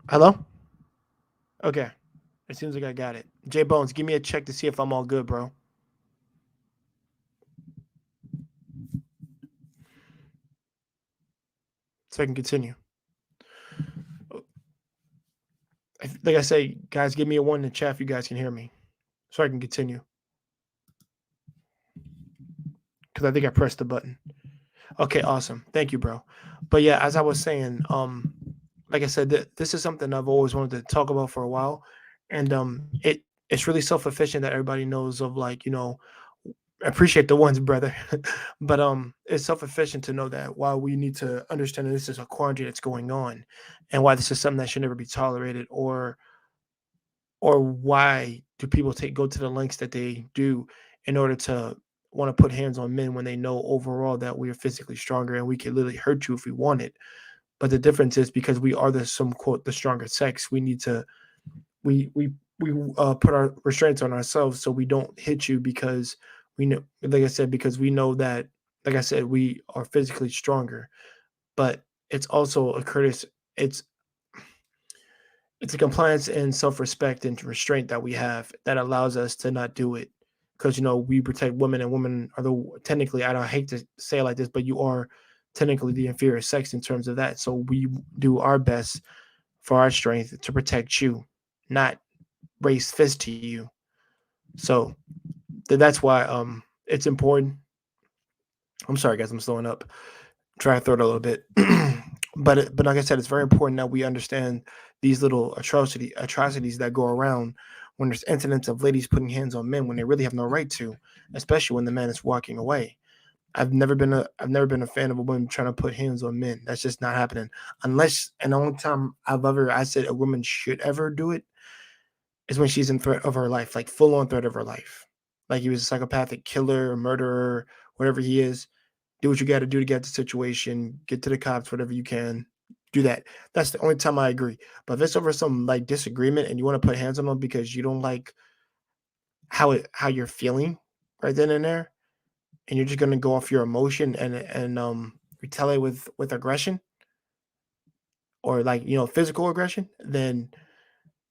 Hello? Okay. It seems like I got it. J Bones, give me a check to see if I'm all good, bro. So I can continue. Like I say, guys, give me a one in the chat if you guys can hear me. So I can continue. Because I think I pressed the button. Okay, awesome. Thank you, bro. But yeah, as I was saying, like I said, this is something I've always wanted to talk about for a while. And it's really self-efficient that everybody knows of, like, appreciate the ones, brother. But it's self-efficient to know that while we need to understand that this is a quandary that's going on, and why this is something that should never be tolerated, or why do people go to the lengths that they do in order to want to put hands on men when they know overall that we are physically stronger and we can literally hurt you if we wanted. But the difference is, because we are the some quote the stronger sex, we need to we put our restraints on ourselves so we don't hit you, because we know, like I said, because we know that, like I said, we are physically stronger. But it's also a courteous, it's it's a compliance and self-respect and restraint that we have that allows us to not do it, because we protect women, and women are the technically, I don't hate to say it like this, but you are technically the inferior sex in terms of that. So we do our best for our strength to protect you, not raise fist to you. So that's why it's important. I'm sorry, guys, I'm slowing up. Try to throw it a little bit. But like I said, it's very important that we understand these little atrocities that go around when there's incidents of ladies putting hands on men when they really have no right to, especially when the man is walking away. I've never been a fan of a woman trying to put hands on men. That's just not happening. Unless, and the only time I said a woman should ever do it is when she's in threat of her life, like full on threat of her life. Like he was a psychopathic killer, murderer, whatever he is. Do what you got to do to get the situation, get to the cops, whatever you can. Do that. That's the only time I agree. But if it's over some like disagreement and you want to put hands on them because you don't like how you're feeling right then and there, and you're just gonna go off your emotion and retaliate with aggression, or like physical aggression, then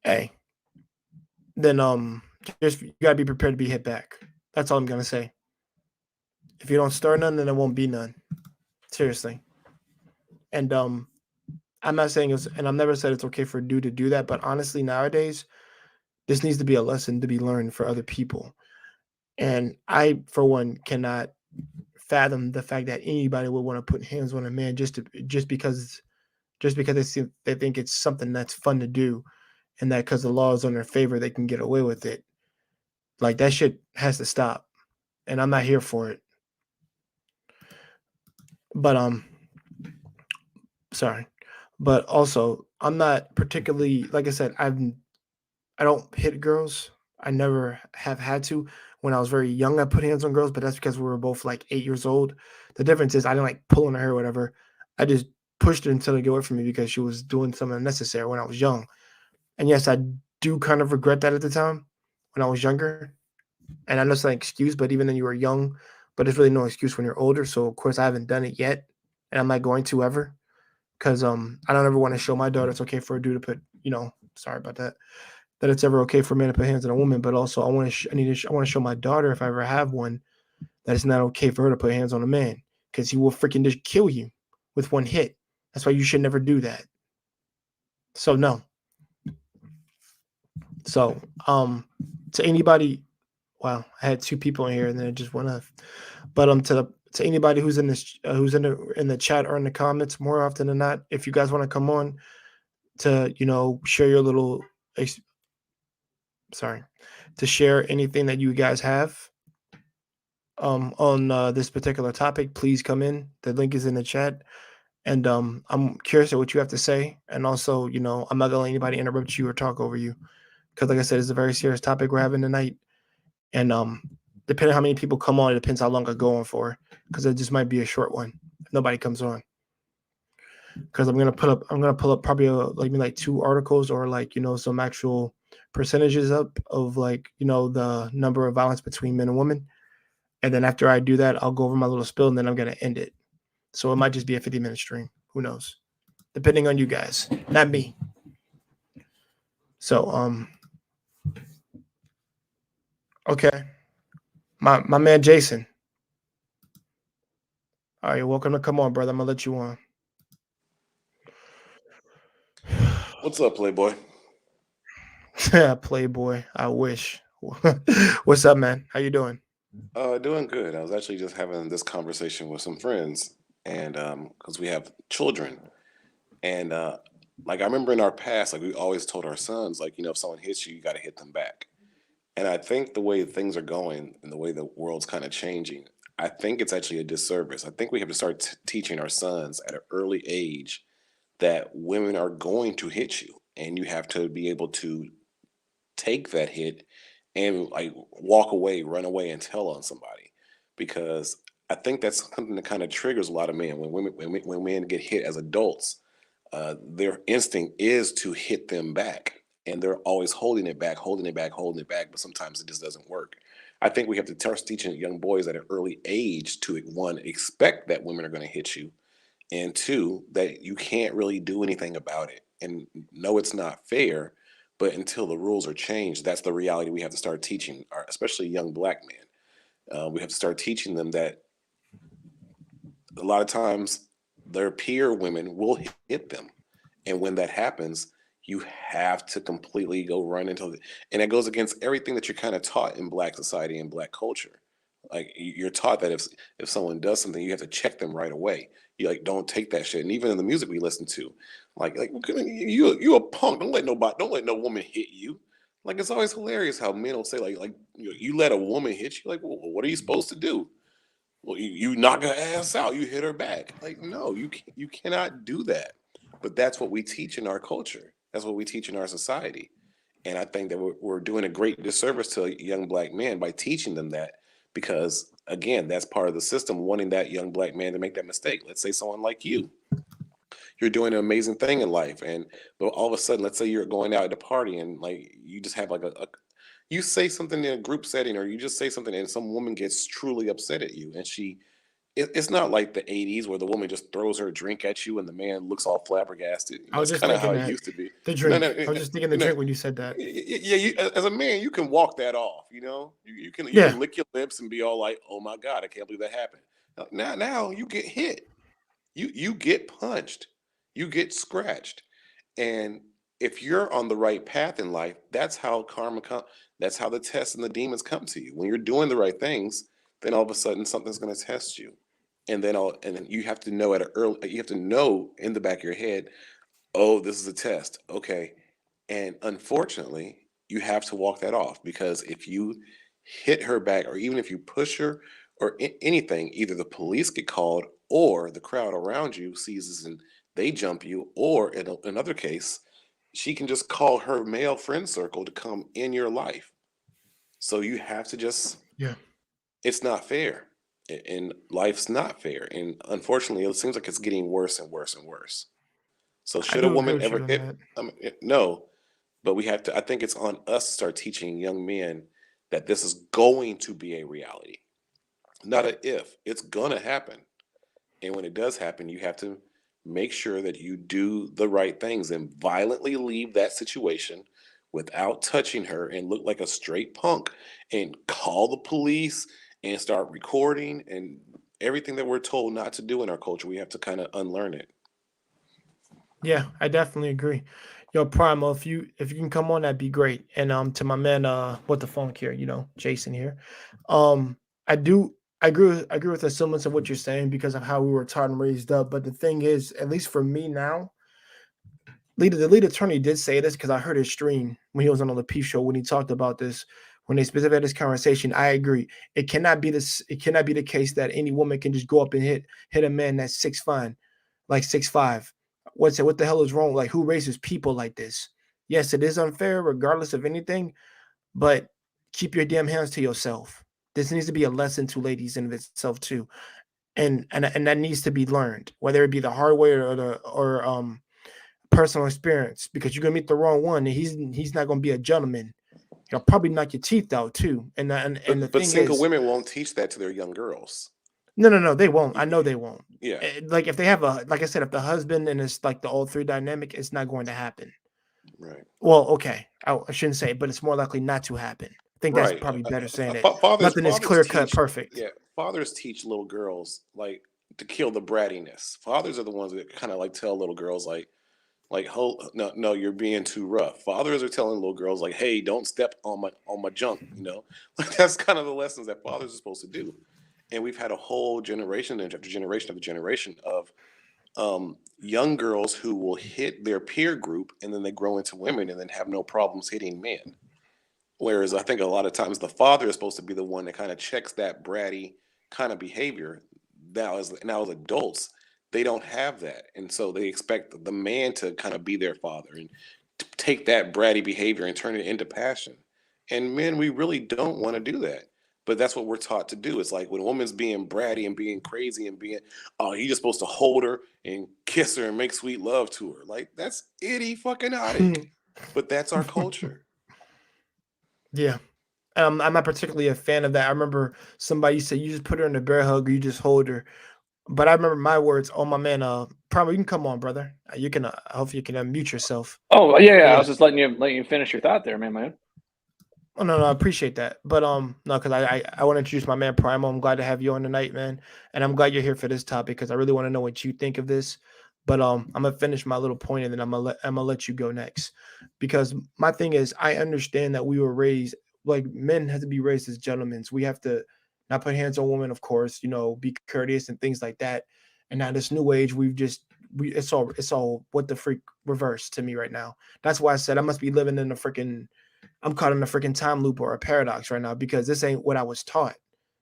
hey, then just you gotta be prepared to be hit back. That's all I'm gonna say. If you don't start none, then there won't be none. Seriously. And I'm not saying it's, and I've never said it's okay for a dude to do that, but honestly, nowadays, this needs to be a lesson to be learned for other people. And I, for one, cannot fathom the fact that anybody would want to put hands on a man just because they think it's something that's fun to do, and that because the law is on their favor, they can get away with it. Like, that shit has to stop, and I'm not here for it. But sorry, but also I'm not particularly, like I said, I don't hit girls. I never have had to. When I was very young, I put hands on girls, but that's because we were both like 8 years old. The difference is I didn't like pulling her hair or whatever. I just pushed her until they get away from me because she was doing something unnecessary when I was young. And yes, I do kind of regret that at the time when I was younger. And I know it's not an excuse, but even then you were young, but it's really no excuse when you're older. So of course I haven't done it yet, and I'm not going to ever, because I don't ever want to show my daughter it's okay for a dude to put, sorry about that, that it's ever okay for a man to put hands on a woman. But also I want to I want to show my daughter, if I ever have one, that it's not okay for her to put hands on a man, because he will freaking just kill you with one hit. That's why you should never do that. So no. So to anybody, wow, I had two people in here and then it just went off. But to anybody who's in this who's in the chat or in the comments, more often than not, if you guys want to come on to share your little sorry, to share anything that you guys have on this particular topic, please come in. The link is in the chat, and I'm curious at what you have to say. And also, I'm not gonna let anybody interrupt you or talk over you, because, like I said, it's a very serious topic we're having tonight. And depending on how many people come on, it depends how long I go on for, because it just might be a short one if nobody comes on. Because I'm gonna pull up probably like maybe like two articles, or like some actual percentages up of, like, the number of violence between men and women. And then after I do that, I'll go over my little spill, and then I'm gonna end it. So it might just be a 50-minute stream. Who knows? Depending on you guys, not me. So okay, my man Jason. All right, you're welcome to come on, brother. I'm gonna let you on. What's up, Playboy? Playboy, I wish. What's up, man? How you doing? Doing good. I was actually just having this conversation with some friends, and because we have children, and like I remember in our past, like we always told our sons, like if someone hits you, you got to hit them back. And I think the way things are going and the way the world's kind of changing, I think it's actually a disservice. I think we have to start teaching our sons at an early age that women are going to hit you, and you have to be able to take that hit and like walk away, run away, and tell on somebody, because I think that's something that kind of triggers a lot of men when when men get hit as adults. Their instinct is to hit them back, and they're always holding it back, holding it back, holding it back. But sometimes it just doesn't work. I think we have to start teaching young boys at an early age to one expect that women are going to hit you, and two, that you can't really do anything about it. And no, it's not fair, but until the rules are changed, that's the reality we have to start teaching, especially young black men. We have to start teaching them that a lot of times their peer women will hit them, and when that happens, you have to completely go run into it, and it goes against everything that you're kind of taught in black society and black culture. Like you're taught that if someone does something, you have to check them right away. You like don't take that shit. And even in the music we listen to, like you a punk. Don't let no woman hit you. Like it's always hilarious how men will say you let a woman hit you. Like, well, what are you supposed to do? Well, you knock her ass out, you hit her back. Like, no, you cannot do that. But that's what we teach in our culture. That's what we teach in our society. And I think that we're doing a great disservice to young black men by teaching them that, because again, that's part of the system wanting that young black man to make that mistake. Let's say someone like you're doing an amazing thing in life, and but all of a sudden, let's say you're going out at a party and like you just have like you say something in a group setting, or you just say something and some woman gets truly upset at you, and it's not like the 80s where the woman just throws her drink at you and the man looks all flabbergasted. I was That's just kind of how thinking it that used to be. the No, no, drink. I was just thinking the you know, drink when you said that. yeah. As a man, you can walk that off. You Yeah, can lick your lips and be all like, "Oh my god, I can't believe that happened." Now you get hit. You get punched. You get scratched. And if you're on the right path in life, that's how karma come. That's how the tests and the demons come to you. When you're doing the right things, then all of a sudden something's going to test you, and then you have to know at an early. You have to know in the back of your head, oh, this is a test. Okay, and unfortunately, you have to walk that off, because if you hit her back, or even if you push her or anything, either the police get called or the crowd around you sees this and they jump you, or in another case, she can just call her male friend circle to come in your life. So you have to just, yeah. it's not fair. And life's not fair. And unfortunately, it seems like it's getting worse and worse and worse. So I should a do agree woman with you ever on hit? that. No, but we have to. I think it's on us to start teaching young men that this is going to be a reality, not a if. It's gonna happen, and when it does happen, you have to make sure that you do the right things and violently leave that situation without touching her and look like a straight punk, and call the police and start recording and everything that we're told not to do in our culture. We have to kind of unlearn it. Yeah, I definitely agree. Yo, Primo, if you can come on, that'd be great. And to my man, what the funk here, Jason here. Um, I do I agree with the semblance of what you're saying because of how we were taught and raised up. But the thing is, at least for me now, the lead attorney did say this because I heard his stream when he was on the P show when he talked about this. When they specifically had this conversation, I agree. It cannot be this. It cannot be the case that any woman can just go up and hit a man that's 6'5", like 6'5". What the hell is wrong? Like who raises people like this? Yes, it is unfair, regardless of anything. But keep your damn hands to yourself. This needs to be a lesson to ladies in itself too, and that needs to be learned, whether it be the hard way or personal experience, because you're gonna meet the wrong one, and he's not gonna be a gentleman. He'll probably knock your teeth out too. And the But thing single is, women won't teach that to their young girls. no, they won't. I Y- know they won't. Yeah. Like if they have like I said, if the husband and it's like the all three dynamic, it's not going to happen. Right. Well, okay, I shouldn't say, but it's more likely not to happen. I think that's Right. probably better saying it. Fathers Nothing is fathers clear cut teach, perfect. yeah, fathers teach little girls like to kill the brattiness. Fathers are the ones that kind of like tell little girls like hold no no you're being too rough. Fathers are telling little girls like, hey, don't step on my junk, you know. Like that's kind of the lessons that fathers are supposed to do. And we've had a whole generation after generation after generation of young girls who will hit their peer group and then they grow into women and then have no problems hitting men. Whereas I think a lot of times the father is supposed to be the one that kind of checks that bratty kind of behavior. Now as adults, they don't have that, and so they expect the man to kind of be their father and take that bratty behavior and turn it into passion. And men, we really don't want to do that. But that's what we're taught to do. It's like when a woman's being bratty and being crazy and being, oh, you're just supposed to hold her and kiss her and make sweet love to her. Like that's itty fucking otic. But that's our culture. Yeah. I'm not particularly a fan of that. I remember somebody said you just put her in a bear hug or you just hold her. But I remember my words. Oh my man, probably you can come on, brother. You can. Hopefully you can unmute yourself. Oh yeah, yeah. But I yeah. was just letting you finish your thought there, man. Oh no, I appreciate that. But no, because I want to introduce my man Primo. I'm glad to have you on tonight, man, and I'm glad you're here for this topic because I really want to know what you think of this. But I'm gonna finish my little point and then I'm gonna let you go next, because my thing is I understand that we were raised like men have to be raised as gentlemen. So we have to not put hands on women, of course, be courteous and things like that. And now this new age, we it's all what the freak reverse to me right now. That's why I said I must be living in a freaking I'm caught in a freaking time loop or a paradox right now because this ain't what I was taught.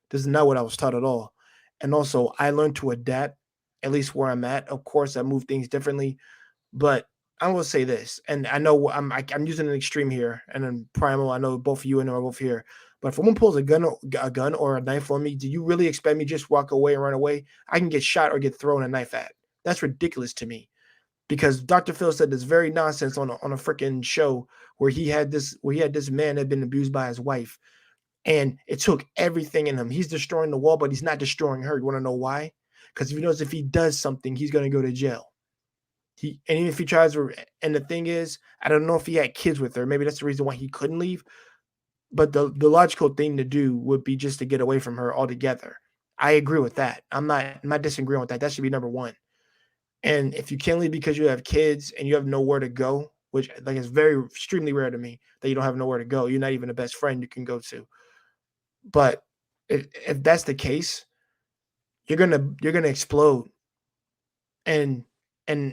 This is not what I was taught at all. And also, I learned to adapt, at least where I'm at. Of course, I move things differently, but I will say this, and I know I'm using an extreme here, and then Primal, I know both of you and I are both here. But if someone pulls a gun or a knife on me, do you really expect me to just walk away and run away? I can get shot or get thrown a knife at. That's ridiculous to me because Dr. Phil said this very nonsense on a freaking show where he had this man that had been abused by his wife, and it took everything in him. He's destroying the wall, but he's not destroying her. You want to know why? Because if he knows if he does something, he's gonna go to jail. And even if he tries to, and the thing is, I don't know if he had kids with her. Maybe that's the reason why he couldn't leave. But the logical thing to do would be just to get away from her altogether. I agree with that. I'm not disagreeing with that. That should be number one. And if you can't leave because you have kids and you have nowhere to go, which like is very extremely rare to me that you don't have nowhere to go. You're not even a best friend you can go to. But if that's the case, you're gonna explode. And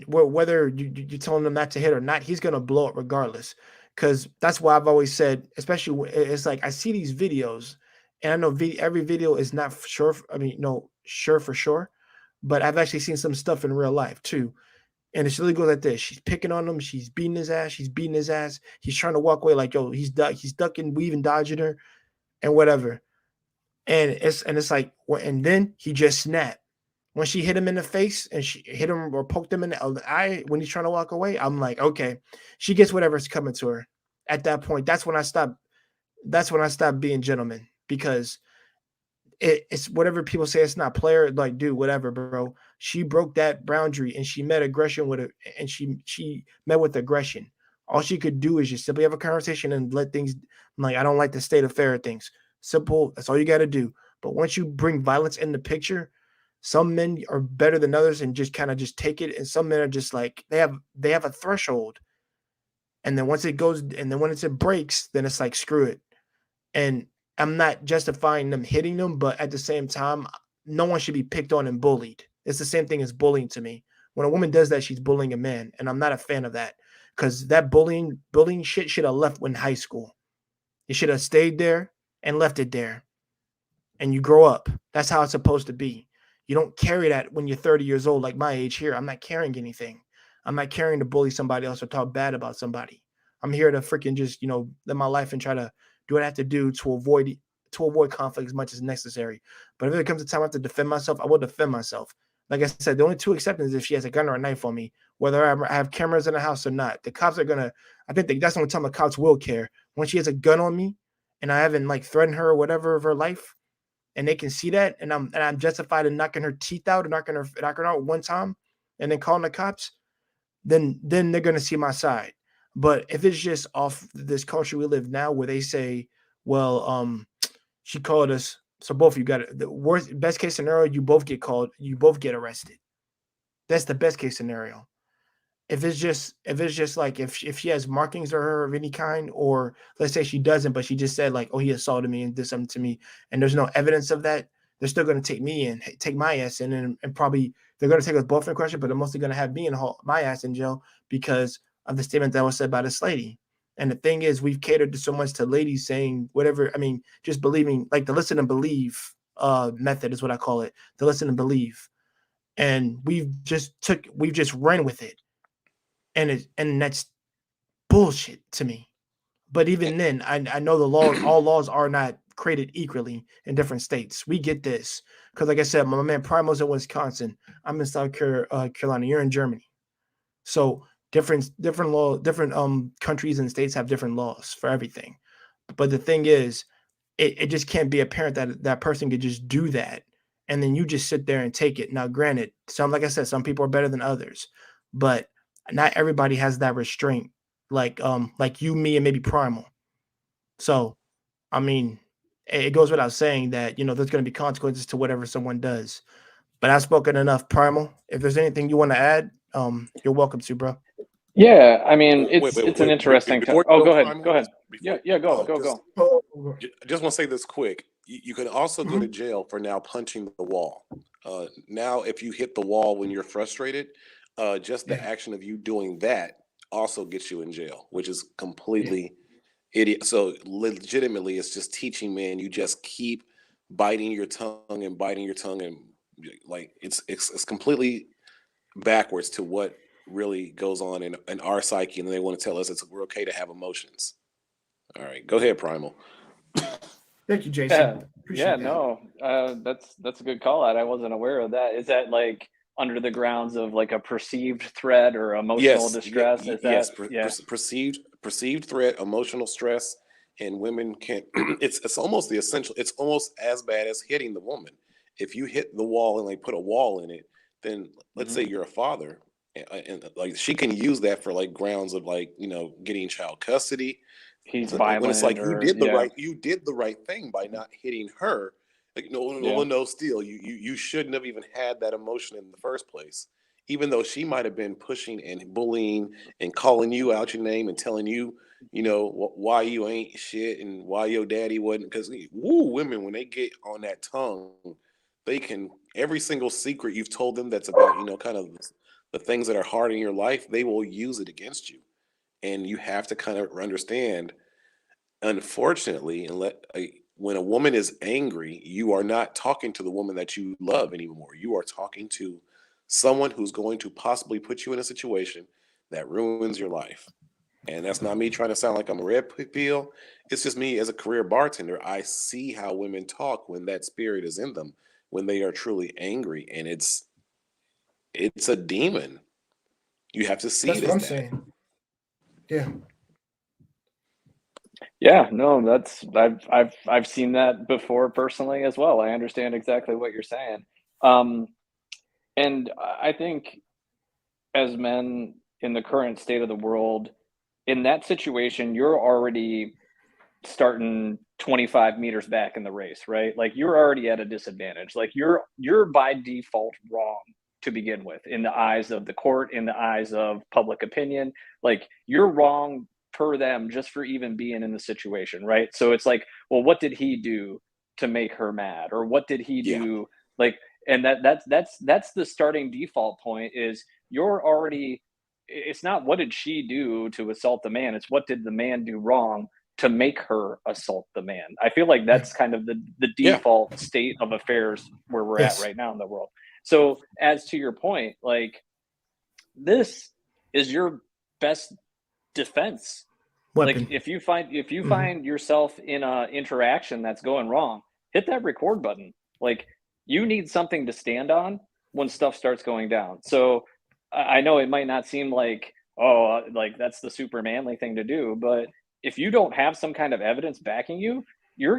whether you're telling him not to hit or not, he's gonna blow it regardless. Because that's why I've always said, especially it's like I see these videos, and I know every video is not sure. I mean, no, sure for sure, but I've actually seen some stuff in real life too. And it really goes like this: she's picking on him, she's beating his ass, she's beating his ass. He's trying to walk away, like yo, he's ducking, weaving, dodging her, and whatever. And it's like, and then he just snapped when she hit him in the face and she hit him or poked him in the eye when he's trying to walk away. I'm like, okay, she gets whatever's coming to her. At that point, that's when I stop. That's when I stop being gentleman because it's whatever people say. It's not player. Like, dude, whatever, bro. She broke that boundary and she met aggression with it, and she met with aggression. All she could do is just simply have a conversation and let things. Like, I don't like the state of fair of things. Simple. That's all you got to do. But once you bring violence in the picture, some men are better than others and just kind of just take it, and some men are just like they have a threshold, and then once it goes, and then once it breaks, then it's like screw it. And I'm not justifying them hitting them, but at the same time, no one should be picked on and bullied. It's the same thing as bullying to me. When a woman does that, she's bullying a man, and I'm not a fan of that because that bullying shit should have left in high school. It should have stayed there and left it there, and you grow up. That's how it's supposed to be. You don't carry that when you're 30 years old, like my age here. I'm not carrying anything. I'm not carrying to bully somebody else or talk bad about somebody. I'm here to freaking just, live my life and try to do what I have to do to avoid conflict as much as necessary. But if it comes to time I have to defend myself, I will defend myself. Like I said, the only two exceptions is if she has a gun or a knife on me, whether I have cameras in the house or not. The cops are gonna. I think that's the only time the cops will care when she has a gun on me, and I haven't like threatened her or whatever of her life, and they can see that, and I'm justified in knocking her teeth out and knocking her out one time, and then calling the cops. Then they're gonna see my side. But if it's just off this culture we live now, where they say, "Well, she called us," so both of you got it. The worst, best case scenario, you both get called, you both get arrested. That's the best case scenario. If it's just like if she has markings of her of any kind, or let's say she doesn't, but she just said like, "Oh, he assaulted me and did something to me," and there's no evidence of that, they're still going to take me in, take my ass in, and probably they're going to take us both in question, but they're mostly going to have me in my ass in jail because of the statement that was said by this lady. And the thing is, we've catered to so much to ladies saying whatever. I mean, just believing, like the listen and believe method is what I call it. The listen and believe, and we've just run with it, and that's bullshit to me. But even then, I know the laws, all laws are not created equally in different states. We get this because, like I said, my man Primo's in Wisconsin. I'm in South Carolina. You're in Germany. So different law, different countries and states have different laws for everything. But the thing is, it just can't be apparent that that person could just do that, and then you just sit there and take it. Now, granted, some, like I said, some people are better than others, but not everybody has that restraint, like you, me, and maybe Primal. So, I mean, it goes without saying that there's going to be consequences to whatever someone does. But I've spoken enough, Primal. If there's anything you want to add, you're welcome to, bro. Yeah, I mean, Wait, wait, it's an wait. interesting. Before Oh, you go go, ahead. Go Primal, ahead. just Yeah, before, yeah. Go, oh, go, just go. just want to say this quick. You can also go to Mhm. jail for now punching the wall. Now, if you hit the wall when you're frustrated, just the Yeah, action of you doing that also gets you in jail, which is yeah. completely idiot. So legitimately, it's just teaching men. You just keep biting your tongue and biting your tongue, and like it's completely backwards to what really goes on in our psyche, and they want to tell us we're okay to have emotions. All right, go ahead, Primal. Thank you, Yeah, Jason. yeah. Appreciate that. No, that's a good call out. I wasn't aware of that. Is that like under the grounds of like a perceived threat or emotional Yes, distress? Is that yes. yeah? Perceived threat, emotional stress, and women can. It's almost the essential. It's almost as bad as hitting the woman. If you hit the wall and like put a wall in it, then let's say Hmm. you're a father, and like she can use that for like grounds of like getting child custody. He's So when it's violent, like or yeah, you did the right thing by not hitting her. Like no, yeah. no, no, still you shouldn't have even had that emotion in the first place. Even though she might have been pushing and bullying and calling you out your name and telling you, why you ain't shit and why your daddy wasn't. Because woo, women when they get on that tongue, they can every single secret you've told them that's about kind of the things that are hard in your life, they will use it against you, and you have to kind of understand, unfortunately, when a woman is angry, you are not talking to the woman that you love anymore. You are talking to someone who's going to possibly put you in a situation that ruins your life. And that's not me trying to sound like I'm a red pill. It's just me as a career bartender. I see how women talk when that spirit is in them, when they are truly angry, and it's a demon. You have to see That's it what as I'm that. saying. Yeah. Yeah, no, that's I've seen that before personally as well. I understand exactly what you're saying. Um, and I think as men in the current state of the world, in that situation, you're already starting 25 meters back in the race, right? Like you're already at a disadvantage. Like you're by default wrong to begin with in the eyes of the court, in the eyes of public opinion. Like you're wrong per them just for even being in the situation, right? So it's like, well, what did he do to make her mad? Or what did he Yeah, do? Like, and that's the starting default point is you're already it's not what did she do to assault the man, it's what did the man do wrong to make her assault the man. I feel like Yeah. that's kind of the yeah, default state of affairs where we're at Yes. right now in the world. So as to your point, like this is your best defense. Like Weapon. if you Hmm. find yourself in a interaction that's going wrong, hit that record button. Like you need something to stand on when stuff starts going down. So I know it might not seem like like that's the super manly thing to do, but if you don't have some kind of evidence backing you, you're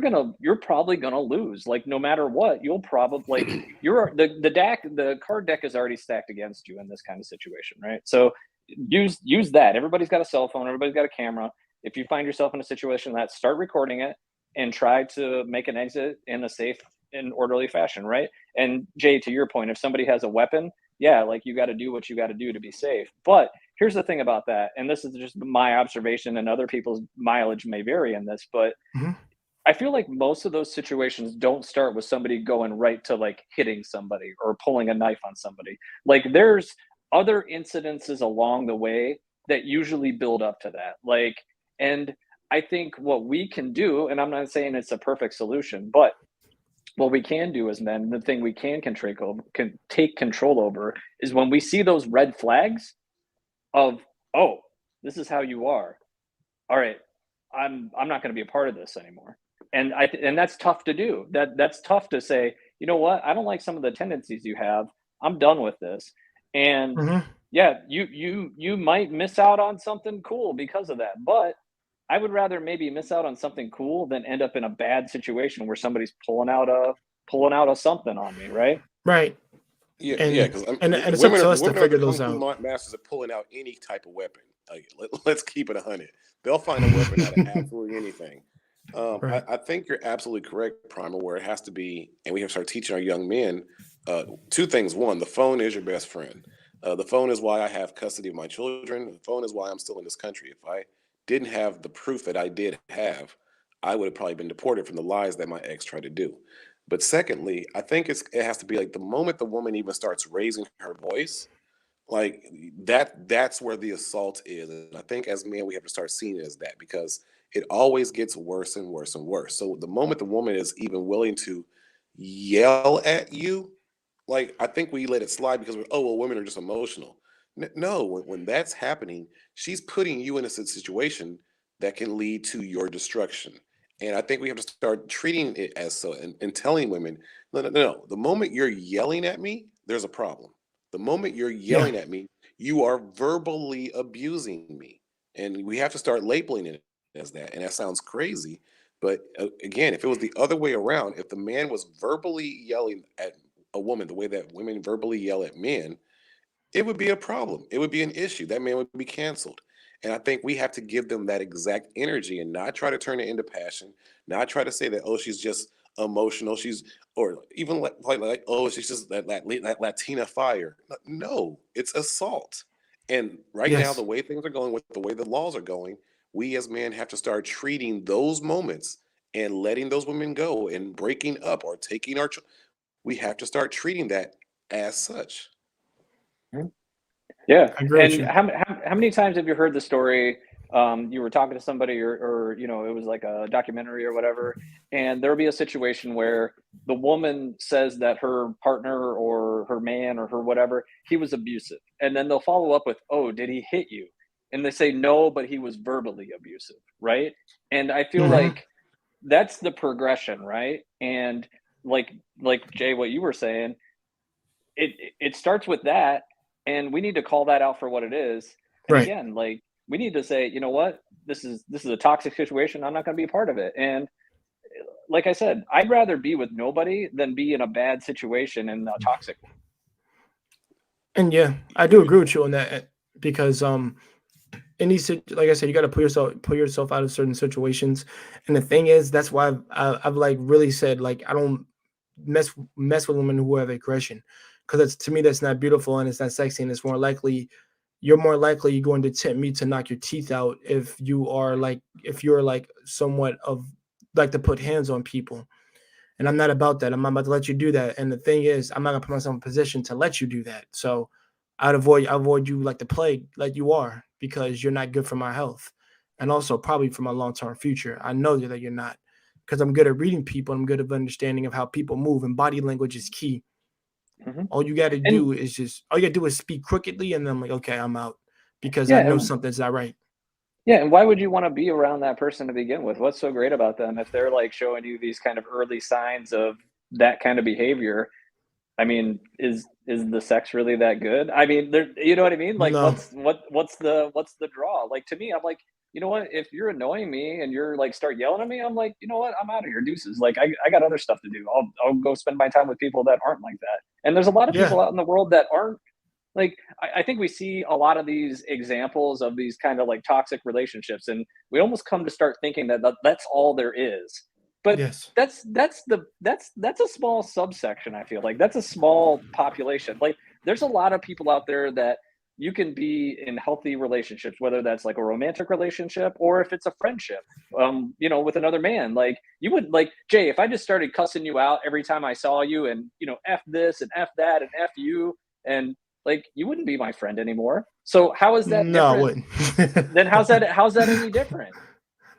probably gonna lose. Like no matter what, you'll probably like you're the card deck is already stacked against you in this kind of situation, right? So use that. Everybody's got a cell phone, everybody's got a camera. If you find yourself in a situation like that, start recording it and try to make an exit in a safe and orderly fashion, right? And Jay, to your point, if somebody has a weapon, yeah, like you got to do what you got to do to be safe. But here's the thing about that, and this is just my observation, and other people's mileage may vary in this, but Mhm. I feel like most of those situations don't start with somebody going right to like hitting somebody or pulling a knife on somebody. Like there's other incidences along the way that usually build up to that. Like, and I think what we can do, and I'm not saying it's a perfect solution, but what we can do as men, the thing we can take control over, is when we see those red flags of, oh, this is how you are. All right, I'm not going to be a part of this anymore. And that's tough to do. That's tough to say, you know what? I don't like some of the tendencies you have. I'm done with this. And Mhm. yeah, you might miss out on something cool because of that. But I would rather maybe miss out on something cool than end up in a bad situation where somebody's pulling out a something on me, right? Right. Yeah, yeah, And because it's up to us to women are the figure kung those fu out. masters at pulling out any type of weapon. Like, let's keep it 100. They'll find a weapon out of absolutely anything. Right. I think you're absolutely correct, Primer. Where it has to be, and we have to start teaching our young men two things. One, the phone is your best friend. The phone is why I have custody of my children. The phone is why I'm still in this country. If I didn't have the proof that I did have, I would have probably been deported from the lies that my ex tried to do. But secondly, I think it has to be like the moment the woman even starts raising her voice, like that's where the assault is. And I think as men we have to start seeing it as that, because it always gets worse and worse and worse. So the moment the woman is even willing to yell at you, like I think we let it slide because we're, oh well, women are just emotional. No, when that's happening, she's putting you in a situation that can lead to your destruction. And I think we have to start treating it as so, and telling women, no, no, no, no. The moment you're yelling at me, there's a problem. The moment you're Yeah. yelling at me, you are verbally abusing me. And we have to start labeling it as that. And that sounds crazy. But again, if it was the other way around, if the man was verbally yelling at a woman the way that women verbally yell at men, it would be a problem. It would be an issue. That man would be canceled. And I think we have to give them that exact energy and not try to turn it into passion, not try to say that, oh, she's just emotional. She's, or even like oh, she's just that Latina fire. No, it's assault. And right now, the Yes. way things are going, with the way the laws are going, we as men have to start treating those moments and letting those women go and breaking up or taking our, we have to start treating that as such. Yeah, I agree with and you. how many times have you heard the story? You were talking to somebody, or it was like a documentary or whatever, and there'll be a situation where the woman says that her partner or her man or her whatever, he was abusive, and then they'll follow up with, "Oh, did he hit you?" And they say, "No, but he was verbally abusive," right? And I feel Mhm. like that's the progression, right? And like like Jay, what you were saying, it starts with that, and we need to call that out for what it is. And Right. again, like we need to say, you know what, this is a toxic situation, I'm not going to be a part of it. And like I said, I'd rather be with nobody than be in a bad situation and a toxic one. And yeah, I do agree with you on that because in these like I said, you got to put yourself out of certain situations. And the thing is, that's why I've like really said like I don't mess with women who have aggression, because that's, to me, that's not beautiful and it's not sexy, and it's more likely you're more likely going to tempt me to knock your teeth out if you're like somewhat of like to put hands on people. And I'm not about that. I'm not about to let you do that. And the thing is, I'm not gonna put myself in a position to let you do that. So I avoid you like the plague, like you are, because you're not good for my health. And also probably for my long-term future. I know that you're not. Because I'm good at reading people, I'm good at understanding of how people move, and body language is key. Hmm. And All you gotta do is speak crookedly, and then I'm like, okay, I'm out. Because I yeah, know and something's not right. yeah, and why would you want to be around that person to begin with? What's so great about them if they're like showing you these kind of early signs of that kind of behavior? I mean, is the sex really that good? I mean, there, you know what I mean? Like, No. what's the draw? Like to me, I'm like, you know what? If you're annoying me and you're like start yelling at me, I'm like, you know what? I'm out of here, deuces. Like, I got other stuff to do. I'll go spend my time with people that aren't like that. And there's a lot of Yeah. people out in the world that aren't. Like, I think we see a lot of these examples of these kind of like toxic relationships, and we almost come to start thinking that that's all there is. But Yes. that's a small subsection. I feel like that's a small population. Like, there's a lot of people out there that you can be in healthy relationships, whether that's like a romantic relationship or if it's a friendship, with another man. Like, you would, like, Jay, if I just started cussing you out every time I saw you, and F this and F that and F you, and like, you wouldn't be my friend anymore. So how is that No, I different? wouldn't. Then how's that any different?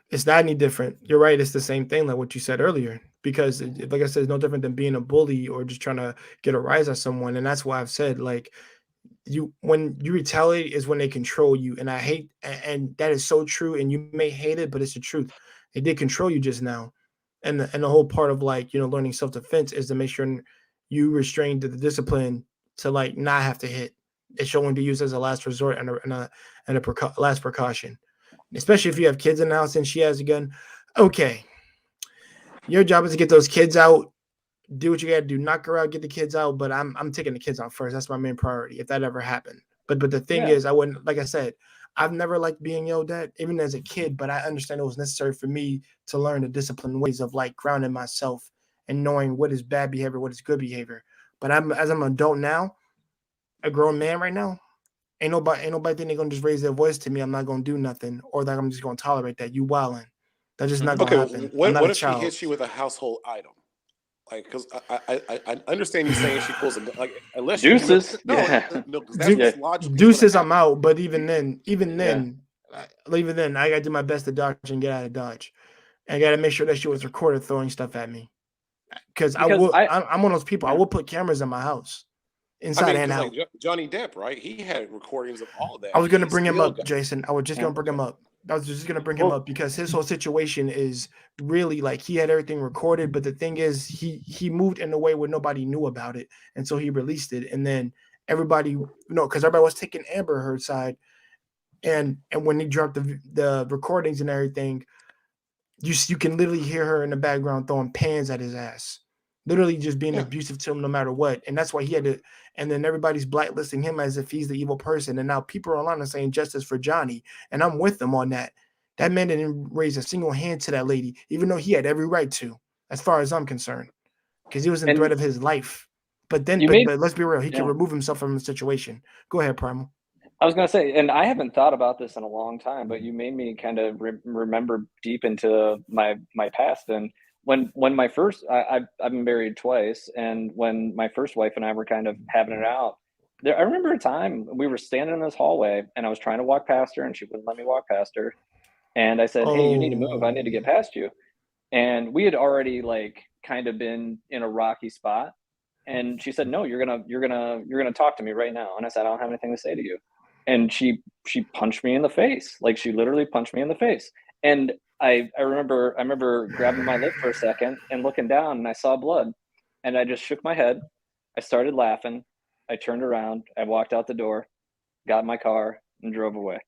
It's not any different. You're right. It's the same thing, like what you said earlier, because like I said, it's no different than being a bully or just trying to get a rise at someone. And that's why I've said, like, when you retaliate is when they control you. And I hate, and that is so true. And you may hate it, but it's the truth. They did control you just now. And the whole part of, like, learning self-defense is to make sure you restrain the discipline to, like, not have to hit. It's only to use as a last resort and a last precaution, especially if you have kids in the house and she has a gun. Okay, your job is to get those kids out. Do what you got to do. Knock her out. Get the kids out. But I'm taking the kids out first. That's my main priority. If that ever happened. But the thing Yeah. is, I wouldn't. Like I said, I've never liked being yelled at, even as a kid. But I understand it was necessary for me to learn the disciplined ways of, like, grounding myself and knowing what is bad behavior, what is good behavior. But as I'm an adult now, a grown man right now, ain't nobody think they're gonna just raise their voice to me. I'm not gonna do nothing, or that I'm just gonna tolerate that. You wildin'. That's just not Mhm. gonna Okay, happen. I'm not what a if she child. hits you with a household item? Like, because I understand you saying she pulls a gun, like, unless you Deuces. no, Yeah. no, because that's Yeah. what's logically going to Deuces, I'm happen. out. But even then, Yeah. I gotta do my best to dodge and get out of dodge. And I gotta make sure that she was recorded throwing stuff at me. Because Because I'm one of those people. I yeah. will put cameras in my house, I inside mean, and because like out. Johnny Depp, right? He had recordings of all that, I and was gonna he bring him still up, got. Jason. I was just Yeah. gonna bring him up. I was just gonna bring him Well, up because his whole situation is really, like, he had everything recorded, but the thing is, he moved in a way where nobody knew about it, and so he released it, and then everybody, because everybody was taking Amber Heard's side, and when he dropped the recordings and everything, you can literally hear her in the background throwing pans at his ass, literally just being Yeah, abusive to him no matter what. And that's why he had to. And then everybody's blacklisting him as if he's the evil person. And now people are online and saying justice for Johnny, and I'm with them on that. That man didn't raise a single hand to that lady, even though he had every right to, as far as I'm concerned, because he was in threat and of his life. But then, you but made but let's be real, he can yeah. remove himself from the situation. Go ahead, Primal. I was gonna say, and I haven't thought about this in a long time, but you made me kind of remember deep into my past. And when my first, I've been married twice, and when my first wife and I were kind of having it out, I remember a time we were standing in this hallway, and I was trying to walk past her, and she wouldn't let me walk past her. And I said, "Hey, you need to move. I need to Oh, get past you." And we had already like kind of been in a rocky spot. And she said, "No, you're gonna talk to me right now." And I said, "I don't have anything to say to you." And she punched me in the face. Like, she literally punched me in the face. And I remember grabbing my lip for a second and looking down, and I saw blood. And I just shook my head. I started laughing. I turned around. I walked out the door, got in my car, and drove away.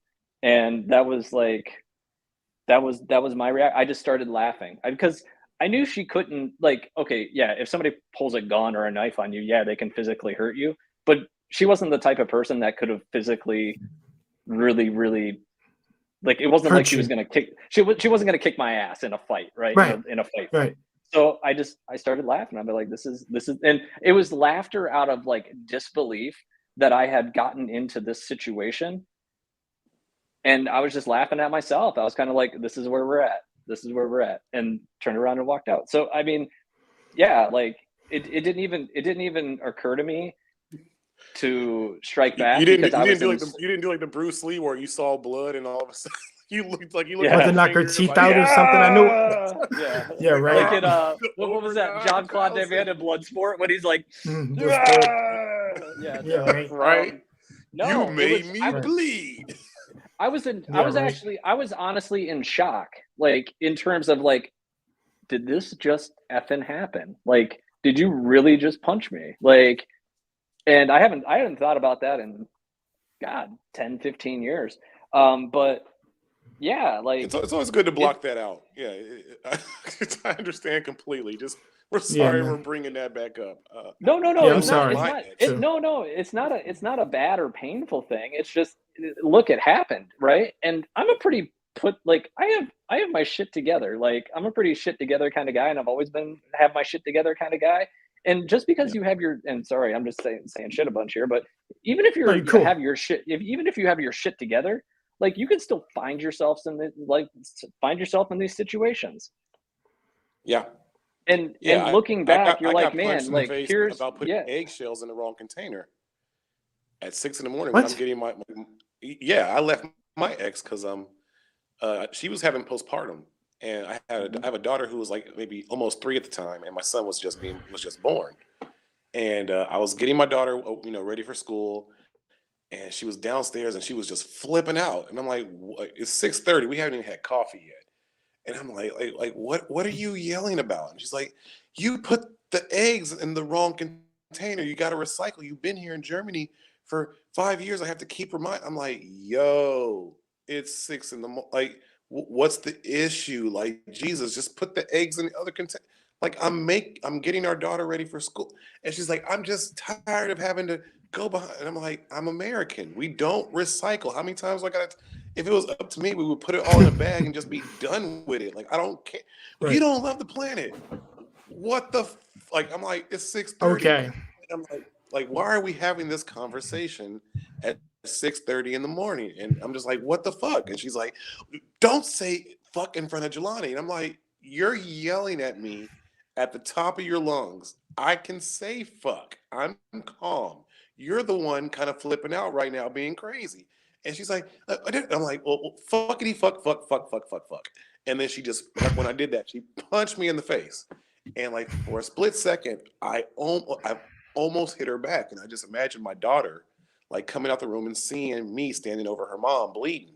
And that was my reaction. I just started laughing because I knew she couldn't, like, okay, yeah, if somebody pulls a gun or a knife on you, yeah, they can physically hurt you, but she wasn't the type of person that could have physically really, really, like, it wasn't like hurt she was you. gonna kick. She wasn't gonna kick my ass in a fight, right? In Right, a fight. right. So I started laughing. I'd be like, this is, and it was laughter out of like disbelief that I had gotten into this situation, and I was just laughing at myself. I was kind of like, this is where we're at. This is where we're at. And turned around and walked out. So I mean, yeah, like, it didn't even occur to me to strike you back didn't because do, I you was didn't do in like the Bruce Lee where you saw blood and all of a sudden you looked About at to yeah. your knock her fingers teeth like, out or something. I knew. Yeah. Yeah. Yeah, like, right. Like in what was that? overtime, Jean-Claude Van Towson. Damme in Bloodsport when he's like, Blood sport. yeah, Yeah, no. right, Right? You No, it made was me right. bleed. Yeah, right. I was honestly in shock, like, in terms of like, did this just effing happen? Like, did you really just punch me? Like, and I hadn't thought about that in, God, 10, 15 years. But yeah, like It's always good to it block that out. Yeah, I understand completely. Just We're Yeah, sorry we're man. bringing that back up. No, no, no, Yeah, I I'm it's not, left sorry it's my not, ex. it, too. no, no, it's not a bad or painful thing. It's just, look, it happened, right? And I'm a pretty I have my shit together. Like, I'm a pretty shit together kind of guy, and I've always been have my shit together kind of guy. And just because Yeah. you have and sorry, I'm just saying shit a bunch here, but even if No, you're you're you cool. have your shit, even if you have your shit together, like, you can still find yourself find yourself in these situations. Yeah. And Yeah. looking back, you're I like, got punched man, in the like, face here's about putting yeah. eggshells in the wrong container at 6 in the morning when I'm What? getting yeah, I left my ex because she was having postpartum, and I Mhm. have a daughter who was like maybe almost 3 at the time, and my son was just born, and I was getting my daughter ready for school, and she was downstairs and she was just flipping out, and I'm like, It's 6:30, we haven't even had coffee yet." And I'm like, what are you yelling about? And she's like, "You put the eggs in the wrong container. You got to recycle. You've been here in Germany for 5 years. I have to keep reminding." I'm like, "Yo, it's 6 in the morning. Like, what's the issue? Like, Jesus, just put the eggs in the other container." Like, I'm getting our daughter ready for school, and she's like, "I'm just tired of having to go behind." And I'm like, "I'm American. We don't recycle. How many times I got to?" If it was up to me, we would put it all in a bag and just be done with it. Like, I don't care. You Right. don't love the planet. What the like? I'm like, it's 6:30. Okay. I'm like, why are we having this conversation at 6:30 in the morning? And I'm just like, what the fuck? And she's like, "Don't say fuck in front of Jelani." And I'm like, you're yelling at me at the top of your lungs. I can say fuck. I'm calm. You're the one kind of flipping out right now, being crazy. And she's like, I'm like, well, fuckity fuck, fuck, fuck, fuck, fuck, fuck. And then she just, like, when I did that, she punched me in the face. And like for a split second, I almost hit her back. And I just imagined my daughter like coming out the room and seeing me standing over her mom bleeding.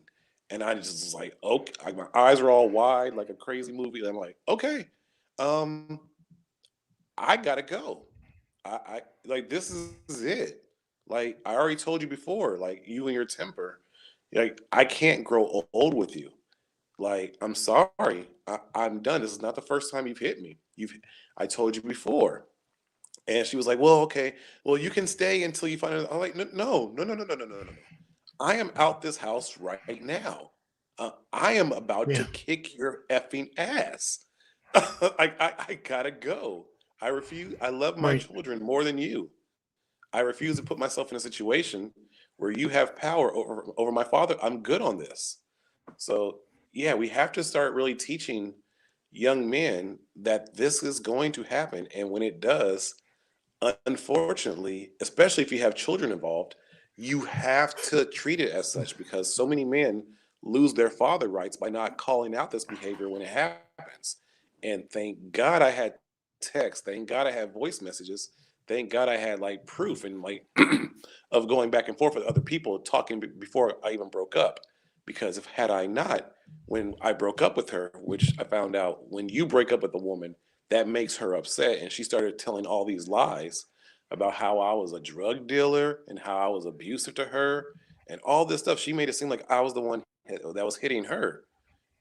And I just was like, okay, like my eyes were all wide, like a crazy movie. And I'm like, okay, um, I gotta go. I like this is it. Like I already told you before, like you and your temper, like I can't grow old with you. Like I'm sorry, I'm done. This is not the first time you've hit me. I told you before. And she was like, "Well, okay, well you can stay until you find." I'm like, No, no, no, no, no, no, no, no, no. I am out this house right now. I am about to Yeah. kick your effing ass. I gotta go. I refuse. I love my Right. children more than you. I refuse to put myself in a situation where you have power over my father. I'm good on this. So yeah, we have to start really teaching young men that this is going to happen, and when it does, unfortunately, especially if you have children involved, you have to treat it as such because so many men lose their father rights by not calling out this behavior when it happens. And thank God I had text. Thank God I had voice messages. Thank God I had like proof and like of going back and forth with other people talking before I even broke up. Because if had I not, when I broke up with her, which I found out when you break up with a woman, that makes her upset. And she started telling all these lies about how I was a drug dealer and how I was abusive to her and all this stuff. She made it seem like I was the one that was hitting her.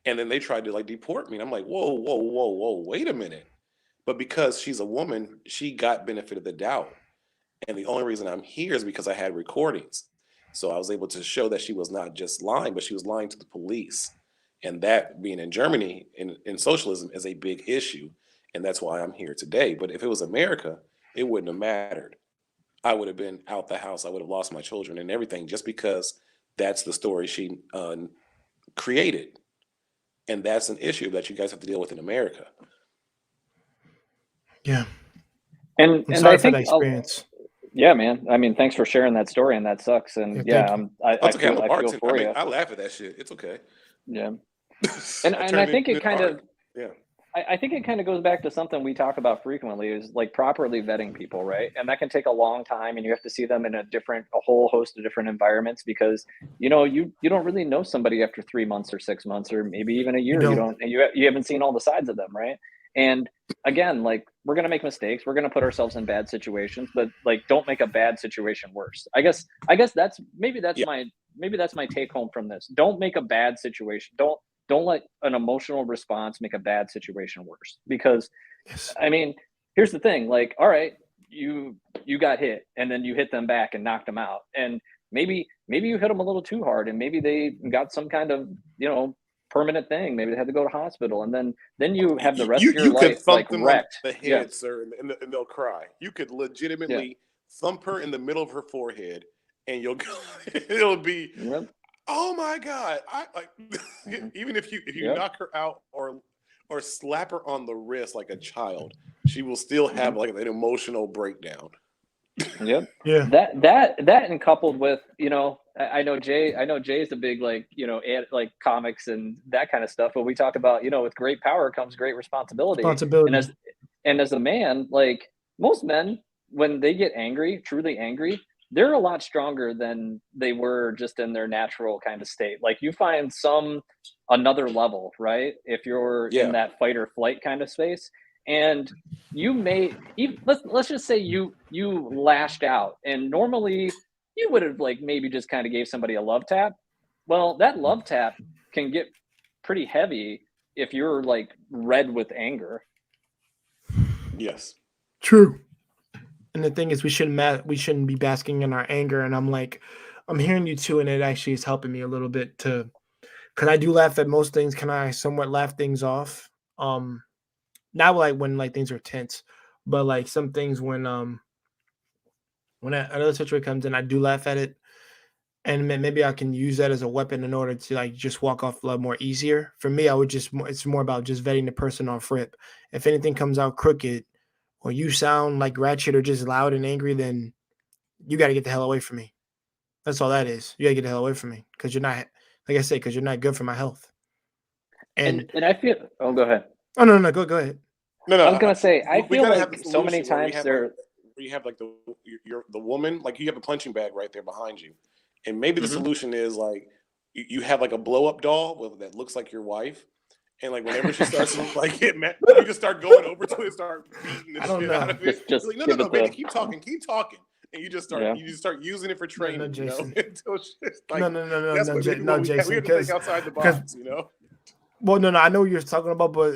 And then they tried to like deport me. And I'm like, whoa, whoa, whoa, whoa, wait a minute. But because she's a woman, she got benefit of the doubt. And the only reason I'm here is because I had recordings. So I was able to show that she was not just lying, but she was lying to the police. And that being in Germany in socialism is a big issue. And that's why I'm here today. But if it was America, it wouldn't have mattered. I would have been out the house. I would have lost my children and everything just because that's the story she created. And that's an issue that you guys have to deal with in America. Yeah. I'm And I sorry for the think experience. yeah, man. I mean, thanks for sharing that story, and that sucks. Yeah. And yeah, Thank you. That's okay. I'm a I feel bartender. for you. I laugh at that shit. It's okay. Yeah, I and I turn it think it into kind of art. Yeah. I think it kind of goes back to something we talk about frequently is like properly vetting people, right? And that can take a long time, and you have to see them in a whole host of different environments because you don't really know somebody after 3 months or 6 months or maybe even a You year. You don't. don't, and you haven't seen all the sides of them, right? And again, like we're gonna make mistakes, we're gonna put ourselves in bad situations, but like don't make a bad situation worse. I guess that's Yeah. maybe that's my take home from this. Don't make a bad situation. Don't let an emotional response make a bad situation worse because Yes. I mean here's the thing, like, all right, you got hit, and then you hit them back and knocked them out, and maybe you hit them a little too hard, and maybe they got some kind of, permanent thing. Maybe they had to go to hospital, and then you have the rest of your You could life like thump them on wrecked. the Yeah, head, sir, and they'll cry. You could yeah, legitimately thump her in the middle of her forehead, and you'll go. It'll be, yep, oh my God! I like mhm, even if you yep, knock her out or slap her on the wrist like a child, she will still have mhm, like an emotional breakdown. yep. Yeah. That and coupled with, I know Jay's a big, like, like comics and that kind of stuff, but we talk about, with great power comes great responsibility. And Responsibility. as a man, like most men, when they get angry, truly angry, they're a lot stronger than they were just in their natural kind of state. Like you find another level, right? If you're in Yeah, that fight or flight kind of space, and you may even, let's just say you lashed out, and normally you would have like maybe just kind of gave somebody a love tap. Well, that love tap can get pretty heavy if you're like red with anger. yes. True. And the thing is, we shouldn't be basking in our anger. And I'm hearing you too, and it actually is helping me a little bit to, because I do laugh at most things. Can I somewhat laugh things off? Um, Not like when like things are tense, but like some things when another situation comes in, I do laugh at it, and maybe I can use that as a weapon in order to like just walk off a lot more easier. For me, I would it's more about just vetting the person off rip. If anything comes out crooked, or you sound like ratchet or just loud and angry, then you got to get the hell away from me. That's all that is. You got to get the hell away from me because you're not, like I said, because you're not good for my health. And And I feel, oh, go ahead. oh no, no, go ahead. No, I no. was gonna say, I We feel gotta have like the so many solution where we times have like they're, where you have like the woman, like you have a punching bag right there behind you, and maybe the mhm. solution is like you have like a blow up doll that looks like your wife, and like whenever she starts to like get mad, you just start going over to it, and start beating the I don't shit out know. of it. just You're like, no, no, give no, it baby, the, keep talking, and yeah. you just start using it for No, no, training, Jason. until it's No, like no, no, no, that's no, what maybe no, what we Jason. have to think outside the Because box. well, no, no, I know what you're talking about, but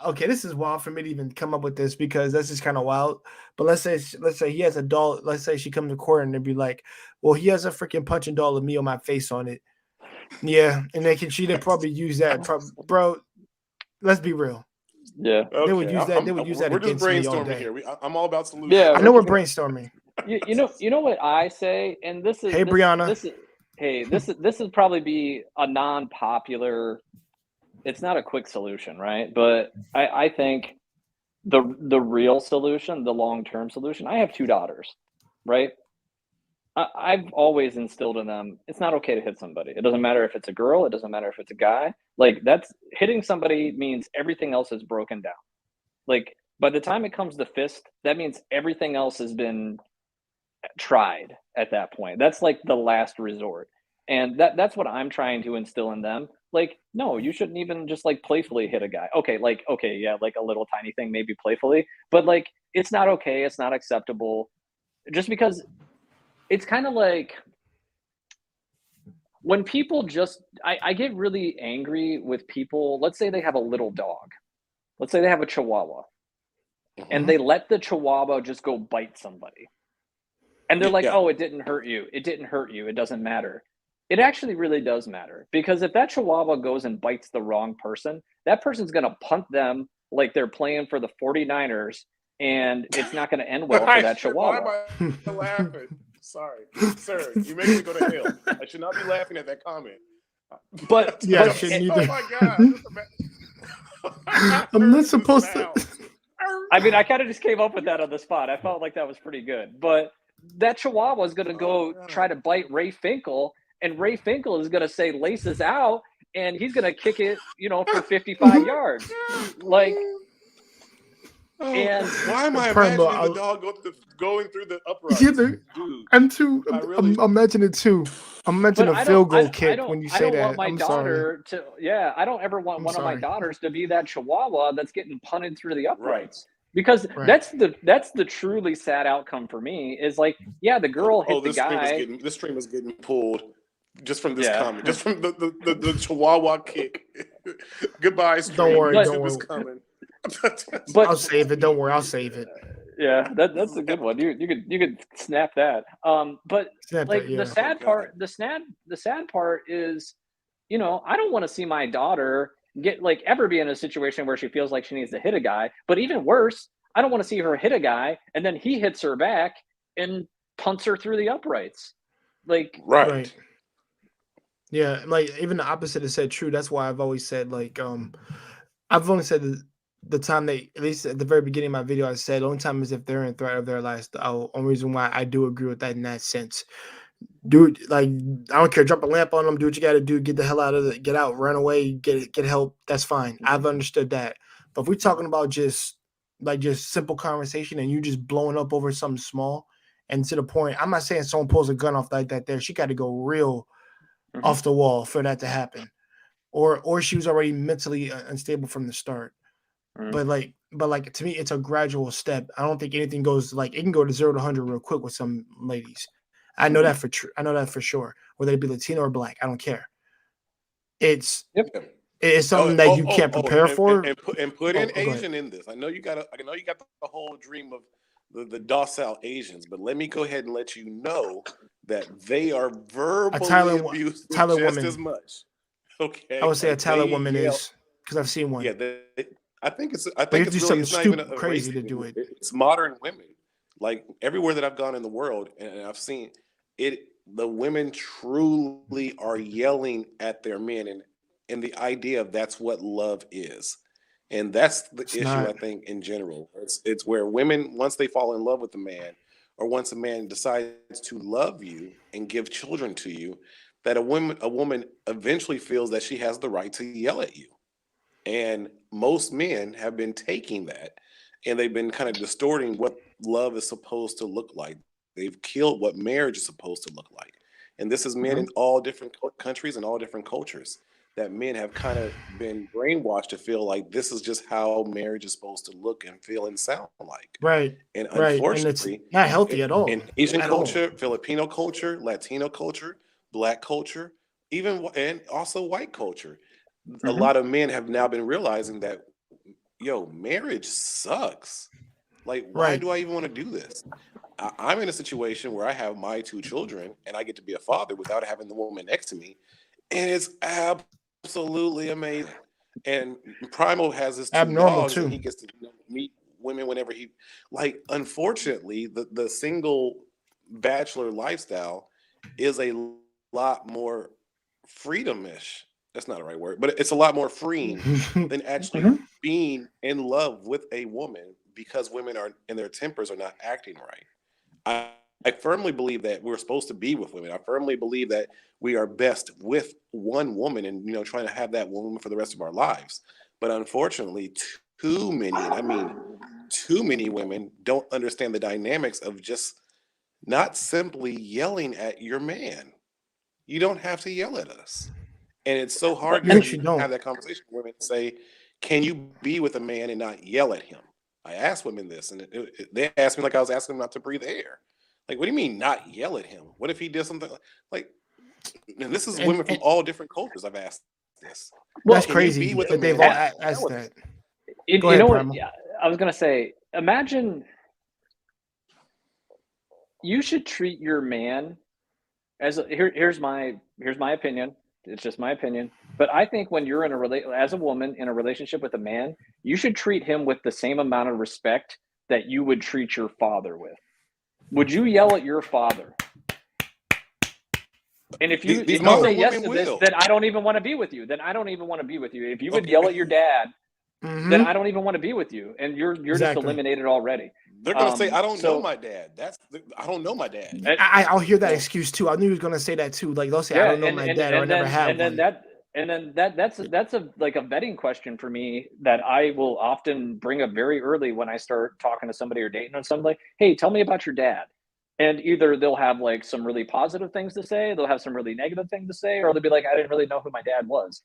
okay, this is wild for me to even come up with this because that's just kind of wild. But let's say he has a doll. Let's say she comes to court and they'd be like, "Well, he has a freaking punching doll of me on my face on it." Yeah, and she'd probably use that, bro. Let's be real. Yeah. They would Okay, use that. They would use that we're just against me all brainstorming day. here. I'm all about Yeah. I solutions. know we're We're, brainstorming. you know what I say, and Hey, Brianna. this is, hey, this is probably be a non-popular. It's not a quick solution, right? But I think the real solution, the long-term solution. I have two daughters, right? I've always instilled in them it's not okay to hit somebody. It doesn't matter if it's a girl. It doesn't matter if it's a guy. Like that's hitting somebody means everything else is broken down. Like by the time it comes to fist, that means everything else has been tried at that point. That's like the last resort. And that's what I'm trying to instill in them. Like, no, you shouldn't even just like playfully hit a guy. Okay, yeah, like a little tiny thing, maybe playfully, but like it's not okay, it's not acceptable. Just because it's kind of like when people just I get really angry with people. Let's say they have a little dog. Let's say they have a chihuahua and Mhm. they let the chihuahua just go bite somebody. And they're like, Yeah. "Oh, it didn't hurt you. It didn't hurt you. It doesn't matter." It actually really does matter because if that chihuahua goes and bites the wrong person, that person's going to punt them like they're playing for the 49ers, and it's not going to end well for that Why chihuahua. am I laughing? Sorry, sir. You're making me go to hell. I should not be laughing at that comment. But Yeah, I shouldn't Oh either. my God! I'm not supposed to. I mean, I kind of just came up with that on the spot. I felt like that was pretty good. But that chihuahua is going to go try to bite Ray Finkel, and Ray Finkel is going to say laces out, and he's going to kick it, for 55 yards. Like, and Why am I Primo, imagining the dog going through the uprights? yeah, Dude, I'm too. I really. I'm imagining it too. I'm but imagining a I field don't, goal kick when you I say don't want that. my I'm sorry. daughter to. Yeah, I don't ever want I'm one of my sorry. daughters to be that chihuahua that's getting punted through the Right. uprights. Because Right. that's the truly sad outcome for me is like, yeah, the girl hit the guy. This stream is getting pulled just from this Yeah. comment, just from the Chihuahua kick. Goodbye, stream. Don't worry. But- Don't YouTube is worry. coming. But I'll save it. Don't worry, I'll save it. yeah, that's a good one. You could snap that. But Snap like that, yeah. the sad God. part, the sad part is, you know, I don't want to see my daughter get like ever be in a situation where she feels like she needs to hit a guy. But even worse, I don't want to see her hit a guy and then he hits her back and punts her through the uprights. Like, Right. Yeah, like even the opposite is said true. That's why I've always said like I've only said the time they, at least at the very beginning of my video, I said the only time is if they're in threat of their lives. The only reason why I do agree with that in that sense. Dude, like I don't care, drop a lamp on them, do what you gotta do, get the hell out of the get out, run away, get help. That's fine. I've understood that. But if we're talking about just simple conversation and you just blowing up over something small and to the point, I'm not saying someone pulls a gun off like that there. She got to go real off the wall for that to happen. Or she was already mentally unstable from the start. But like to me, it's a gradual step. I don't think anything goes like it can go to 0 to 100 real quick with some ladies. I know that for true. I know that for sure. Whether it be Latino or black, I don't care. It's yep. it's something that you can't prepare for. And put in Go ahead. Asian in this. I know you got the whole dream of the docile Asians, but let me go ahead and let you know that they are verbally abused just woman. as much. Okay, I would say a Thailand woman yell. is because I've seen one. Yeah, I think it's But you have to do something it's not even stupid, a crazy race to do it. It's modern women. Like everywhere that I've gone in the world, and I've seen it, the women truly are yelling at their men, and the idea of that's what love is, and that's the It's issue. not. I think in general, it's where women, once they fall in love with a man, or once a man decides to love you and give children to you, that a woman eventually feels that she has the right to yell at you. And most men have been taking that and they've been kind of distorting what love is supposed to look like. They've killed what marriage is supposed to look like. And this is men in all different countries and all different cultures, that men have kind of been brainwashed to feel like this is just how marriage is supposed to look and feel and sound like. Right. And Right. And it's unfortunately, not healthy at all. in Asian At all. culture, Filipino culture, Latino culture, Black culture, and also white culture, a lot of men have now been realizing that, marriage sucks. Like, why Right. do I even want to do this? I'm in a situation where I have my 2 children and I get to be a father without having the woman next to me. And it's absolutely amazing. And Primo has his 2 Abnormal dogs and too. he gets to meet women whenever he like. Unfortunately, the single bachelor lifestyle is a lot more freedomish. That's not the right word, but it's a lot more freeing than actually being in love with a woman, because women are, and their tempers are not acting right. I firmly believe that we're supposed to be with women. I firmly believe that we are best with one woman and, trying to have that woman for the rest of our lives. But unfortunately, too many, and I mean too many women don't understand the dynamics of just not simply yelling at your man. You don't have to yell at us. And it's so hard You to actually even don't. have that conversation with women and say, can you be with a man and not yell at him? I asked women this, and they asked me like I was asking them not to breathe air. Like, what do you mean not yell at him? What if he did something like, and this is women from all different cultures I've asked this. Well, That's Can you crazy be with a that they've man? all at- asked that. you, Go you ahead, know what? Primal. Yeah, I was gonna say, imagine you should treat your man as here's my opinion. It's just my opinion. But I think when you're in as a woman in a relationship with a man, you should treat him with the same amount of respect that you would treat your father with. Would you yell at your father? And if you These if you say modern yes women to this, will. then I don't even want to be with you. Then I don't even want to be with you. If you would yell at your dad, then I don't even want to be with you. And you're just Exactly. eliminated already. They're gonna say, I don't know my dad. I don't know my dad. I'll hear that excuse too. I knew he was gonna say that too. Like they'll say, I don't know my dad, or I never had one. That's a like a vetting question for me that I will often bring up very early when I start talking to somebody or dating somebody. Hey, tell me about your dad. And either they'll have like some really positive things to say, they'll have some really negative things to say, or they'll be like, I didn't really know who my dad was.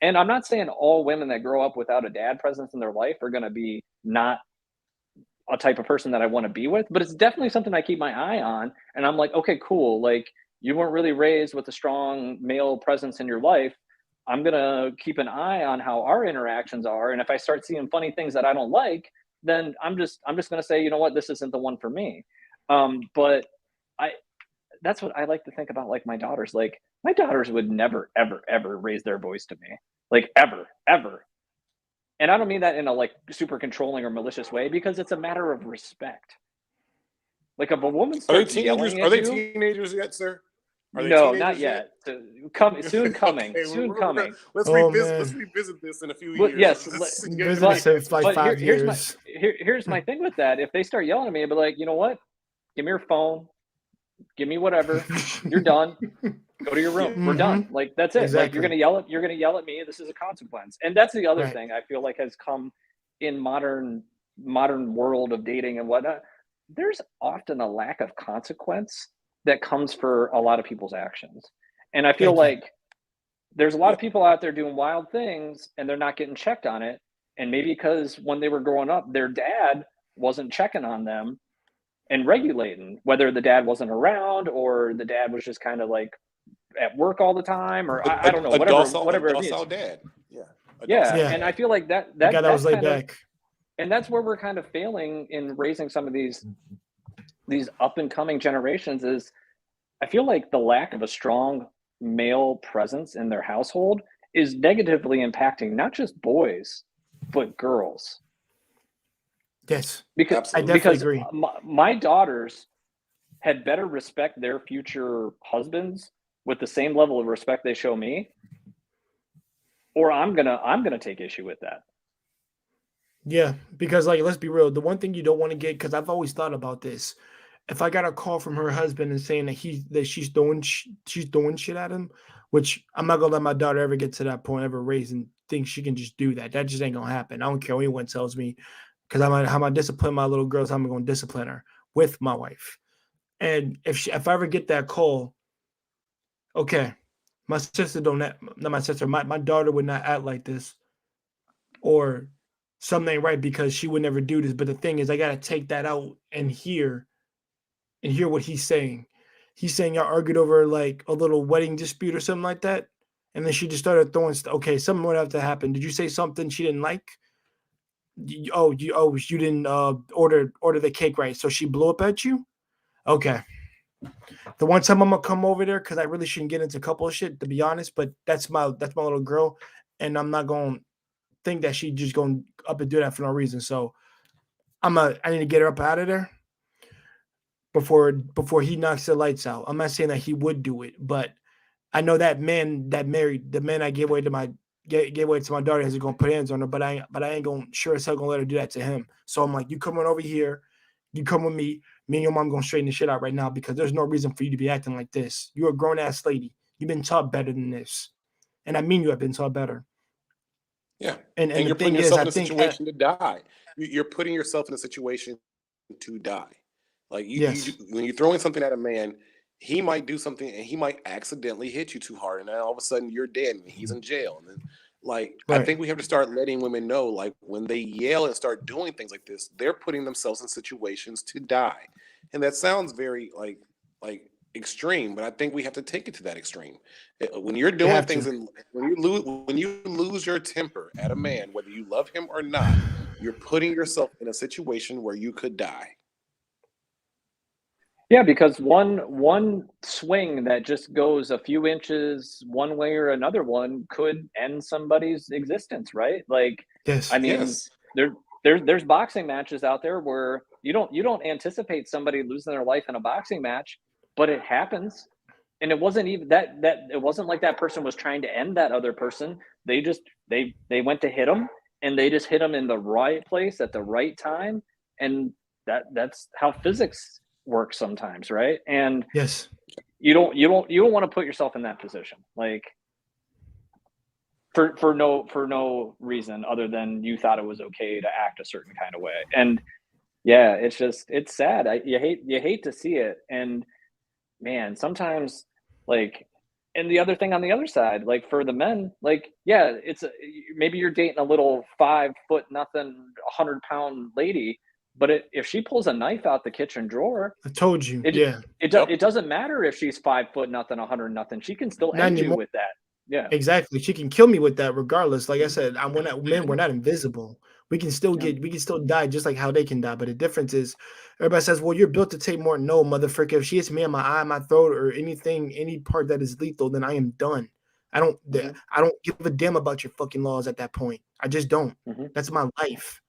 And I'm not saying all women that grow up without a dad presence in their life are going to be not a type of person that I want to be with, but it's definitely something I keep my eye on. And I'm like, okay, cool. Like, you weren't really raised with a strong male presence in your life. I'm gonna keep an eye on how our interactions are, and if I start seeing funny things that I don't like, then I'm just gonna say, you know what, this isn't the one for me. But I that's what I like to think about, like my daughters. Like my daughters would never, ever, ever raise their voice to me, like ever, ever. And I don't mean that in a like super controlling or malicious way, because it's a matter of respect. Like if a woman Are they starts teenagers? yelling Are at they you, teenagers yet, sir? Are they no, not teenagers yet? yet. So, soon coming, Okay, soon we're gonna coming. let's Oh revisit let's man, revisit this in a few But years. yes, Let's see, visit but us in like but 5 years. here's my thing with that. If they start yelling at me, I'd be like, you know what? Give me your phone. Give me whatever. You're done. Go to your yeah, room. We're done. Like that's it. Like Exactly. you're gonna yell at me. This is a consequence. And that's the other Right. thing I feel like has come in modern world of dating and whatnot. There's often a lack of consequence that comes for a lot of people's actions. And I feel Thank you. like there's a lot yeah. of people out there doing wild things and they're not getting checked on it. And maybe because when they were growing up, their dad wasn't checking on them and regulating, whether the dad wasn't around or the dad was just kind of like at work all the time, or I don't know, A a whatever it means. docile dad. Yeah, a Yeah, docile Yeah, and I dad. feel like that the guy that was that's laid kind of, back. and that's where we're kind of failing in raising some of these up and coming generations. Is I feel like the lack of a strong male presence in their household is negatively impacting not just boys but girls. Yes, Because I Absolutely. definitely because agree. my daughters had better respect their future husbands with the same level of respect they show me, or I'm gonna take issue with that. Yeah, because like let's be real, the one thing you don't want to get, because I've always thought about this. If I got a call from her husband and saying that she's throwing shit at him, which I'm not gonna let my daughter ever get to that point, ever raising think she can just do that. That just ain't gonna happen. I don't care what anyone tells me, because I'm gonna discipline my little girls. I'm gonna discipline her with my wife. And if I ever get that call, okay, my sister don't act, not my sister, my daughter would not act like this, or something ain't right because she would never do this. But the thing is, I gotta take that out and hear what he's saying. He's saying y'all argued over like a little wedding dispute or something like that. And then she just started throwing okay, something would have to happen. Did you say something she didn't like? You didn't order the cake right. So she blew up at you? Okay. The one time I'm gonna come over there, because I really shouldn't get into couple of shit, to be honest, but that's my little girl, and I'm not gonna think that she just going up and do that for no reason. So I need to get her up out of there before he knocks the lights out. I'm not saying that he would do it, but I know that man that married the man I gave away to my daughter is gonna put hands on her, but I ain't gonna sure as hell gonna let her do that to him. So I'm like, you coming over here, you come with me. Me and your mom gonna straighten the shit out right now, because there's no reason for you to be acting like this. You're a grown ass lady. You've been taught better than this, and I mean you have been taught better. Yeah, And and the you're putting thing is, yourself I in a think situation to die. You're putting yourself in a situation to die. Like yes, when you're throwing something at a man, he might do something and he might accidentally hit you too hard, and then all of a sudden you're dead and he's in jail. And then, like, I right. think we have to start letting women know, like, when they yell and start doing things like this, they're putting themselves in situations to die. And that sounds very like extreme, but I think we have to take it to that extreme. When you're You doing have things to. and when you lose your temper at a man, whether you love him or not, you're putting yourself in a situation where you could die. Yeah, because one swing that just goes a few inches one way or another one could end somebody's existence, right? Like, I Yes, mean, Yes. there's boxing matches out there where you don't anticipate somebody losing their life in a boxing match, but it happens. And it wasn't even that it wasn't like that person was trying to end that other person. They just they went to hit him, and they just hit him in the right place at the right time. And that's how physics works sometimes, right? And yes, you don't want to put yourself in that position, like for no reason other than you thought it was okay to act a certain kind of way. And yeah, it's sad. You hate to see it. And man, sometimes, like, and the other thing on the other side, like for the men, like, yeah, maybe you're dating a little 5 foot nothing, 100-pound lady, but if she pulls a knife out the kitchen drawer, I told you. it Yeah, it Yep. it doesn't matter if she's 5 foot nothing, 100 nothing. She can still not end you anymore. with that. Yeah. Exactly. She can kill me with that regardless. Like I said, we're not men, we're not invisible. Yeah. We can still die just like how they can die. But the difference is everybody says, well, you're built to take more. No, motherfucker. If she hits me in my eye, my throat, or anything, any part that is lethal, then I am done. Hmm. I don't give a damn about your fucking laws at that point. I just don't. Hmm. That's my life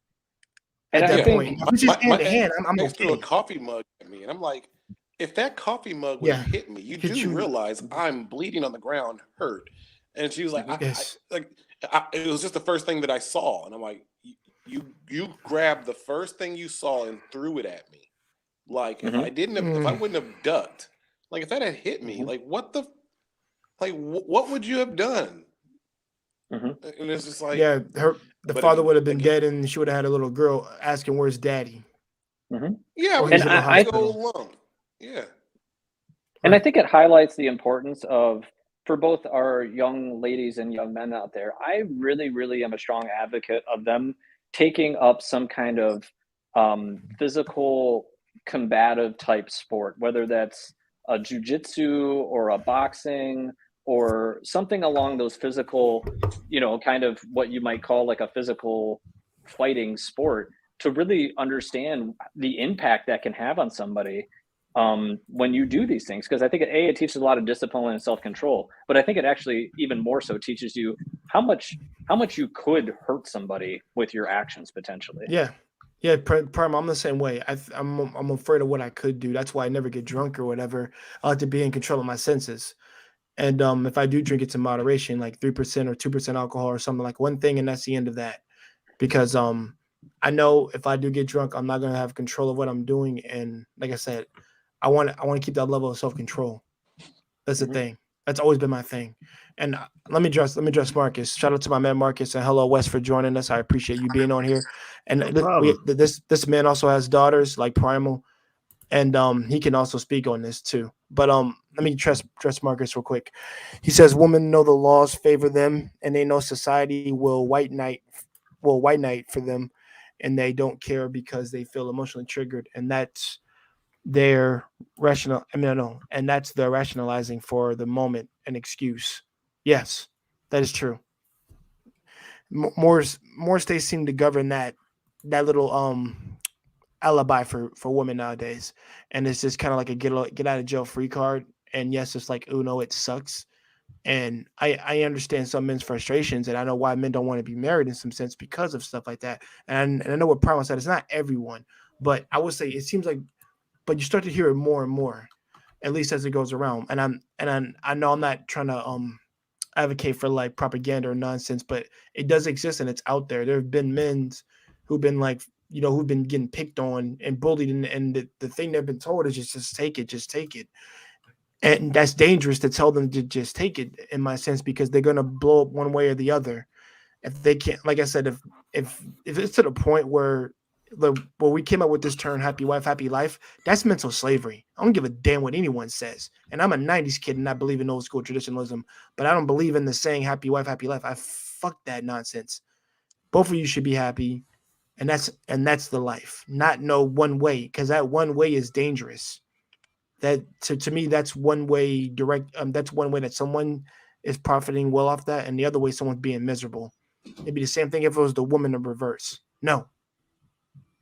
And at I that Yeah, point. think, Now, if it's just my hand to hand, I'm ex threw a okay. coffee mug at me, and I'm like, if that coffee mug would have Yeah. hit me, you Hit do you. realize I'm bleeding on the ground, hurt. And she was like, mhm, Yes. like, it was just the first thing that I saw, and I'm like, you grabbed the first thing you saw and threw it at me. Like, mhm, if I Mm, wouldn't have ducked, like if that had hit me, mhm, like like what would you have done? mhm, And it's just like, yeah. The but father would have been again, dead, and she would have had a little girl asking, "Where's daddy?" mhm. yeah, Or we he And was just in the a I, big hospital. old lump. Yeah. I Right. think it highlights the importance of, for both our young ladies and young men out there. I really, really am a strong advocate of them taking up some kind of physical combative type sport, whether that's a jujitsu or a boxing or something along those physical, kind of what you might call like a physical fighting sport, to really understand the impact that can have on somebody when you do these things. Because I think it teaches a lot of discipline and self-control, but I think it actually even more so teaches you how much how much you could hurt somebody with your actions potentially. Yeah. Yeah, prime. I'm the same way. I'm afraid of what I could do. That's why I never get drunk or whatever. I like to be in control of my senses. And if I do drink, it's in moderation, like 3% or 2% alcohol or something, like one thing, and that's the end of that. Because I know if I do get drunk, I'm not gonna have control of what I'm doing. And like I said, I want to keep that level of self control. That's the Hmm. thing. That's always been my thing. And let me address Marcus. Shout out to my man Marcus, and hello Wes for joining us. I appreciate you being on here. And No problem. this man also has daughters like Primal, and he can also speak on this too. But let me address Marcus real quick. He says women know the laws favor them, and they know society will white knight for them, and they don't care because they feel emotionally triggered, and that's their rational. I mean, no, and that's their rationalizing for the moment an excuse. Yes, that is true. More states seem to govern that little alibi for women nowadays, and it's just kind of like a get out of jail free card. And yes, it's like Uno, it sucks, and I understand some men's frustrations, and I know why men don't want to be married in some sense because of stuff like that. And I know what Primal said, it's not everyone, but I would say it seems like, but you start to hear it more and more, at least as it goes around. I know I'm not trying to advocate for like propaganda or nonsense, but it does exist and it's out there. There have been men's who've been like, who've been getting picked on and bullied, and the thing they've been told is just take it, just take it. And that's dangerous to tell them to just take it, in my sense, because they're gonna blow up one way or the other. If they can't, like I said, if it's to the point where we came up with this term happy wife happy life, that's mental slavery. I don't give a damn what anyone says, and I'm a 90s kid and I believe in old school traditionalism, but I don't believe in the saying happy wife happy life. I fuck that nonsense. Both of you should be happy, and that's the life, not no one way, because that one way is dangerous. That to me, that's one way direct. That's one way that someone is profiting well off that, and the other way someone's being miserable. It'd be the same thing if it was the woman in reverse. No,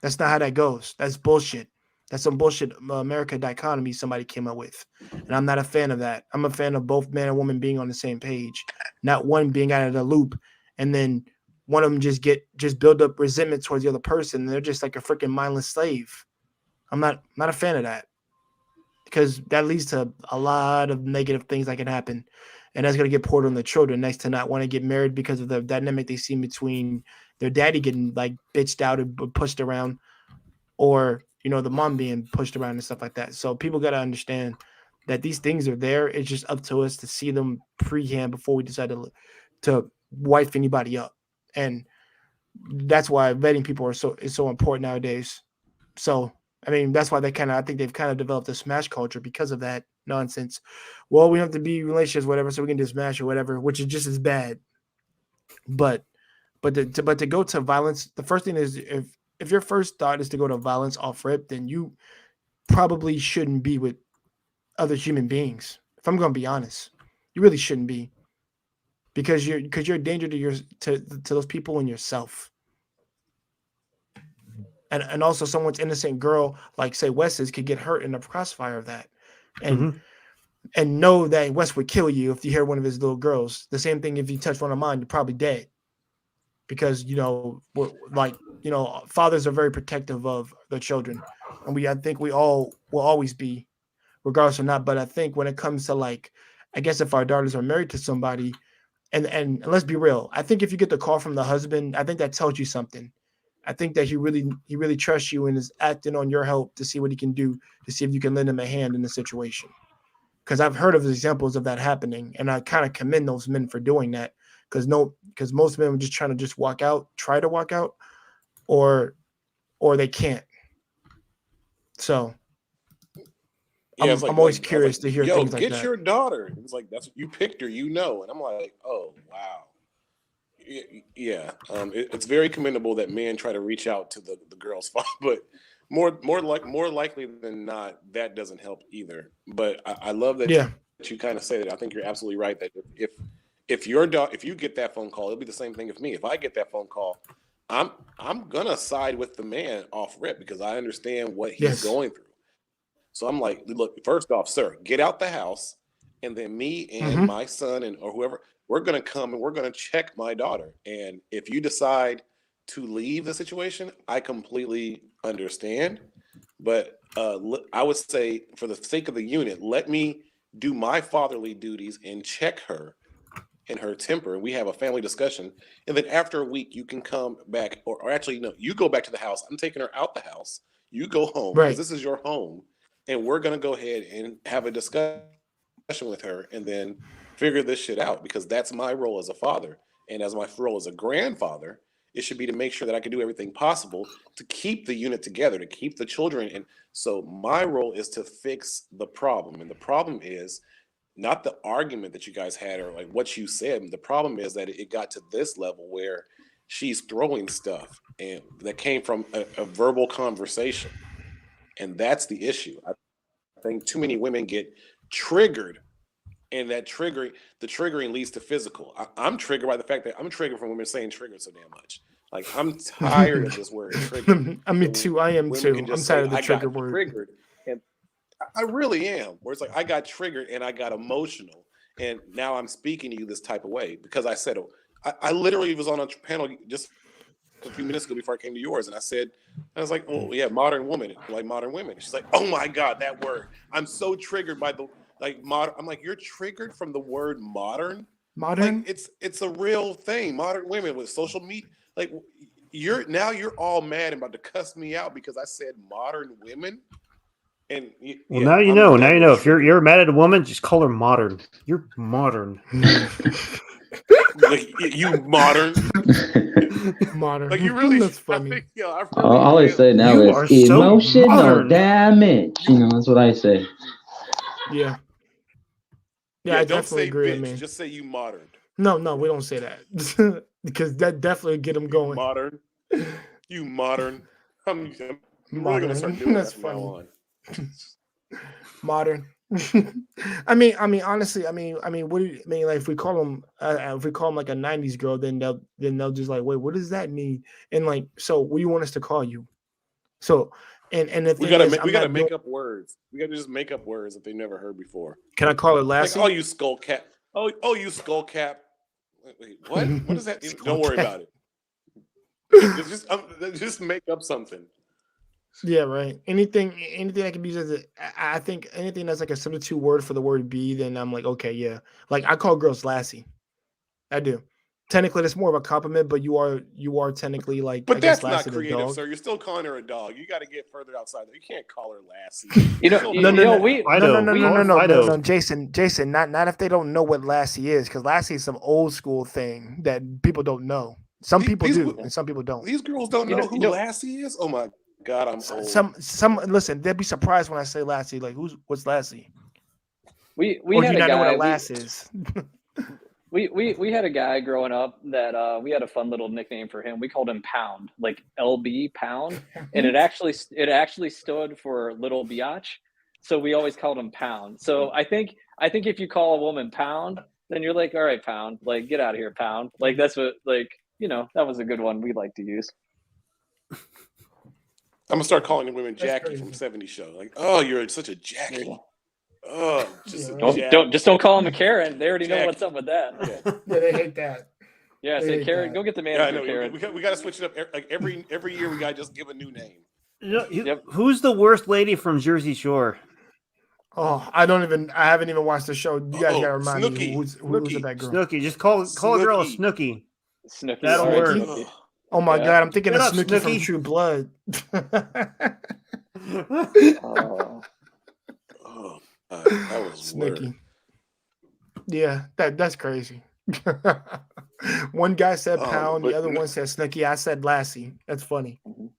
that's not how that goes. That's bullshit. That's some bullshit America dichotomy somebody came up with, and I'm not a fan of that. I'm a fan of both man and woman being on the same page, not one being out of the loop, and then one of them just build up resentment towards the other person. And they're just like a freaking mindless slave. I'm not a fan of that, because that leads to a lot of negative things that can happen, and that's going to get poured on the children next to not want to get married because of the dynamic they see between their daddy getting like bitched out and pushed around, or the mom being pushed around and stuff like that. So people got to understand that these things are there. It's just up to us to see them pre-hand before we decide to wife anybody up. And that's why vetting people is so important nowadays. So I mean, that's why I think they've kind of developed a smash culture because of that nonsense. Well, we have to be relationships, whatever, so we can just smash or whatever, which is just as bad. But but to go to violence, the first thing is, if your first thought is to go to violence off rip, then you probably shouldn't be with other human beings. If I'm going to be honest, you really shouldn't be. because you're a danger to those people and yourself. And also someone's innocent girl, like say Wes's, could get hurt in the crossfire of that. And know that Wes would kill you if you hear one of his little girls. The same thing if you touch one of mine, you're probably dead. Because fathers are very protective of their children, and I think we all will always be, regardless or not. But I think when it comes to like, I guess if our daughters are married to somebody, and let's be real, I think if you get the call from the husband, I think that tells you something. I think that he really trusts you and is acting on your help to see what he can do to see if you can lend him a hand in the situation. Because I've heard of examples of that happening, and I kind of commend those men for doing that. Because most men are just trying to just try to walk out, or they can't. So Yeah, it's I'm always curious to hear yo, things like get that. your daughter. It's like that's you picked her, and I'm like, oh wow. Yeah, it's very commendable that men try to reach out to the girl's father, but more likely than not, that doesn't help either. But I love that Yeah. you kind of say that. I think you're absolutely right that if you get that phone call, it'll be the same thing if me. If I get that phone call, I'm gonna side with the man off rip because I understand what he's Yes. going through. So I'm like, look, first off, sir, get out the house, and then me and my son or whoever, we're gonna come and we're gonna check my daughter. And if you decide to leave the situation, I completely understand. But I would say, for the sake of the unit, let me do my fatherly duties and check her and her temper. And we have a family discussion. And then after a week, you can come back, or actually, no, you go back to the house. I'm taking her out the house. You go home because Right. this is your home. And we're going to go ahead and have a discussion with her and then figure this shit out because that's my role as a father. And as my role as a grandfather, it should be to make sure that I can do everything possible to keep the unit together, to keep the children. And so my role is to fix the problem. And the problem is not the argument that you guys had or like what you said. The problem is that it got to this level where she's throwing stuff and that came from a verbal conversation. And that's the issue. I think too many women get triggered, and the triggering leads to physical. I'm triggered by the fact that I'm triggered from women saying triggered so damn much. Like I'm tired of this word triggered. Me too. I am Women too. can I'm just tired say, of the I trigger got word. triggered, and I really am. Where it's like I got triggered and I got emotional, and now I'm speaking to you this type of way because I said, I literally was on a panel just a few minutes ago before I came to yours, and I was like, oh yeah, modern woman, like modern women. She's like, oh my god, that word. I'm so triggered by the like modern. I'm like, you're triggered from the word modern. Modern? Like it's a real thing. Modern women with social media, like you're all mad and about to cuss me out because I said modern women. And Well, yeah, now you I'm know. done Now you with know. If triggered. you're mad at a woman, just call her modern. You're modern. Like you modern. Modern. Like you really. That's I funny. think, I really All I am. say now You is are so emotional modern. damage. You know, that's what I say. Yeah. Yeah, I don't definitely say agree. bitch. I mean, Just say you modern. no, we don't say that because that definitely get them You going. modern. You modern. I'm really gonna start Modern. doing That's that from now funny. on. Modern. I mean, honestly, what do you I mean? Like, if we call them like a '90s girl, then they'll just like, wait, what does that mean? And like, so what do you want us to call you? So, and the We thing is, gotta I'm not make up words. We gotta just make up words that they never heard before. Can I call her Like, Lassie? oh, you skull cap. Oh, you skull cap. Wait, what? What is that? Don't worry about it. Just make up something. Yeah, right. Anything that can be used as I think anything that's like a substitute word for the word be, then I'm like, okay, yeah. Like I call girls Lassie. I do. Technically, that's more of a compliment, but you are technically like But I guess that's not Lassie the creative, dog. sir. You're still calling her a dog. You got to get further outside. You can't call her Lassie. You know, Still you, No, you no, know, no, we Fido. no, Fido. Jason, not if they don't know what Lassie is, because Lassie is some old school thing that people don't know. Some people These do, and some people don't. these girls don't you know know, who Lassie is. Oh my god, I'm old. Some listen, they'll be surprised when I say Lassie. Like, what's Lassie? we Or do had you a not know what guy. a lass is? We had a guy growing up that we had a fun little nickname for him. We called him Pound, like LB Pound, and it actually stood for Little Biatch. So we always called him Pound. So I think if you call a woman Pound, then you're like, all right, Pound, like get out of here, Pound. Like that's what, like, that was a good one we like to use. I'm gonna start calling the women That's Jackie crazy. from '70s show. Like, oh, you're such a Jackie. Oh, just Yeah, a right. Jack. Don't call him a Karen. They already know Jackie. what's up with that. Yeah, Yeah, they hate that. Yeah, They say hate Karen, that. go get the yeah, I manager, know. Karen. We got to switch it up. Like every year, we got to just give a new name. Yep. Who's the worst lady from Jersey Shore? Oh, I haven't even watched the show. You guys Uh-oh, gotta remind me Snooki. who's Snooki. that girl. Snooki. Just call a girl a Snooki. Snooki. That'll all right, work. Snooki. Oh my Yeah. god, I'm thinking Get of up, Snooki from Snooki. True Blood. Oh. Oh, that was weird. Snooki. Yeah, that's crazy. One guy said Pound, but the other one said Snooki. I said Lassie. That's funny. Mhm.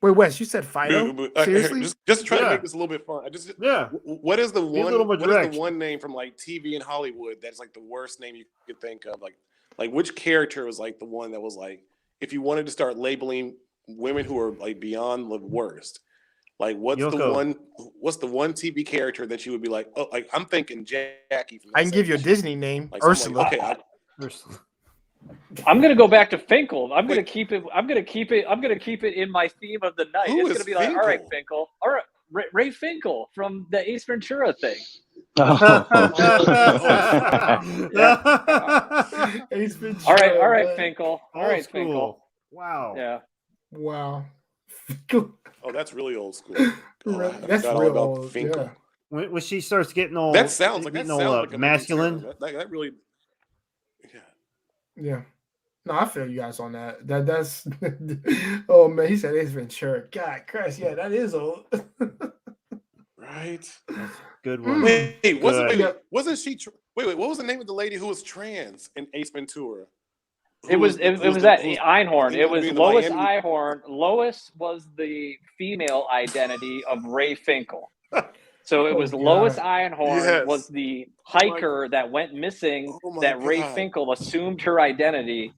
Wait, Wes, you said Fido? Seriously? Just to try to Yeah. make this a little bit fun. Yeah. What is the a one? little more What is the direct. one name from like TV in Hollywood that's like the worst name you could think of? Like which character was like the one that was like, if you wanted to start labeling women who are like beyond the worst, like what's the Yoko. one TV character that you would be like, oh, like I'm thinking Jackie. From I can give you a '70s. Disney name, Like, so I'm Ursula. like, okay, I'm gonna go back to Finkel. I'm gonna keep it in my theme of the night. Who It's is gonna be like, all right, Finkel? Finkel. All right, Ray Finkel from the Ace Ventura thing. Ace Ventura, All right, man. Finkel. All Old right, school. Finkel. Wow. Yeah. Wow. oh, that's really old school. Oh, I That's forgot all real about old. Finkel. Yeah. When she starts getting all That sounds like a masculine. That really, yeah. Yeah. No, I feel you guys on that. That's oh man, he said Ace Ventura. God Christ, yeah, that is old. Right. Good one. Wait, Good. wasn't she? Wait, what was the name of the lady who was trans in Ace Ventura? It was that Einhorn. It was Lois Einhorn. Lois was the female identity of Ray Finkel. So it was Lois Einhorn was the hiker that went missing that Ray Finkel assumed her identity.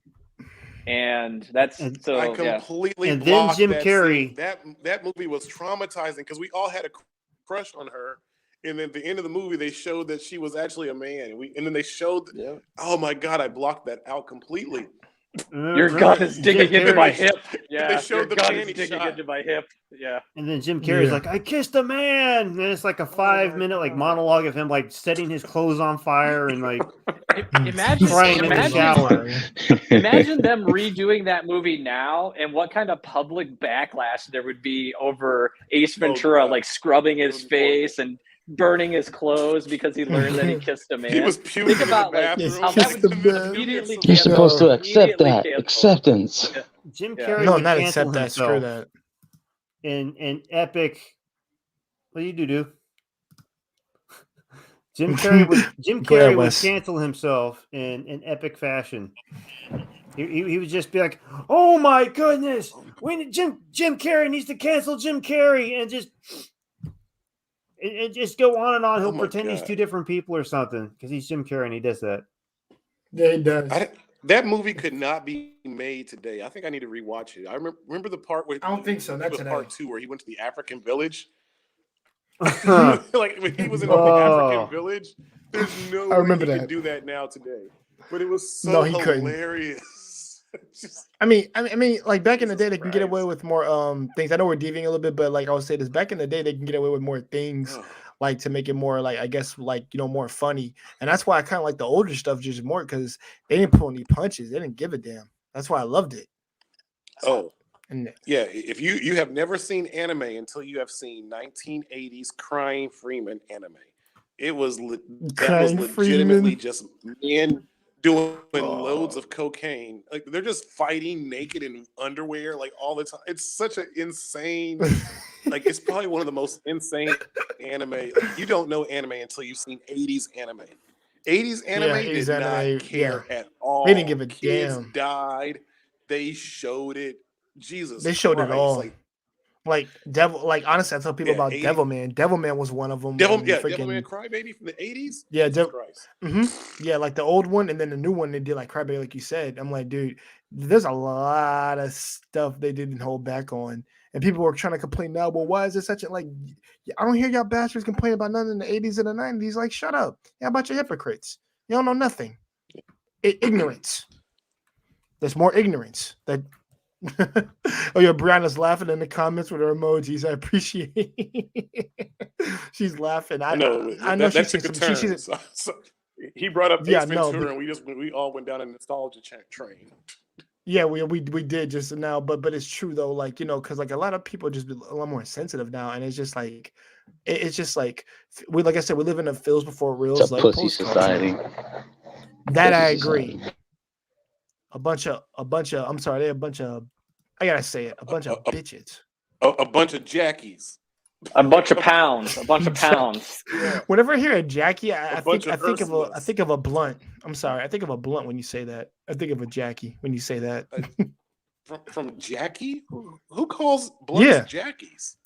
And that's so I completely And then blocked Jim that Carrey. scene. That movie was traumatizing because we all had a crush on her. And then at the end of the movie, they showed that she was actually a man. And then they showed, oh my God, I blocked that out completely. Your gun is digging into my hip. Yeah, they showed your the gun is panty digging shot. into my hip. Yeah. And then Jim Carrey's like, I kissed a man. And it's like a 5-minute like monologue of him like setting his clothes on fire and like crying in the shower. Imagine them redoing that movie now and what kind of public backlash there would be over Ace Ventura like scrubbing his face and burning his clothes because he learned that he kissed a man. He was puking Think about in the bathroom. how that would immediately You're supposed to accept that. canceled. Acceptance. Yeah. Jim Carrey No, would not cancel accept that. Screw himself that. in epic. What do you do? Jim Carrey would Wes. cancel himself in epic fashion. He would just be like, "Oh my goodness, Jim Carrey needs to cancel Jim Carrey," and just go on and on. He'll pretend he's two different people or something because he's Jim Carrey and he does that. Yeah, he does. That movie could not be made today. I think I need to rewatch it. I remember the part where I don't think so. Not today. Part 2 where he went to the African village. Like when he was in the African village, there's no way he could do that now today. But it was so hilarious. I mean, like back in the day, they can get away with more things. I know we're deviating a little bit, but like I would say this, back in the day, they can get away with more things, like to make it more like, I guess, like, you know, more funny. And that's why I kind of like the older stuff just more because they didn't pull any punches. They didn't give a damn. That's why I loved it. Oh, yeah. If you have never seen anime until you have seen 1980s Crying Freeman anime, that was legitimately just men doing loads of cocaine. Like they're just fighting naked in underwear like all the time. It's such an insane, like it's probably one of the most insane anime. Like, you don't know anime until you've seen 80s anime. 80s anime did not care at all. They didn't give a Kids damn. died. They showed it. Jesus, they showed it all. Like Devil, like honestly, I tell people about 80. Devilman. Devilman was one of them. Devilman Crybaby from the 80s. Yeah, yeah, like the old one, and then the new one they did like Crybaby, like you said. I'm like, dude, there's a lot of stuff they didn't hold back on, and people were trying to complain now. Well, why is it such a like? I don't hear y'all bastards complain about nothing in the 80s and the 90s. Like, shut up! Yeah, a bunch of hypocrites. You don't know nothing. Ignorance. There's more ignorance. That oh yeah, Brianna's laughing in the comments with her emojis. I appreciate it. She's laughing. I know I know that she's took seen a some. turn. So he brought up Yeah, Ace no, Ventura, and we all went down a nostalgia train. yeah, we did just now, but it's true though. Like, you know, because like a lot of people just be a lot more sensitive now, and it's just like it's just like we, like I said, we live in a feels before It's a reals, like pussy post society. that I Pussy agree. society. A bunch of I'm sorry, they're a bunch of I gotta say it, a bunch of bitches. A bunch of Jackies. A bunch of pounds. A bunch of pounds. Yeah. Whenever I hear a Jackie, I bunch think of I think of a blunt. I'm sorry, I think of a blunt when you say that. I think of a Jackie when you say that. From Jackie? Who calls blunts Yeah. Jackies?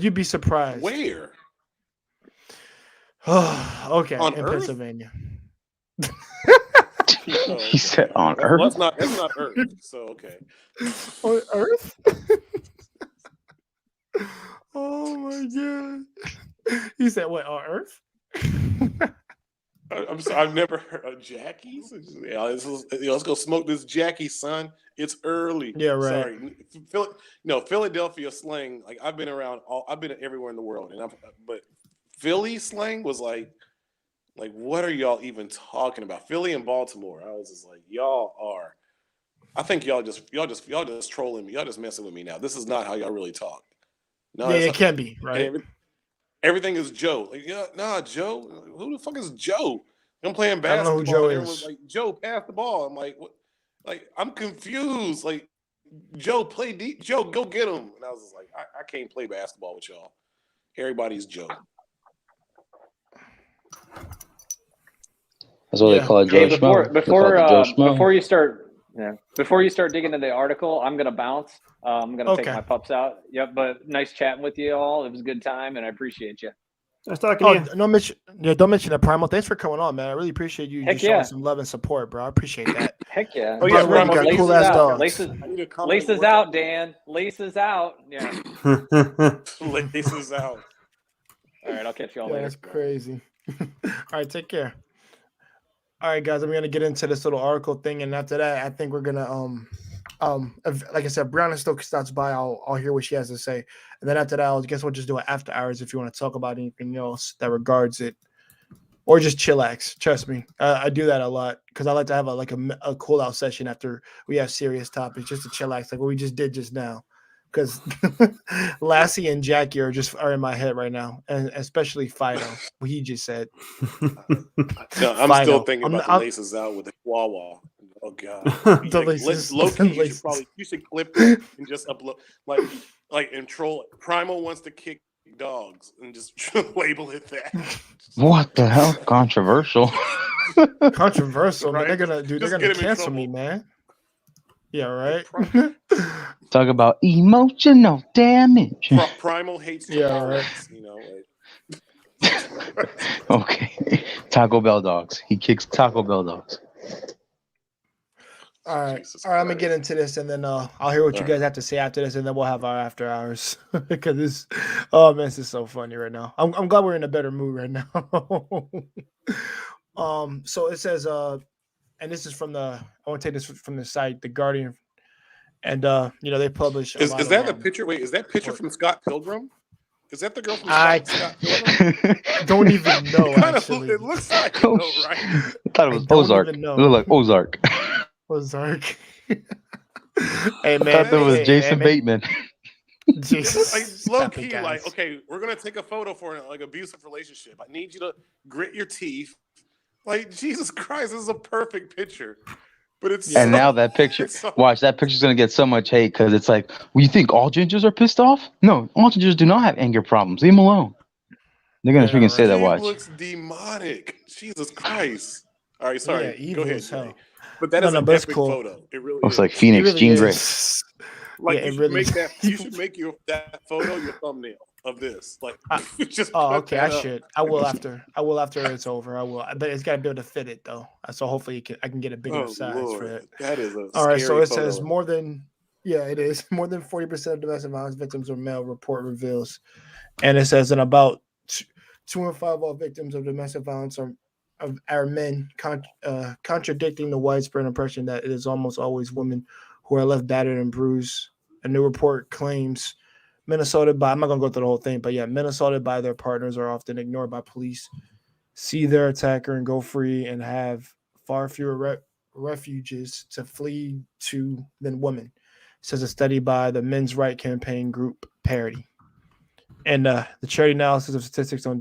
You'd be surprised. Where? Okay, On in Earth? Pennsylvania. He said on Earth. That's not Earth. So okay. On Earth? Oh my god. He said what, on Earth? I'm sorry, I've never heard of Jackie's. Yeah, let's go smoke this Jackie, son. It's early. Yeah, right. Sorry, Philadelphia slang. Like I've been everywhere in the world, but Philly slang was like, what are y'all even talking about? Philly and Baltimore. I was just like, y'all are. I think y'all just trolling me. Y'all just messing with me now. This is not how y'all really talk. No, Yeah, it can be, right? Everything is Joe. Like, yeah, nah, Joe. Who the fuck is Joe? I'm playing I basketball. don't know who Joe and everyone's is. like, Joe, pass the ball. I'm like, what? Like, I'm confused. Like, Joe, play deep. Joe, go get him. And I was just like, I can't play basketball with y'all. Everybody's Joe. That's what Yeah. they call it, Hey, Joe Schmo. They call it Joe Schmo. before you start digging into the article, I'm gonna bounce. I'm gonna take Okay. my pups out. Yep, but nice chatting with you all. It was a good time, and I appreciate you. Nice talking to you. Don't mention that, Primal. Thanks for coming on, man. I really appreciate you Heck just showing yeah. some love and support, bro. I appreciate that. Heck yeah. Oh yeah, Brother, Primal, you got laces cool ass out. dogs. Laces, I need a comment laces out, Dan. Laces out. Yeah. Laces out. All right, I'll catch you all Yeah, later. that's crazy. All right, take care. All right, guys, I'm gonna get into this little article thing, and after that, I think we're gonna like I said, Brianna still stops by. I'll hear what she has to say, and then after that, I guess we'll just do it after hours if you want to talk about anything else that regards it, or just chillax. Trust me, I do that a lot because I like to have a cool out session after we have serious topics, just to chillax, like what we just did just now. Because Lassie and Jackie are in my head right now, and especially Fido, what he just said. No, I'm still thinking about the laces out with the Wawa. Oh god. The laces- Low key, laces. you should clip that and just upload and troll. Primal wants to kick dogs and just label it that. What the hell? Controversial. Controversial, man. Right? They're Just gonna get him in cancel me, trouble. man. Yeah, right. Talk about emotional damage. Primal hates Yeah, chihuahuas, right. Okay. Taco Bell dogs. He kicks Taco Bell dogs. All right, Jesus all right. I'm gonna Christ. get into this, and then I'll hear what you All guys have to say after this, and then we'll have our after hours because this. Oh man, this is so funny right now. I'm glad we're in a better mood right now. So it says and this is from I want to take this from the site, The Guardian, and they publish. Is that the picture? Wait, is that picture from Scott Pilgrim? Is that the girl from Scott Pilgrim? Don't even know. Actually, It looks like Oh, it, right? I thought it was don't Ozark. It even know. looked like Ozark. Ozark. Hey I man, thought that was Jason Bateman. Jesus, It's low stop it, key, guys. like, okay, we're gonna take a photo for an abusive relationship. I need you to grit your teeth. Like, Jesus Christ, this is a perfect picture. But it's And now that picture, watch, that picture's going to get so much hate because it's like, well, you think all gingers are pissed off? No, all gingers do not have anger problems. Leave them alone. They're going to freaking say that, He watch. looks demonic. Jesus Christ. All right, sorry. Yeah, evil Go ahead, as hell. Jay. But that is an but it's epic cool. photo. It really Looks is. like It Phoenix, really Jean Grey. is. Like, Yeah, you it should really make is. that. You should make that photo your thumbnail of this. Like, just Oh, put okay. that I up. should. I will after it's over. I will. But it's got to be able to fit it though. So hopefully I can get a big enough Oh size for Lord, it. that is a All right. So scary it says photo. more than. Yeah, it is. More than 40% of domestic violence victims are male. Report reveals, and it says that about 2 in 5 all victims of domestic violence of our men, contradicting the widespread impression that it is almost always women who are left battered and bruised. A new report claims Minnesota by I'm not gonna go through the whole thing, but yeah, Minnesota by their partners are often ignored by police, see their attacker and go free, and have far fewer refuges to flee to than women, says a study by the men's right campaign group Parity. And the charity analysis of statistics on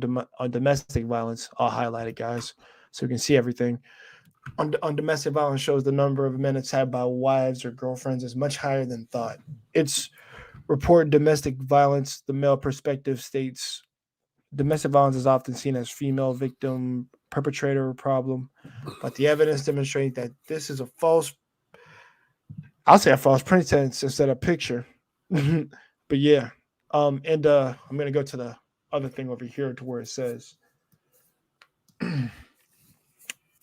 domestic violence, all highlighted, guys, so you can see everything. On domestic violence shows the number of men attacked by wives or girlfriends is much higher than thought. It's report domestic violence. The male perspective states domestic violence is often seen as female victim perpetrator problem, but the evidence demonstrates that this is a false. I'll say a false pretense instead of picture. But yeah, and I'm gonna go to the other thing over here to where it says.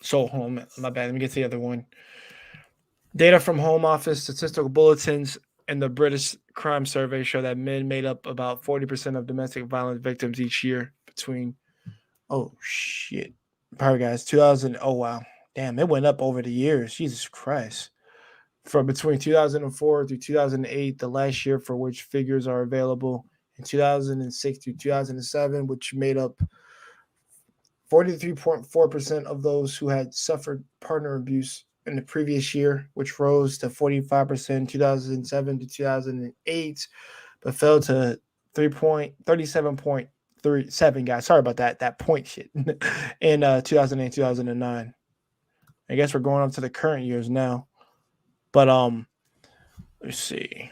So hold on, my bad. Let me get to the other one. Data from Home Office statistical bulletins and the British Crime Survey show that men made up about 40% of domestic violence victims each year between. Oh shit! All right, guys. 2000. Oh wow, damn! It went up over the years. Jesus Christ! From between 2004 through 2008, the last year for which figures are available, in 2006 through 2007, which made up 43.4% of those who had suffered partner abuse in the previous year, which rose to 45% in 2007 to 2008, but fell to 37.37, guys. Sorry about that point shit in 2008, 2009. I guess we're going up to the current years now. But let's see.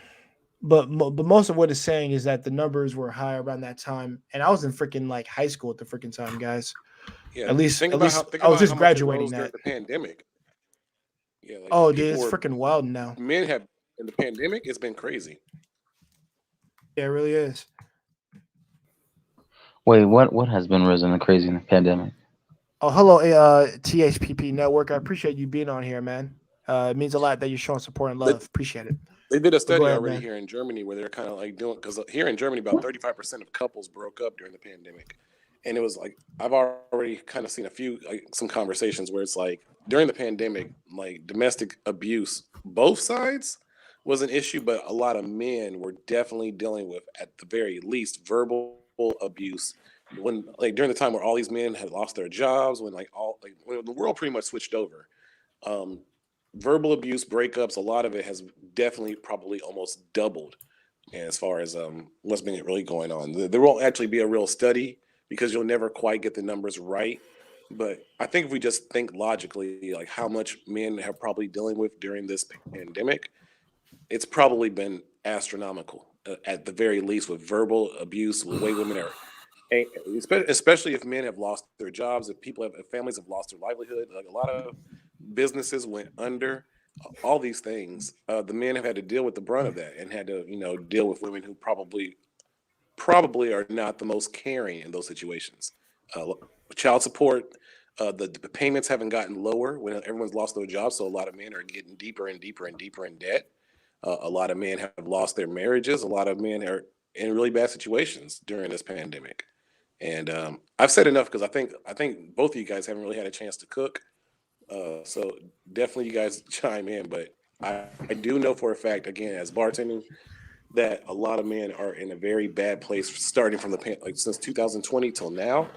But most of what it's saying is that the numbers were high around that time, and I was in freaking like high school at the freaking time, guys. Yeah, At least think I was about just how much it graduating rose during that. the pandemic. Yeah, like Oh, dude, people it's were freaking wild now. men have in the pandemic. It's been crazy. Yeah, it really is. Wait, what has been risen crazy in the pandemic? Oh, hello, THPP Network. I appreciate you being on here, man. It means a lot that you're showing support and They, love. Appreciate it. they did a But go study ahead, already man. here in Germany where they're kind of like doing because here in Germany about 35% of couples broke up during the pandemic, and it was like I've already kind of seen a few like some conversations where it's like during the pandemic like domestic abuse both sides was an issue, but a lot of men were definitely dealing with at the very least verbal abuse when like during the time where all these men had lost their jobs when like all like when the world pretty much switched over. um, Verbal abuse breakups, a lot of it has definitely probably almost doubled as far as what's been really going on. There won't actually be a real study because you'll never quite get the numbers right. But I think if we just think logically, like how much men have probably dealing with during this pandemic, it's probably been astronomical at the very least with verbal abuse, the way women are, especially if men have lost their jobs, if people have, if families have lost their livelihood, like a lot of businesses went under, all these things. The men have had to deal with the brunt of that and had to, deal with women who probably are not the most caring in those situations. Uh, Child support, the payments haven't gotten lower when everyone's lost their jobs, so a lot of men are getting deeper and deeper and deeper in debt. A lot of men have lost their marriages. A lot of men are in really bad situations during this pandemic. And I've said enough because I think both of you guys haven't really had a chance to cook. So definitely you guys chime in, but I do know for a fact, again, as bartending, that a lot of men are in a very bad place starting from like since 2020 till now.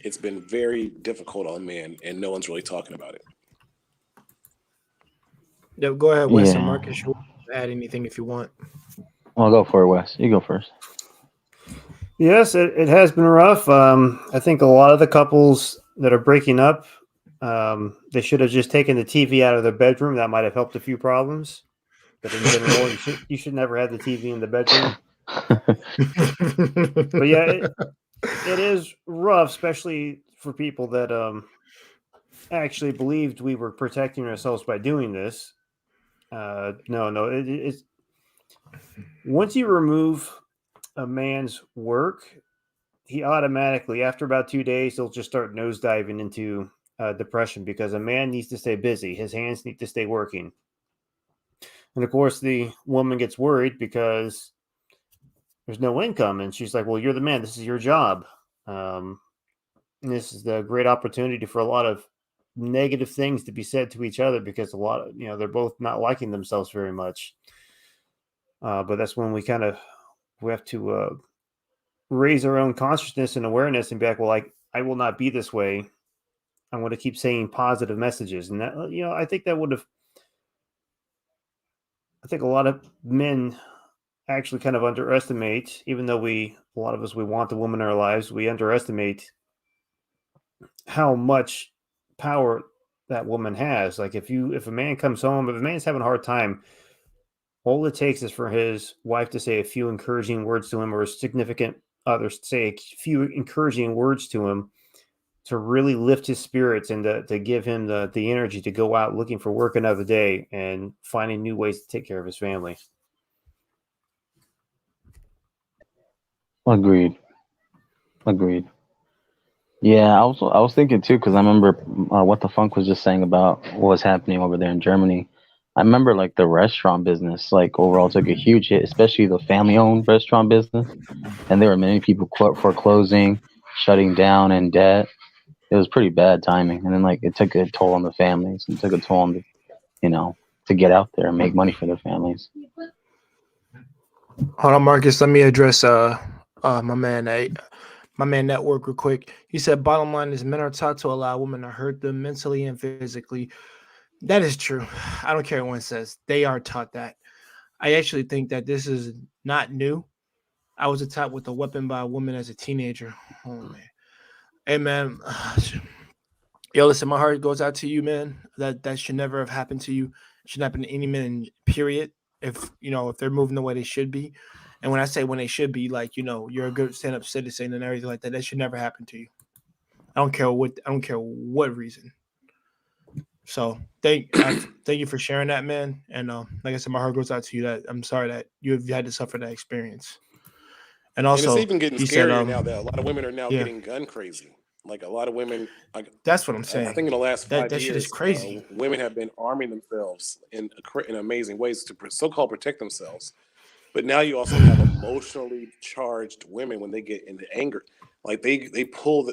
It's been very difficult on men, and no one's really talking about it. Yeah, go ahead, Wes and Yeah. Marcus. You add anything if you want. I'll go for it, Wes. You go first. Yes, it has been rough. I think a lot of the couples that are breaking up, they should have just taken the TV out of their bedroom. That might have helped a few problems. But in general, you should never have the TV in the bedroom. But yeah, it is rough, especially for people that actually believed we were protecting ourselves by doing this. No, it's once you remove a man's work, he automatically, after about 2 days, he'll just start nosediving into depression because a man needs to stay busy. His hands need to stay working. And of course, the woman gets worried because there's no income. And she's like, well, you're the man. This is your job. And this is the great opportunity for a lot of negative things to be said to each other because a lot of, they're both not liking themselves very much. But that's when we have to raise our own consciousness and awareness and be like, well, I will not be this way. I'm going to keep saying positive messages. And that, I think a lot of men actually kind of underestimate, even though a lot of us, we want the woman in our lives, we underestimate how much power that woman has. Like if a man comes home, if a man's having a hard time, all it takes is for his wife to say a few encouraging words to him, or a significant other say a few encouraging words to him, to really lift his spirits and to give him the energy to go out looking for work another day and finding new ways to take care of his family. Agreed. Yeah, I was thinking too, because I remember what the Funk was just saying about what was happening over there in Germany. I remember like the restaurant business, like overall took a huge hit, especially the family-owned restaurant business, and there were many people foreclosing, shutting down, in debt. It was pretty bad timing, and then like it took a toll on the families, and took a toll on the, to get out there and make money for their families. Hold on, Marcus. Let me address my man Network real quick. He said, bottom line is men are taught to allow women to hurt them mentally and physically. That is true. I don't care what one says. They are taught that. I actually think that this is not new. I was attacked with a weapon by a woman as a teenager. Oh, man. Hey, man. Yo, listen, my heart goes out to you, man. That should never have happened to you. It shouldn't happen to any man, period. If they're moving the way they should be. And when I say when they should be, like, you're a good stand-up citizen and everything like that, that should never happen to you. I don't care what reason. So thank you for sharing that, man. And like I said, my heart goes out to you. That I'm sorry that you had to suffer that experience. And also, and it's even getting he scarier said, now that a lot of women are now yeah. getting gun crazy. Like a lot of women, That's what I'm saying. I think in the last 5 that years, shit is crazy. Women have been arming themselves in amazing ways to so-called protect themselves. But now you also have emotionally charged women when they get into anger. Like they pull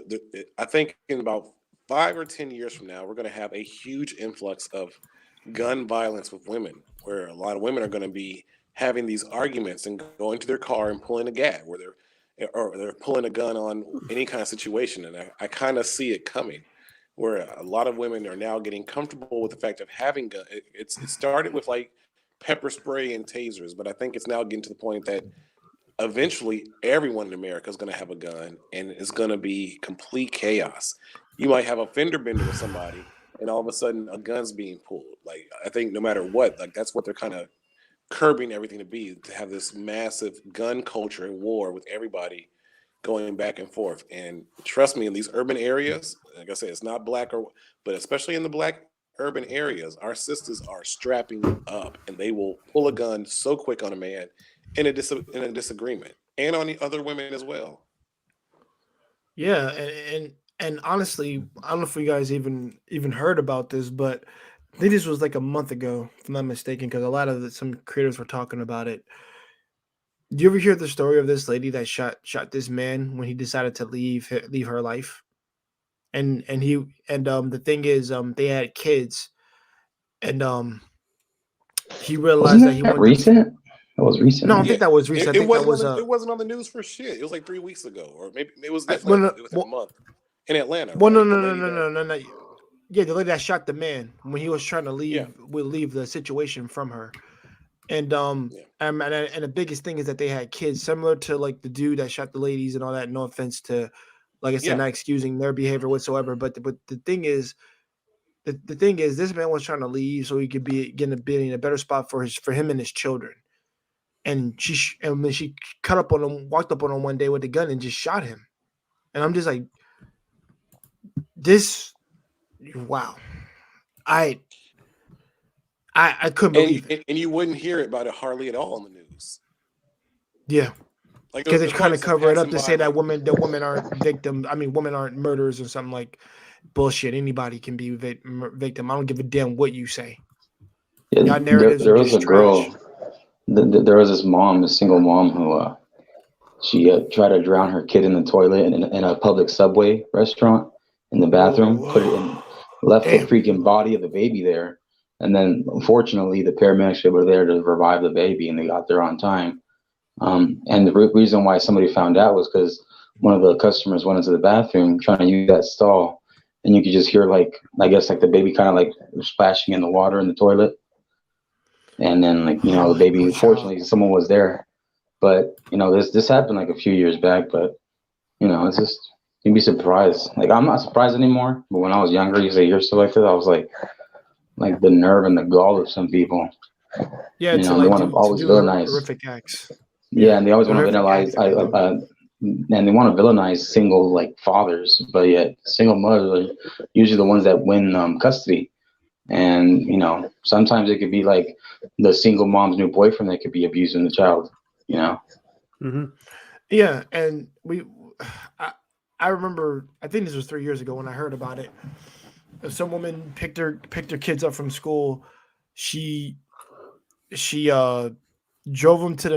I think in about 5 or 10 years from now, we're going to have a huge influx of gun violence with women, where a lot of women are going to be having these arguments and going to their car and pulling a gat, where they're pulling a gun on any kind of situation. And I kind of see it coming, where a lot of women are now getting comfortable with the fact of having gun. It started with like pepper spray and tasers, but I think it's now getting to the point that eventually everyone in America is going to have a gun, and it's going to be complete chaos. You might have a fender bender with somebody, and all of a sudden a gun's being pulled. Like, I think no matter what, like that's what they're kind of curbing everything to have this massive gun culture and war with everybody going back and forth. And trust me, in these urban areas, like I said, it's not but especially in the black urban areas, our sisters are strapping up, and they will pull a gun so quick on a man in a disagreement, and on the other women as well. Yeah, and honestly, I don't know if you guys even heard about this, but I think this was like a month ago, if I'm not mistaken, because a lot of some creators were talking about it. Do you ever hear the story of this lady that shot this man when he decided to leave her life? And the thing is, they had kids, and he realized that he Wasn't that wanted recent? That was recent. No, I Right? think that was recent. I think that was it wasn't on the news for shit. It was like 3 weeks ago, or maybe it was well, definitely within a month in Atlanta. well, Right? no. Yeah, the lady that shot the man when he was trying to leave, Yeah. would leave the situation from her. And Yeah. and the biggest thing is that they had kids, similar to like the dude that shot the ladies and all that. No offense to, like I said, Yeah. not excusing their behavior whatsoever. But the thing is, the thing is, this man was trying to leave so he could be in a better spot for him and his children. And when she walked up on him one day with a gun and just shot him. And I'm just like, this, wow. I couldn't believe it. And you wouldn't hear about it hardly at all on the news. Yeah. Like Because they kind of cover it up to say that women women aren't victims. I mean, women aren't murderers or something like bullshit. Anybody can be victim. I don't give a damn what you say. Yeah, Y'all narratives there are was just a girl. trash. There was this mom, a single mom, who she tried to drown her kid in the toilet in a public Subway restaurant in the bathroom. Whoa. Put it in. left the Damn. freaking body of the baby there. And then, unfortunately, the paramedics were there to revive the baby, and they got there on time. And the reason why somebody found out was because one of the customers went into the bathroom trying to use that stall, and you could just hear, like, I guess, like the baby kind of like splashing in the water in the toilet. And then, like, you know, Oh, the baby, poor child. fortunately, someone was there. But, you know, this happened like a few years back, but, you know, it's just, you'd be surprised. Like, I'm not surprised anymore, but when I was younger, you say you're stuff like that, I was like the nerve and the gall of some people. Yeah, You to know, they like want to to always do villainize. horrific acts. Yeah, and they always The want to horrific villainize, acts that they do. and they want to villainize single like fathers, but yet single mothers are usually the ones that win custody. And you know, sometimes it could be like the single mom's new boyfriend that could be abusing the child. You know. Hmm. Yeah, and I, I remember. I think this was 3 years ago when I heard about it. Some woman picked her kids up from school. She drove him to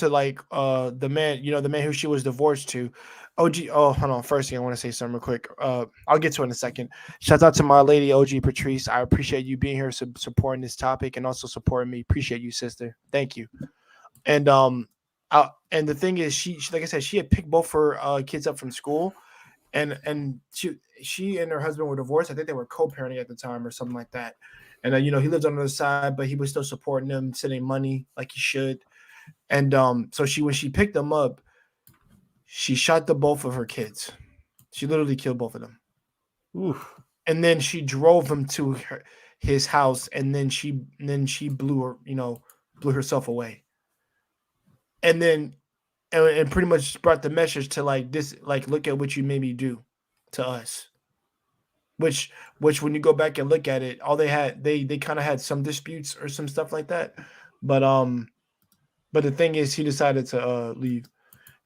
like the man, the man who she was divorced to. Oh, hold on. First thing I want to say something real quick. I'll get to it in a second. Shout out to my lady OG Patrice. I appreciate you being here, supporting this topic and also supporting me. Appreciate you, sister. Thank you. And and the thing is, she like I said, she had picked both her kids up from school, and she and her husband were divorced. I think they were co-parenting at the time or something like that. And he lived on the other side, but he was still supporting them, sending money like he should. And so when she picked them up, she shot the both of her kids. She literally killed both of them. Oof. And then she drove him to his house, and then she blew herself away. And then and pretty much brought the message to like this, like, look at what you made me do to us. Which when you go back and look at it, all they kind of had some disputes or some stuff like that. But the thing is, he decided to leave.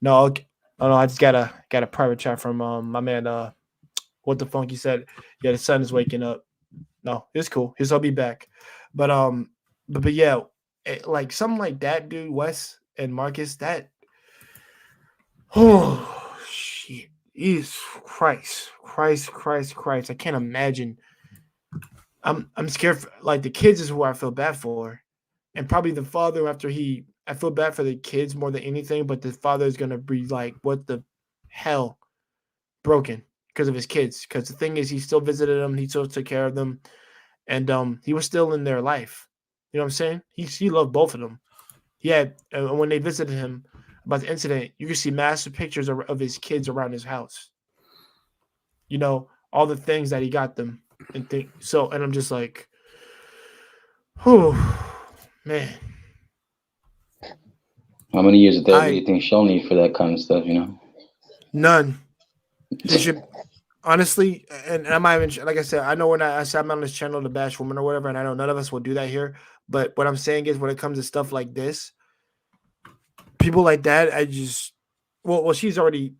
No, okay. Oh no, I just got a private chat from my man. What the funk he said? Yeah, the sun is waking up. No, it's cool. I'll be back. But but yeah, like something like that, dude. Wes and Marcus, that. Oh shit! Jesus Christ! I can't imagine. I'm scared. Like the kids is who I feel bad for, and probably the father after he. I feel bad for the kids more than anything, but the father is gonna be like, "What the hell?" Broken because of his kids. Because the thing is, he still visited them, he still took care of them, and he was still in their life. You know what I'm saying? He loved both of them. He had when they visited him about the incident, you can see massive pictures of his kids around his house. All the things that he got them and and I'm just like, oh man, How many years of therapy do I you think she'll need for that kind of stuff? You know. none. They should honestly, and I'm not even like I said. I know when I said I'm on this channel to bash women or whatever, and I know none of us will do that here. But what I'm saying is, when it comes to stuff like this, people like that, I just, she's already,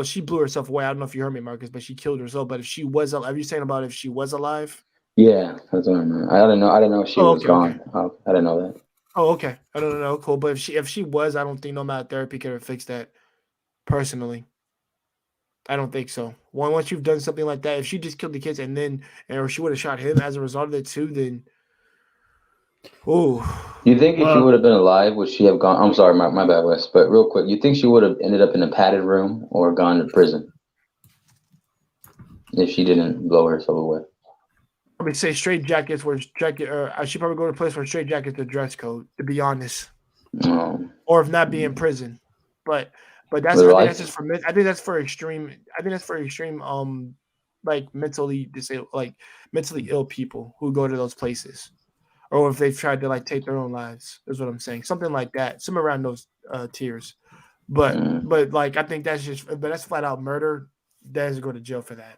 she blew herself away. I don't know if you heard me, Marcus, but she killed herself. But if she was, are you saying about if she was alive? Yeah, that's what I meant. I didn't know. I didn't know she Oh, was okay, okay. gone. I didn't know that. Oh, okay. I don't know. Cool. But if she was, I don't think no amount of therapy could have fixed that. Personally, I don't think so. Once you've done something like that, if she just killed the kids or she would have shot him as a result of it too, then oh, You think if she Well, would have been alive, would she have gone? I'm sorry, my bad, Wes. But real quick, you think she would have ended up in a padded room or gone to prison if she didn't blow herself away? I mean, say straight jackets were jacket, or I should probably go to a place where straight jackets the dress code. To be honest, or if not be in prison, but that's With I think that's life? just for I think that's for extreme. I think that's for extreme like mentally disabled, like mentally ill people who go to those places, or if they've tried to like take their own lives. Is what I'm saying. Something like that. Some around those tiers. Mm, But like I think but that's flat out murder. That has to go to jail for that.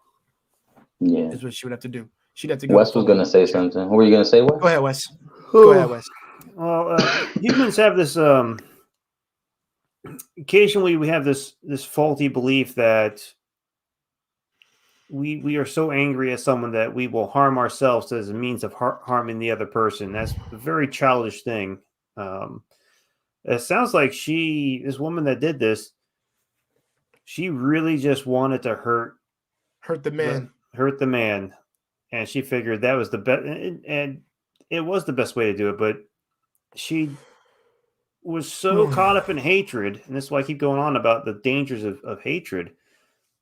yeah. Is what she would have to do. She'd have to go to Wes was gonna full say jail. something. What were you gonna say, Go Wes? ahead, Wes. Go ahead, Wes. well, humans have this. Occasionally, we have this faulty belief that we are so angry at someone that we will harm ourselves as a means of harming the other person. That's a very childish thing. It sounds like this woman that did this, she really just wanted to hurt Hurt the man. the man. and she figured that was the best, and it was the best way to do it. But she was so caught up in hatred, and this is why I keep going on about the dangers of hatred.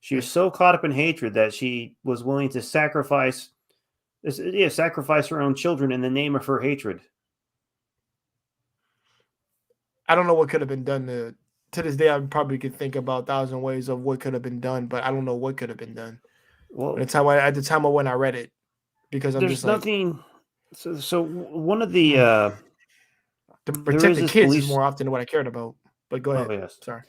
She was so caught up in hatred that she was willing to sacrifice her own children in the name of her hatred. I don't know what could have been done to this day. I probably could think about 1,000 ways of what could have been done, but I don't know what could have been done. Well, At the time when I read it, because I'm there's just like, nothing. So one of the to there protect is the this kids belief. is more often what I cared about. But go ahead. Oh yes. Sorry.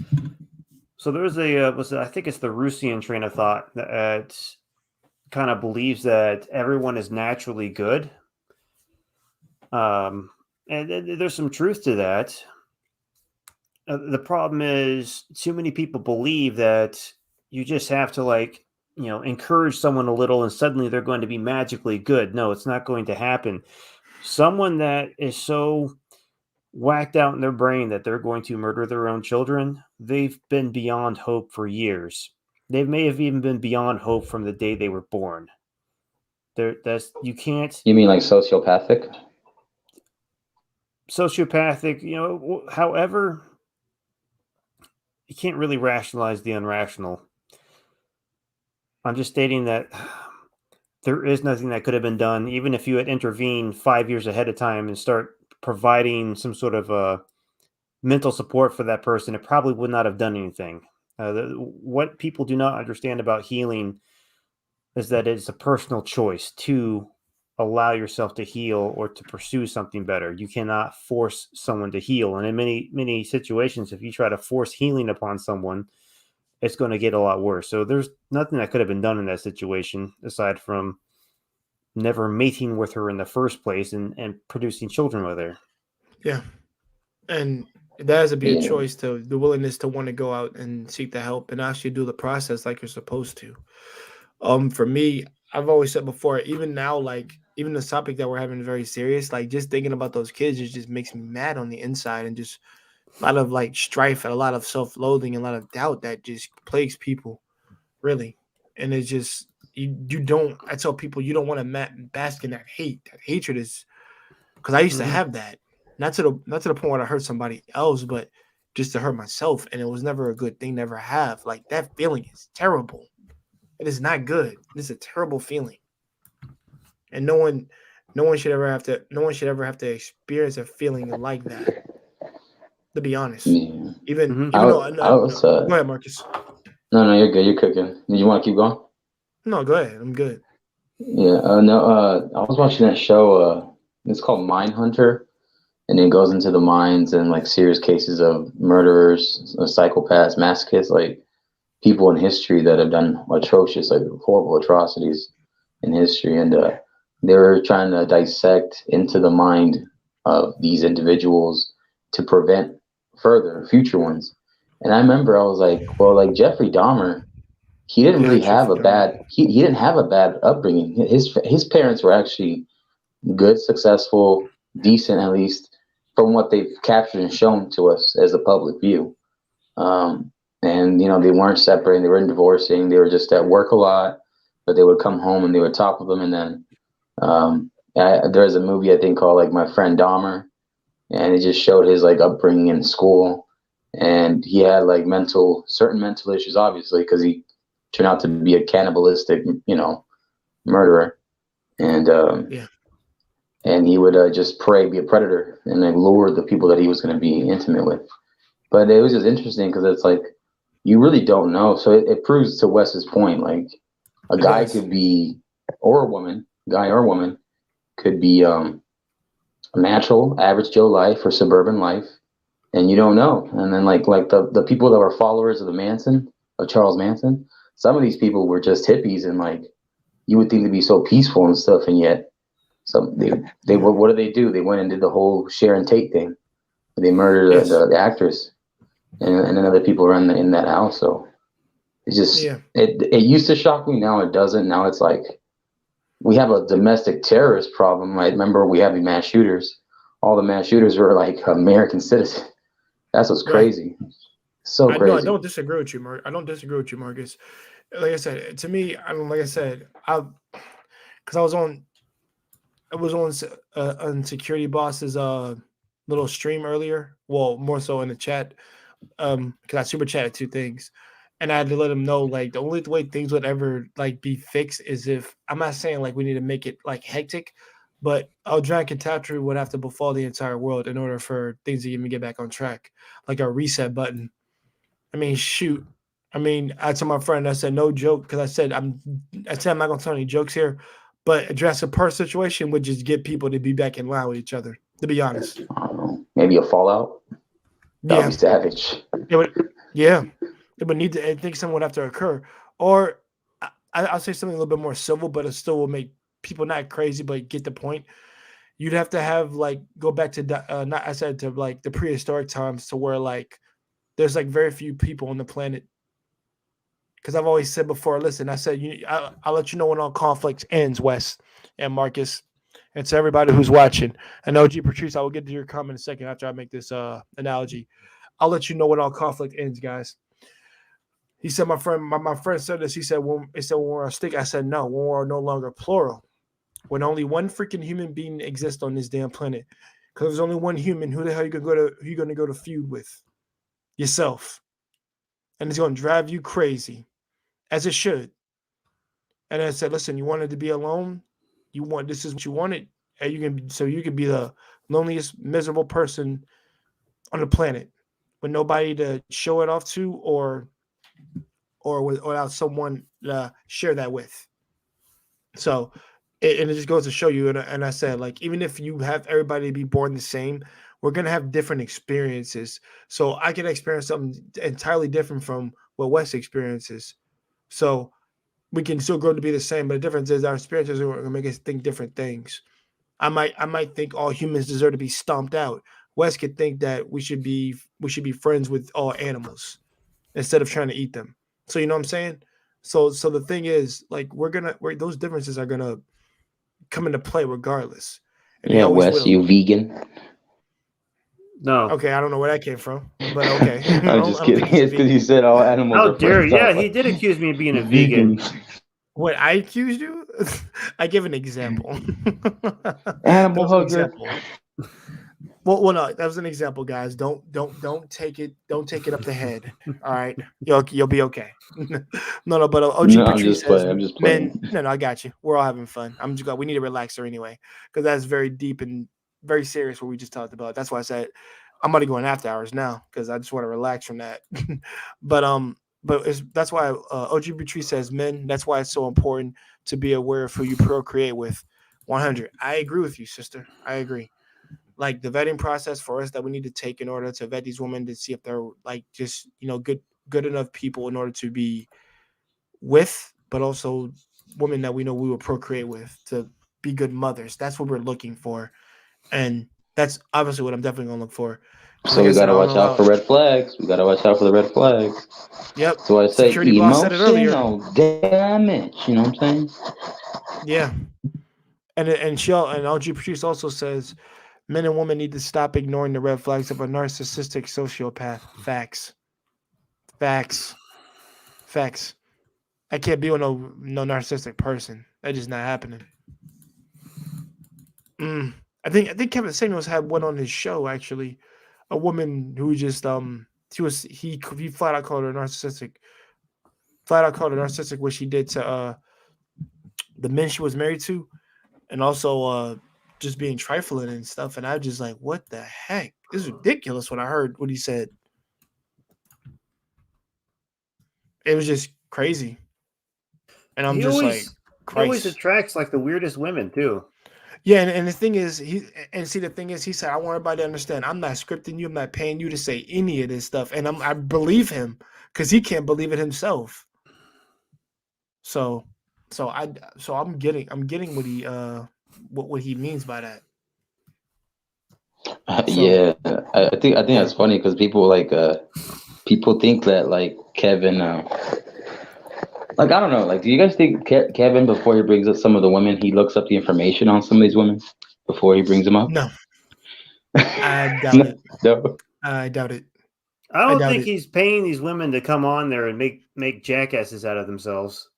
So there's I think it's the Russian train of thought that kind of believes that everyone is naturally good. And there's some truth to that. The problem is too many people believe that you just have to encourage someone a little and suddenly they're going to be magically good. No, it's not going to happen. Someone that is so whacked out in their brain that they're going to murder their own children, they've been beyond hope for years. They may have even been beyond hope from the day they were born. You can't. You mean like sociopathic? Sociopathic, however, you can't really rationalize the unrational. I'm just stating that there is nothing that could have been done, even if you had intervened 5 years ahead of time and start providing some sort of mental support for that person. It probably would not have done anything. What people do not understand about healing is that it's a personal choice to allow yourself to heal or to pursue something better. You cannot force someone to heal. And in many situations, if you try to force healing upon someone, it's going to get a lot worse. So there's nothing that could have been done in that situation aside from never mating with her in the first place and producing children with her. Yeah. And that has to be a Yeah. choice, to the willingness to want to go out and seek the help and actually do the process like you're supposed to. For me, I've always said before, even now, like even the topic that we're having is very serious. Like just thinking about those kids, it just makes me mad on the inside, and just a lot of like strife and a lot of self-loathing and a lot of doubt that just plagues people, really. And it's just you don't. I tell people you don't want to bask in that hate. That hatred is, because I used to have that, not to the point where I hurt somebody else, but just to hurt myself, and it was never a good thing to ever have. Like that feeling is terrible. It is not good. It's a terrible feeling, and no one should ever have to experience a feeling like that. To be honest, Yeah. even I, though I was, go ahead, Marcus. no, you're good. You're cooking. Did you want to keep going? No, go ahead. I'm good. Yeah. No. I was watching that show. It's called Mindhunter, and it goes into the minds and like serious cases of murderers, psychopaths, masochists, like people in history that have done atrocious, like horrible atrocities in history, and they were trying to dissect into the mind of these individuals to prevent further future ones. And I remember I was like, well, like Jeffrey Dahmer, he didn't Yeah, really have Jeffrey a Dahmer. bad he didn't have a bad upbringing. His parents were actually good, successful, decent, at least from what they've captured and shown to us as a public view. And they weren't separating, they weren't divorcing, they were just at work a lot, but they would come home and they would talk with them. And then there's a movie I think called like My Friend Dahmer, and it just showed his like upbringing in school, and he had like certain mental issues, obviously, because he turned out to be a cannibalistic, murderer, and Yeah. and he would just be a predator, and like lure the people that he was going to be intimate with. But it was just interesting because it's like you really don't know. So it proves to Wes's point, like a It guy does. could be, or a woman, guy or woman, could be a natural, average Joe life or suburban life, and you don't know. And then like the people that were followers of Charles Manson, some of these people were just hippies, and like you would think they'd be so peaceful and stuff, and yet they what do? They went and did the whole Sharon Tate thing. They murdered Yes. the actress, and then other people were in that house. So it's just Yeah. it used to shock me. Now it doesn't. Now it's like we have a domestic terrorist problem. I remember we have the mass shooters. All the mass shooters were like American citizens. That's what's Right. crazy. So I crazy. don't disagree with you, Mark. I don't disagree with you, Marcus. Like I said, to me, like I said, because I was on Security Boss's little stream earlier. Well, more so in the chat, because I super chatted two things, and I had to let him know like the only way things would ever like be fixed is if I'm not saying like we need to make it like hectic, but a giant catastrophe would have to befall the entire world in order for things to even get back on track, like a reset button. I mean, shoot. I mean, I told my friend, I said, no joke, because I said I'm not gonna tell any jokes here, but a Jurassic Park situation would just get people to be back in line with each other. To be honest, I don't know. Maybe a fallout. That would yeah, be savage. it would. Yeah, it would need to. I think something would have to occur, or I'll say something a little bit more civil, but it still will make people not crazy, but get the point. You'd have to have like go back to not I said to like the prehistoric times to where like there's like very few people on the planet. Because I've always said before, listen, I said I'll let you know when all conflict ends, Wes and Marcus, and to everybody who's watching. And OG Patrice, I will get to your comment in a second after I make this analogy. I'll let you know when all conflict ends, guys. He said, my friend said this. He said, when we're a stick, I said, no, when we're no longer plural. When only one freaking human being exists on this damn planet. Because there's only one human, who the hell who you gonna go to feud with? Yourself. And it's gonna drive you crazy. As it should. And I said, listen, you wanted to be alone. This is what you wanted. And you can be the loneliest, miserable person on the planet with nobody to show it off to without someone to share that with. So and it just goes to show you. And I said, like, even if you have everybody be born the same, we're gonna have different experiences. So I can experience something entirely different from what Wes experiences. So we can still grow to be the same, but the difference is our experiences are going to make us think different things. I might think all humans deserve to be stomped out. Wes could think that we should be friends with all animals instead of trying to eat them. So you know what I'm saying? So the thing is, like, those differences are gonna come into play regardless, and they Yeah, always Wes, will. you vegan? No. Okay, I don't know where that came from, but okay. I'm just kidding. It's because you said all animals How are dare first you? Yeah, off. he did accuse me of being a vegan. What I accused you? I give an example. Animal That was an hugger. example. Well, no, that was an example, guys. Don't take it up the head. All right, you'll be okay. No, but OG No, I'm Patrice just says, playing. I'm just men. playing. No, I got you. We're all having fun. I'm just glad we need to relax her anyway, because that's very deep and very serious what we just talked about. That's why I said I'm about to go in after hours now because I just want to relax from that. That's why OG Patrice says, men. That's why it's so important to be aware of who you procreate with. 100. I agree with you, sister. I agree. Like the vetting process for us that we need to take in order to vet these women to see if they're like just good enough people in order to be with, but also women that we know we will procreate with to be good mothers. That's what we're looking for, and that's obviously what I'm definitely gonna look for. So Like I we said, gotta I don't watch out allow. for red flags. We gotta watch out for the red flags. Yep, So I say security boss said it earlier. emotional damage. You know what I'm saying? Yeah, and LG Patrice also says men and women need to stop ignoring the red flags of a narcissistic sociopath. Facts. Facts. Facts. I can't be with no narcissistic person. That's just not happening. I think Kevin Samuels had one on his show actually, a woman who just he flat out called her narcissistic. Flat out called her narcissistic what she did to the men she was married to, and also just being trifling and stuff. And I was just like, what the heck? This is ridiculous. When I heard what he said, it was just crazy. And I'm He just like, always Christ. attracts like the weirdest women too. Yeah, and the thing is, he said, I want everybody to understand, I'm not scripting you, I'm not paying you to say any of this stuff, and I believe him because he can't believe it himself. So I'm getting what he means by that. So, Yeah, I think yeah. that's funny because people people think that like Kevin like I don't know, like do you guys think Kevin before he brings up some of the women he looks up the information on some of these women before he brings them up? No, I doubt it. No. I doubt it. I don't doubt think it. he's paying these women to come on there and make jackasses out of themselves.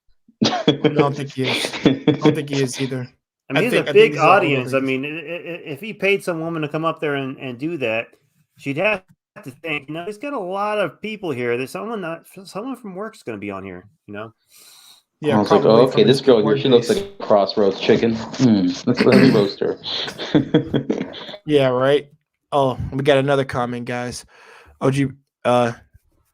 I don't think he is. I don't think he is either. I mean, I he think has a big these are all audience. I over. mean, if he paid some woman to come up there and do that, she'd have to think, he's got a lot of people here. There's someone from work's going to be on here, Yeah, I was like, probably oh, from okay, his this girl here, work she looks base. like a crossroads chicken. Let me roast her. Yeah, right. Oh, we got another comment, guys. OG,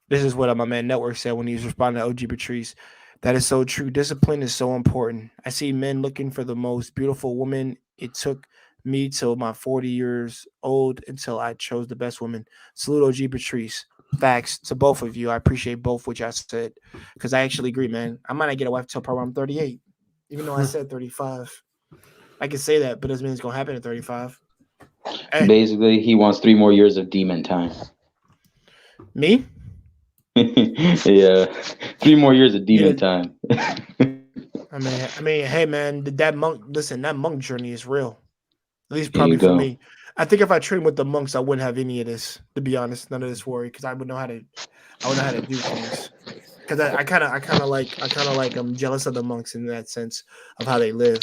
this is what my man Network said when he was responding to OG Patrice. That is so true. Discipline is so important. I see men looking for the most beautiful woman. It took me till my 40 years old until I chose the best woman. Salute OG Patrice. Facts to both of you. I appreciate both what y'all said because I actually agree, man. I might not get a wife till probably I'm 38, even though I said 35. I can say that, but doesn't mean it's gonna happen at 35. Hey, Basically, he wants 3 more years of demon time. me? Yeah, 3 more years of demon time. I mean, hey man, that monk. Listen, that monk journey is real. At least Here you probably for go. me. I think if I trained with the monks, I wouldn't have any of this. To be honest, none of this worry because I would know how to do things. Because I kind of I'm jealous of the monks in that sense of how they live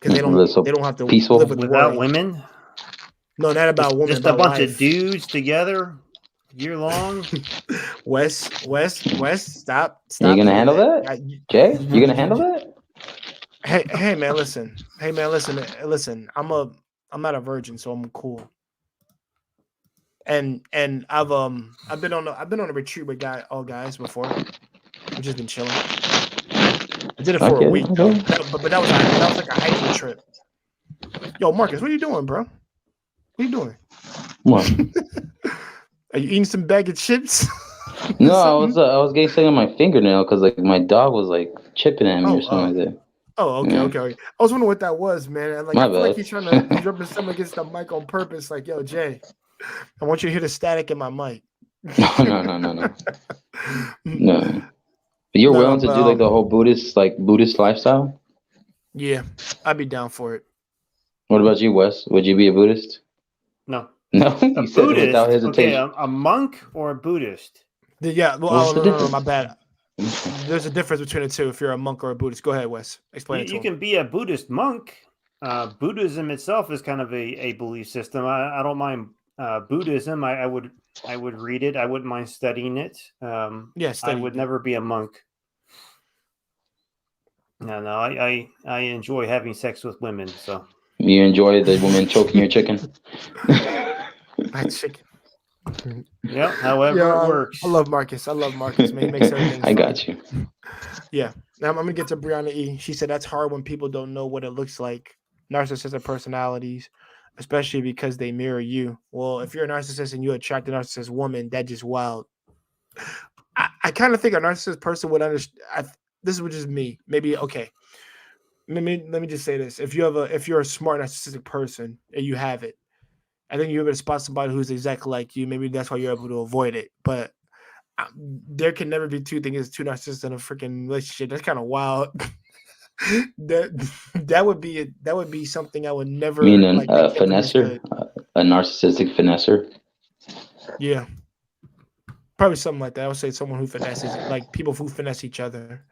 because Live so they don't have to peaceful. live with without worry. women. No, not about women. Just a About bunch life. of dudes together, year long. Wes, stop. Are you gonna doing handle that, Jay? You gonna handle that? Hey man, listen. Listen. I'm not a virgin, so I'm cool. And I've been on a retreat with all guys before. We've just been chilling. I did it for a week, though. But that was like a hiking trip. Yo, Marcus, what are you doing, bro? What are you doing? What? Are you eating some bag of chips? No, I was getting something on my fingernail because like my dog was like chipping at me or something like that. Oh, okay, Yeah. okay. I was wondering what that was, man. Like, My I feel like bad. he's trying to he's rubbing something against the mic on purpose. Like, yo, Jay, I want you to hear the static in my mic. No. No. But you're willing to do like the whole Buddhist lifestyle? Yeah, I'd be down for it. What about you, Wes? Would you be a Buddhist? No. No, A you said it without Buddhist. Okay, hesitation. a monk or a Buddhist? Yeah, well, What's the no, difference? my bad. There's a difference between the two if you're a monk or a Buddhist. Go ahead, Wes. Explain it to You him. can be a Buddhist monk. Buddhism itself is kind of a belief system. I don't mind Buddhism. I would read it. I wouldn't mind studying it. I would never be a monk. No. I enjoy having sex with women. So You enjoy the woman choking your chicken? My chicken. Yeah, however it works. I love Marcus. Man. He makes everything I fun. got you. Yeah. Now I'm gonna get to Brianna E. She said that's hard when people don't know what it looks like. Narcissistic personalities, especially because they mirror you. Well, if you're a narcissist and you attract a narcissist woman, that's just wild. I kind of think a narcissist person would understand. This is just me. Maybe okay. Let me just say this: if you're a smart narcissistic person and you have it, I think you're able to spot somebody who's exactly like you. Maybe that's why you're able to avoid it. But there can never be two narcissists in a freaking relationship. That's kind of wild. that would be something I would never. Meaning like. a finesser, a narcissistic finesser. Yeah, probably something like that. I would say someone who finesses, like people who finesse each other.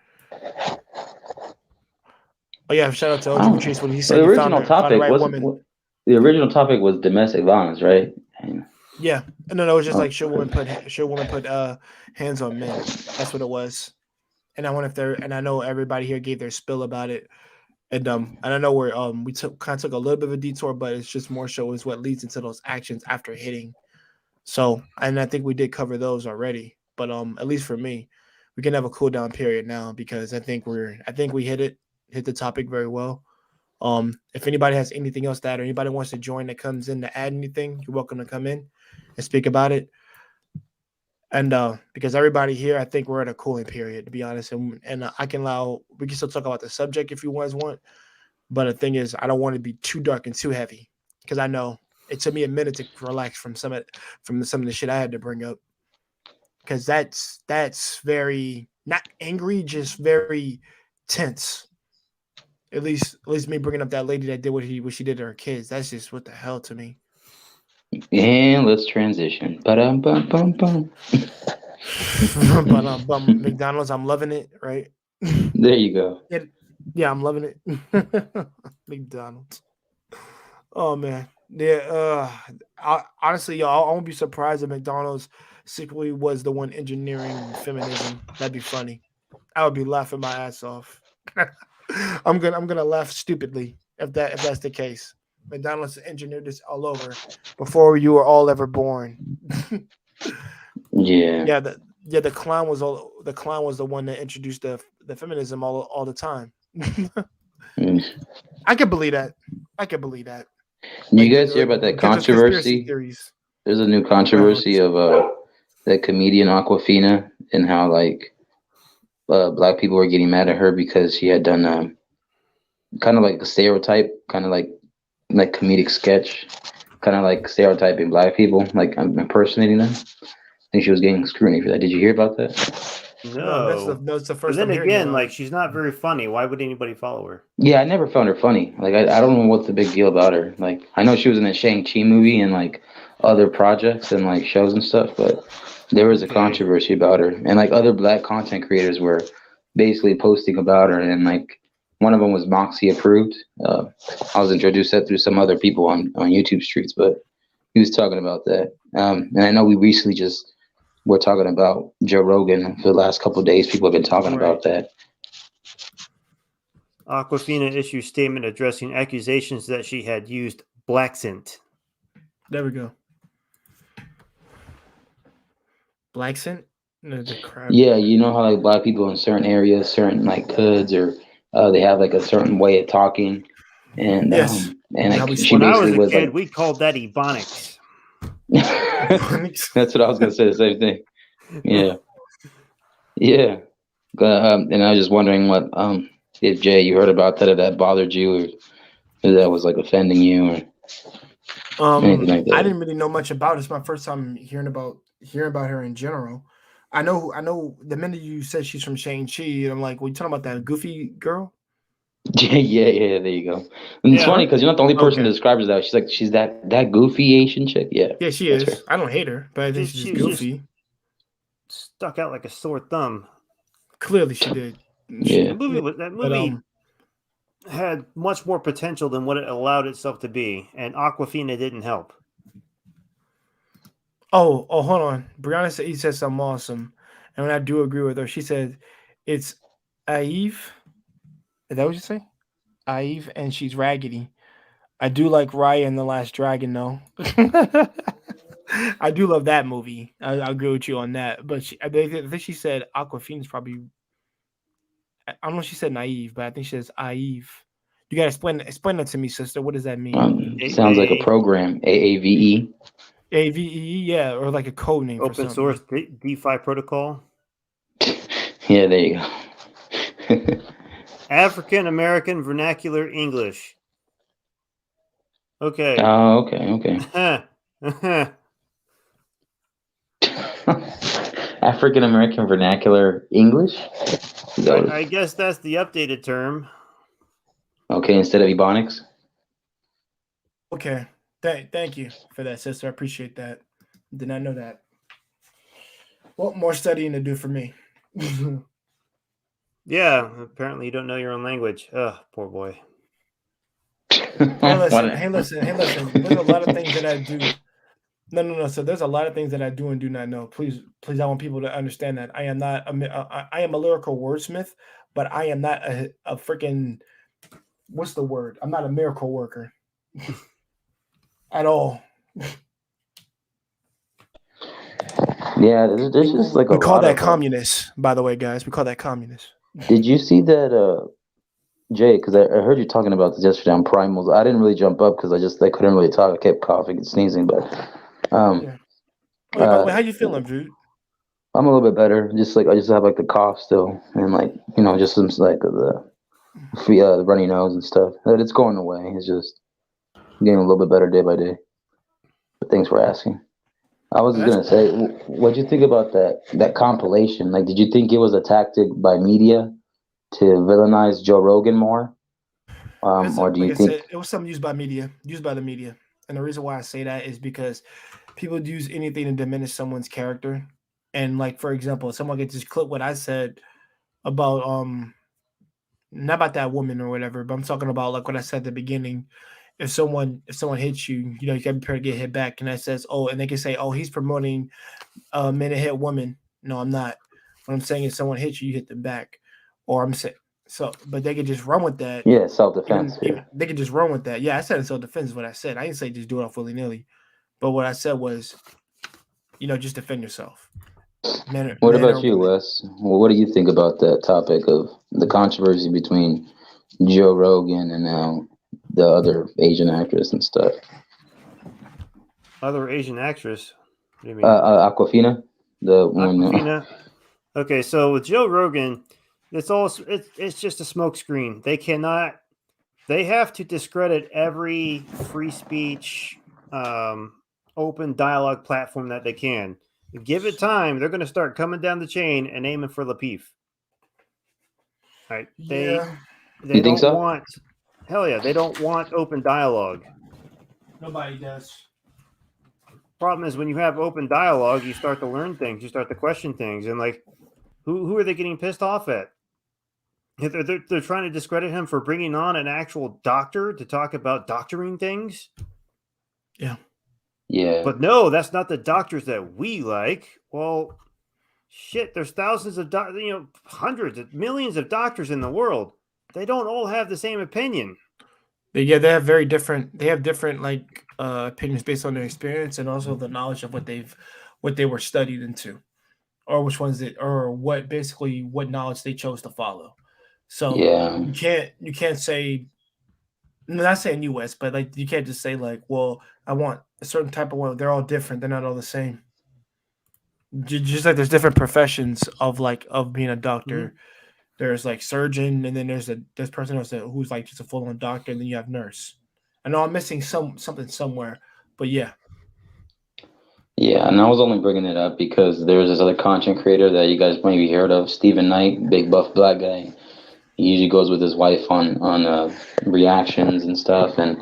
Oh yeah, shout out to OG Patrice when he said the he found original the topic right was woman. the original topic was domestic violence, right? Yeah, no, it was just like should women put hands on men? That's what it was. And I wonder and I know everybody here gave their spill about it, and I know where we kind of took a little bit of a detour, but it's just more so is what leads into those actions after hitting. So, and I think we did cover those already, but at least for me, we can have a cool down period now because I think we hit the topic very well. If anybody has anything else to add or anybody wants to join that comes in to add anything, you're welcome to come in and speak about it. And because everybody here, I think we're at a cooling period, to be honest. And we can still talk about the subject if you guys want. But the thing is, I don't want to be too dark and too heavy because I know it took me a minute to relax from some of the shit I had to bring up. Because that's very not angry, just very tense. At least me bringing up that lady that did what she did to her kids. That's just what the hell to me. And let's transition. Ba-dum, bum, bum, bum. But McDonald's, I'm loving it, right? There you go. Yeah, I'm loving it. McDonald's. Oh man, yeah. Honestly, y'all, I won't be surprised if McDonald's secretly was the one engineering feminism. That'd be funny. I would be laughing my ass off. I'm gonna laugh stupidly if that's the case. McDonald's engineered this all over before you were all ever born. Yeah. The clown was the one that introduced the feminism all the time. Mm. I can believe that. I can believe that. You guys hear about that Because of conspiracy controversy? theories. There's a new Go ahead, controversy Marcus. of that comedian Aquafina and how like black people were getting mad at her because she had done kind of like a stereotype, kind of like comedic sketch, kind of like stereotyping black people, like impersonating them. I think she was getting scrutiny for that. Did you hear about that? No, No. that's the But first then I'm hearing that again, on like it. she's not very funny. Why would anybody follow her? Yeah, I never found her funny. Like I don't know what's the big deal about her. Like I know she was in a Shang-Chi movie and like other projects and like shows and stuff, but there was a Okay. controversy about her. And like other black content creators were basically posting about her and like one of them was Moxie approved. I was introduced that through some other people on YouTube streets, but he was talking about that. And I know we recently just were talking about Joe Rogan for the last couple of days. People have been talking Right. about that. Aquafina issued statement addressing accusations that she had used blaccent. There we go. Black scent? No, the crab. Yeah, you know how like black people in certain areas, certain like hoods, or they have like a certain way of talking, Yes. and How like we she When I speak. was basically a was kid, like, we called that ebonics. that's what I was gonna say, the same thing. Yeah, yeah. And I was just wondering what if Jay, you heard about that, if that bothered you, or if that was like offending you, or anything like I that. didn't really know much about it. It's my first time hearing about her in general. I know the minute you said she's from Shang-Chi, I'm like, we talking about that goofy girl? Yeah, yeah, yeah. There you go. And it's Yeah. funny because you're not the only person that Okay. describes her that. She's like, she's that goofy Asian chick. Yeah, Yeah, she that's her. is. I don't hate her, but I think she's She just was just goofy. stuck out like a sore thumb. Clearly she did. Yeah. That But movie had much more potential than what it allowed itself to be, and Aquafina didn't help. oh, hold on. Brianna said something awesome. And I do agree with her. She said it's Eve. Is that what you say? Eve, and she's raggedy. I do like Raya and the Last Dragon, though. I do love that movie. I agree with you on that. But I think she said Aquafina's probably. I don't know if she said naive, but I think she says Eve. You gotta explain that to me, sister. What does that mean? Sounds like a program. AAVE. AVE, yeah, or like a code name for Open something. source DeFi protocol. Yeah, there you go. African American Vernacular English. Okay. Oh, okay. African American Vernacular English? Is that what I guess that's the updated term. okay, instead of Ebonics? Okay. Thank you for that, sister. I appreciate that. Did not know that. Well, more studying to do for me. Yeah, apparently you don't know your own language. Ugh, poor boy. Hey, listen. What- Hey, listen. Hey, listen. There's a lot of things that I do. No. So there's a lot of things that I do and do not know. Please, I want people to understand that I am not. I am a lyrical wordsmith, but I am not a freaking. What's the word? I'm not a miracle worker at all. Yeah, there's just like a We call lot that of. communist, by the way, guys. We call that communist. Did you see that, Jay? Because I heard you talking about this yesterday on Primals. I didn't really jump up because I couldn't really talk. I kept coughing and sneezing, but Yeah. Oh, yeah, by the way, how you feeling, dude? I'm a little bit better. Just like I just have like the cough still, and like just some like the runny nose and stuff. But it's going away. It's just getting a little bit better day by day. But thanks for asking. I was Oh, just that's gonna cool. say, what'd you think about that compilation? Like, did you think it was a tactic by media to villainize Joe Rogan more, or do Like you I think? said, it was something used by the media. And the reason why I say that is because people use anything to diminish someone's character. And like, for example, if someone gets this clip what I said, about not about that woman or whatever, but I'm talking about like what I said at the beginning. If someone hits you, you know, you gotta be prepared to get hit back. And that says, oh, and they can say, oh, he's promoting men to hit women. No, I'm not. What I'm saying is someone hits you, you hit them back. Or I'm saying so, but they could just run with that. Yeah, self-defense. Even they could just run with that. Yeah, I said in self defense is what I said. I didn't say just do it off willy nilly. But what I said was, you know, just defend yourself. What Men or about you, women. Wes? Well, what do you think about that topic of the controversy between Joe Rogan and the other Asian actress and stuff? Other Asian actress. What do you mean? Aquafina, the one. Aquafina. Okay, so with Joe Rogan, it's just a smokescreen. They have to discredit every free speech, open dialogue platform that they can. Give it time, they're going to start coming down the chain and aiming for Lapeef. Right? Yeah. They You think don't so? want. Hell yeah, they don't want open dialogue. Nobody does. Problem is when you have open dialogue, you start to learn things, you start to question things, and like, who are they getting pissed off at? They're trying to discredit him for bringing on an actual doctor to talk about doctoring things. Yeah. Yeah. But no, that's not the doctors that we like. Well, shit, there's thousands of hundreds of millions of doctors in the world. They don't all have the same opinion. Yeah, they have very different. They have different like opinions based on their experience and also the knowledge of what they were studied into, or which ones that or what basically what knowledge they chose to follow. So Yeah. you can't say, I'm not saying US, but like you can't just say like, well, I want a certain type of one. They're all different. They're not all the same. Just like there's different professions of like of being a doctor. Mm-hmm. There's like surgeon, and then there's person else who's like just a full on doctor, and then you have nurse. I know I'm missing something somewhere, but yeah. Yeah, and I was only bringing it up because there's this other content creator that you guys maybe heard of, Stephen Knight, big buff black guy. He usually goes with his wife on reactions and stuff, and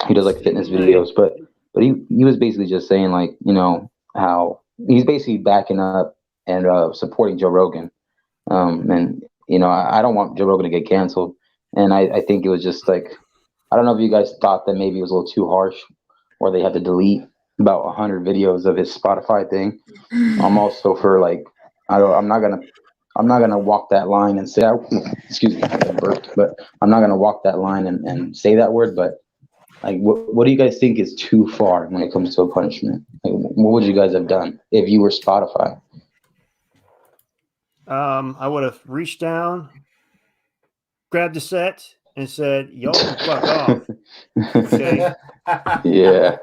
he does like fitness videos. But he was basically just saying like, you know, how he's basically backing up and supporting Joe Rogan. And you know, I don't want Joe Rogan to get canceled, and I think it was just like, I don't know if you guys thought that maybe it was a little too harsh, or they had to delete about 100 videos of his Spotify thing. I'm also for like, I'm not gonna walk that line and say, excuse me, I burped, but I'm not gonna walk that line and say that word. But like, what do you guys think is too far when it comes to a punishment? Like, what would you guys have done if you were Spotify? I would have reached down, grabbed the set, and said, "Y'all can fuck off." Okay. Yeah,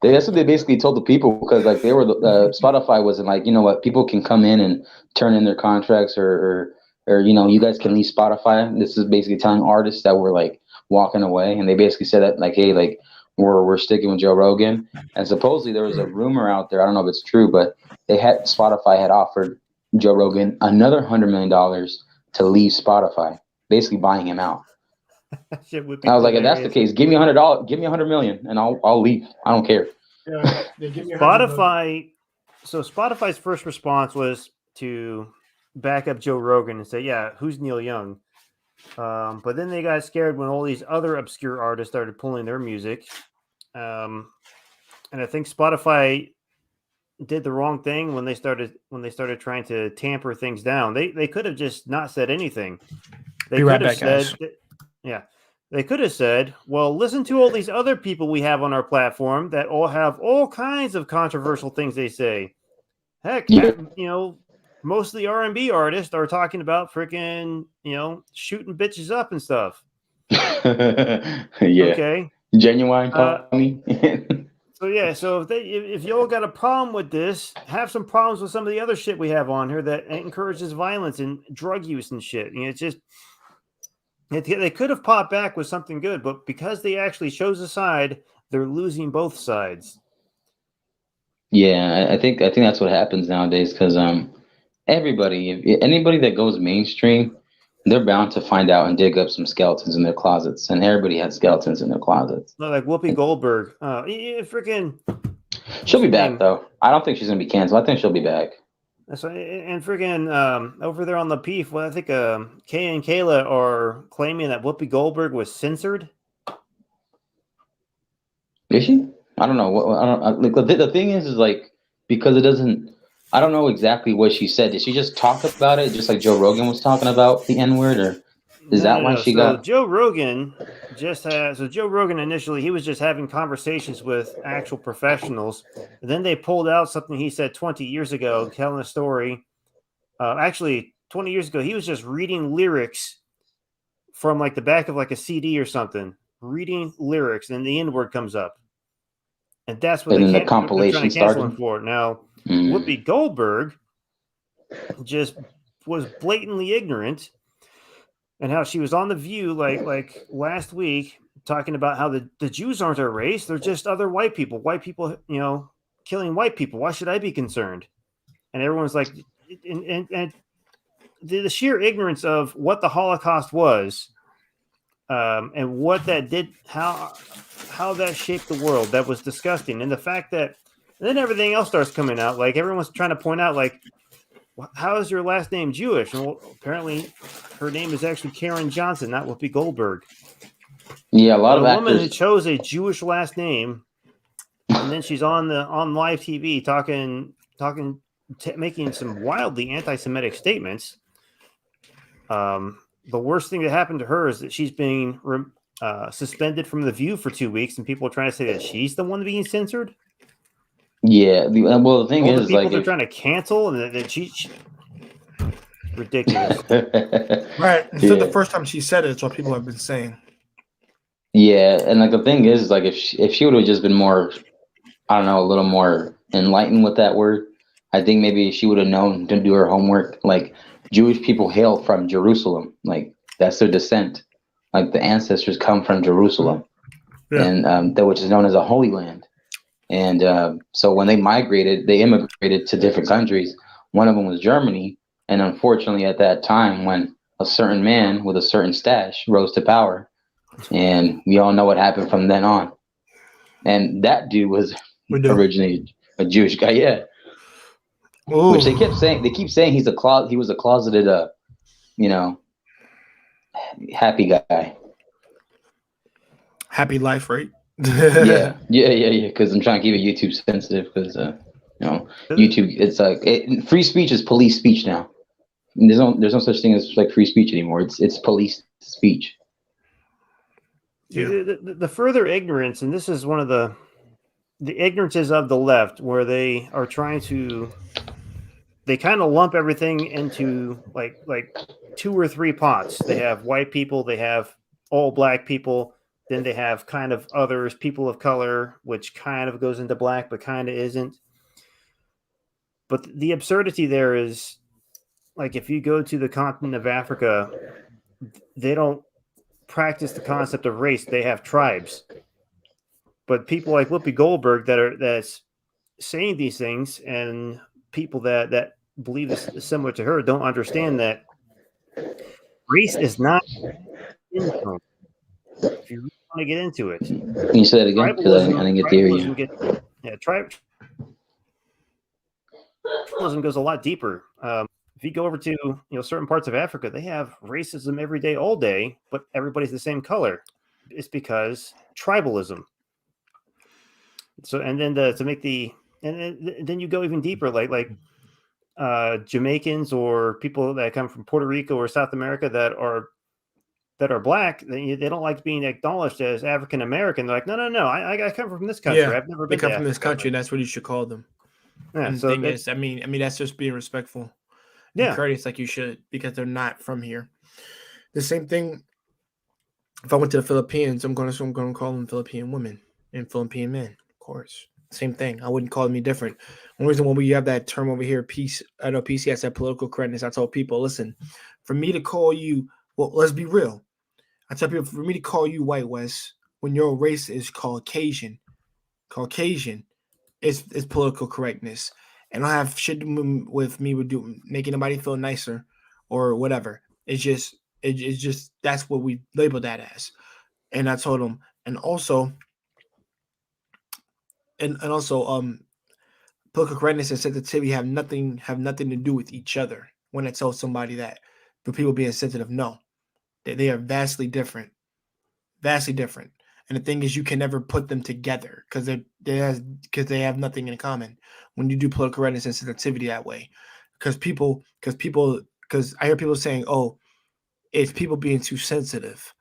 that's what they basically told the people, because like they were Spotify wasn't like, you know what, people can come in and turn in their contracts, or you know, you guys can leave Spotify. This is basically telling artists that we're like walking away, and they basically said that like, hey, like we're sticking with Joe Rogan. And supposedly there was a rumor out there, I don't know if it's true, but Spotify had offered Joe Rogan another $100 million to leave Spotify, basically buying him out. Shit would be I was like, if that's the hilarious. case, give me $100, give me $100 million, and I'll leave. I don't care. Yeah, they give me $100 million. Spotify. So Spotify's first response was to back up Joe Rogan and say, "Yeah, who's Neil Young?" But then they got scared when all these other obscure artists started pulling their music, and I think Spotify did the wrong thing when they started trying to tamper things down. They could have just not said anything. They Be could right have back, guys. said, yeah. They could have said, well, listen to all these other people we have on our platform that all have all kinds of controversial things they say. Heck, Yeah. you know, most of the R&B artists are talking about freaking, you know, shooting bitches up and stuff. Yeah. Okay. Genuine, funny. So yeah, so if y'all got a problem with this, have some problems with some of the other shit we have on here that encourages violence and drug use and shit. You know, it's just they could have popped back with something good, but because they actually chose a side, they're losing both sides. Yeah, I think that's what happens nowadays, because anybody that goes mainstream, they're bound to find out and dig up some skeletons in their closets, and everybody has skeletons in their closets. Like Whoopi Goldberg, freaking. She'll be back though. I don't think she's gonna be canceled. I think she'll be back. So, and friggin' over there on the Peef, well, I think Kay and Kayla are claiming that Whoopi Goldberg was censored. Is she? I don't know. I don't. Like, the thing is like because it doesn't. I don't know exactly what she said. Did she just talk about it, just like Joe Rogan was talking about the N word, or is that why No. she So got? Joe Rogan Joe Rogan initially he was just having conversations with actual professionals. And then they pulled out something he said 20 years ago, telling a story. Actually, 20 years ago, he was just reading lyrics from like the back of like a CD or something, reading lyrics, and the N word comes up, and that's what And they then the can't. They're trying compilation to cancel him started. for. Now, Mm. Whoopi Goldberg just was blatantly ignorant, and how she was on the View like last week talking about how the Jews aren't a race; they're just other white people. White people, killing white people. Why should I be concerned? And everyone's like, and the sheer ignorance of what the Holocaust was, and what that did, how that shaped the world. That was disgusting, and the fact that and then everything else starts coming out. Like everyone's trying to point out, like, how is your last name Jewish? And well, apparently, her name is actually Karen Johnson, not Whoopi Goldberg. Yeah, a lot But of a woman who actors. chose a Jewish last name, and then she's on live TV making some wildly anti-Semitic statements. The worst thing that happened to her is that she's being suspended from the View for 2 weeks, and people are trying to say that she's the one being censored. Yeah. Well, the thing All the is, people like, they're if trying to cancel, and that she ridiculous. Right. It's not the yeah, first time she said it. It's what people have been saying. yeah, and like the thing is, like, if she would have just been more, I don't know, a little more enlightened with that word, I think maybe she would have known to do her homework. Like, Jewish people hail from Jerusalem, like that's their descent. Like the ancestors come from Jerusalem, Yeah. and that which is known as a holy land. And so when they immigrated to different countries. One of them was Germany, and unfortunately, at that time, when a certain man with a certain stash rose to power, and we all know what happened from then on. And that dude was We do. originally a Jewish guy, yeah. Which Ooh. they keep saying he was a closeted, you know, happy guy. Happy life, right? Yeah. Because I'm trying to keep it YouTube sensitive because YouTube, it's like free speech is police speech now. There's no such thing as like free speech anymore. It's police speech. Yeah. The further ignorance, and this is one of the ignorances of the left, where they are trying to they kind of lump everything into like 2 or 3 pots. They have white people, they have all black people, then they have kind of others, people of color, which kind of goes into black but kind of isn't. But the absurdity there is, like, if you go to the continent of Africa, they don't practice the concept of race. They have tribes. But people like Whoopi Goldberg that's saying these things, and people that believe this is similar to her, don't understand that race is not income. If you really want to get into it, Can you say that again? Because I didn't get to hear you. Tribalism goes a lot deeper. If you go over to certain parts of Africa, they have racism every day, all day, but everybody's the same color. It's because tribalism. So, and then to make then you go even deeper, like Jamaicans or people that come from Puerto Rico or South America that are black, they don't like being acknowledged as African American. They're like, no, I come from this country. Yeah. I've never They been come to from this Africa. country. That's what you should call them. Yeah, And so the thing is, I mean, that's just being respectful and courteous, like you should, because they're not from here. The same thing. If I went to the Philippines, I'm going to call them Philippine women and Philippine men, of course. Same thing. I wouldn't call them any different. One reason why we have that term over here, peace. I know PC has that political correctness. I told people, listen, for me to call you, well, let's be real. I tell people, for me to call you white, West, when your race is Caucasian is political correctness. And I don't have shit with me with making anybody feel nicer or whatever. It's just that's what we label that as. And I told him, and also political correctness and sensitivity have nothing to do with each other. When I tell somebody that for people being sensitive, no, they are vastly different. And the thing is, you can never put them together because they have nothing in common when you do political correctness and sensitivity that way. Because I hear people saying, "Oh, it's people being too sensitive,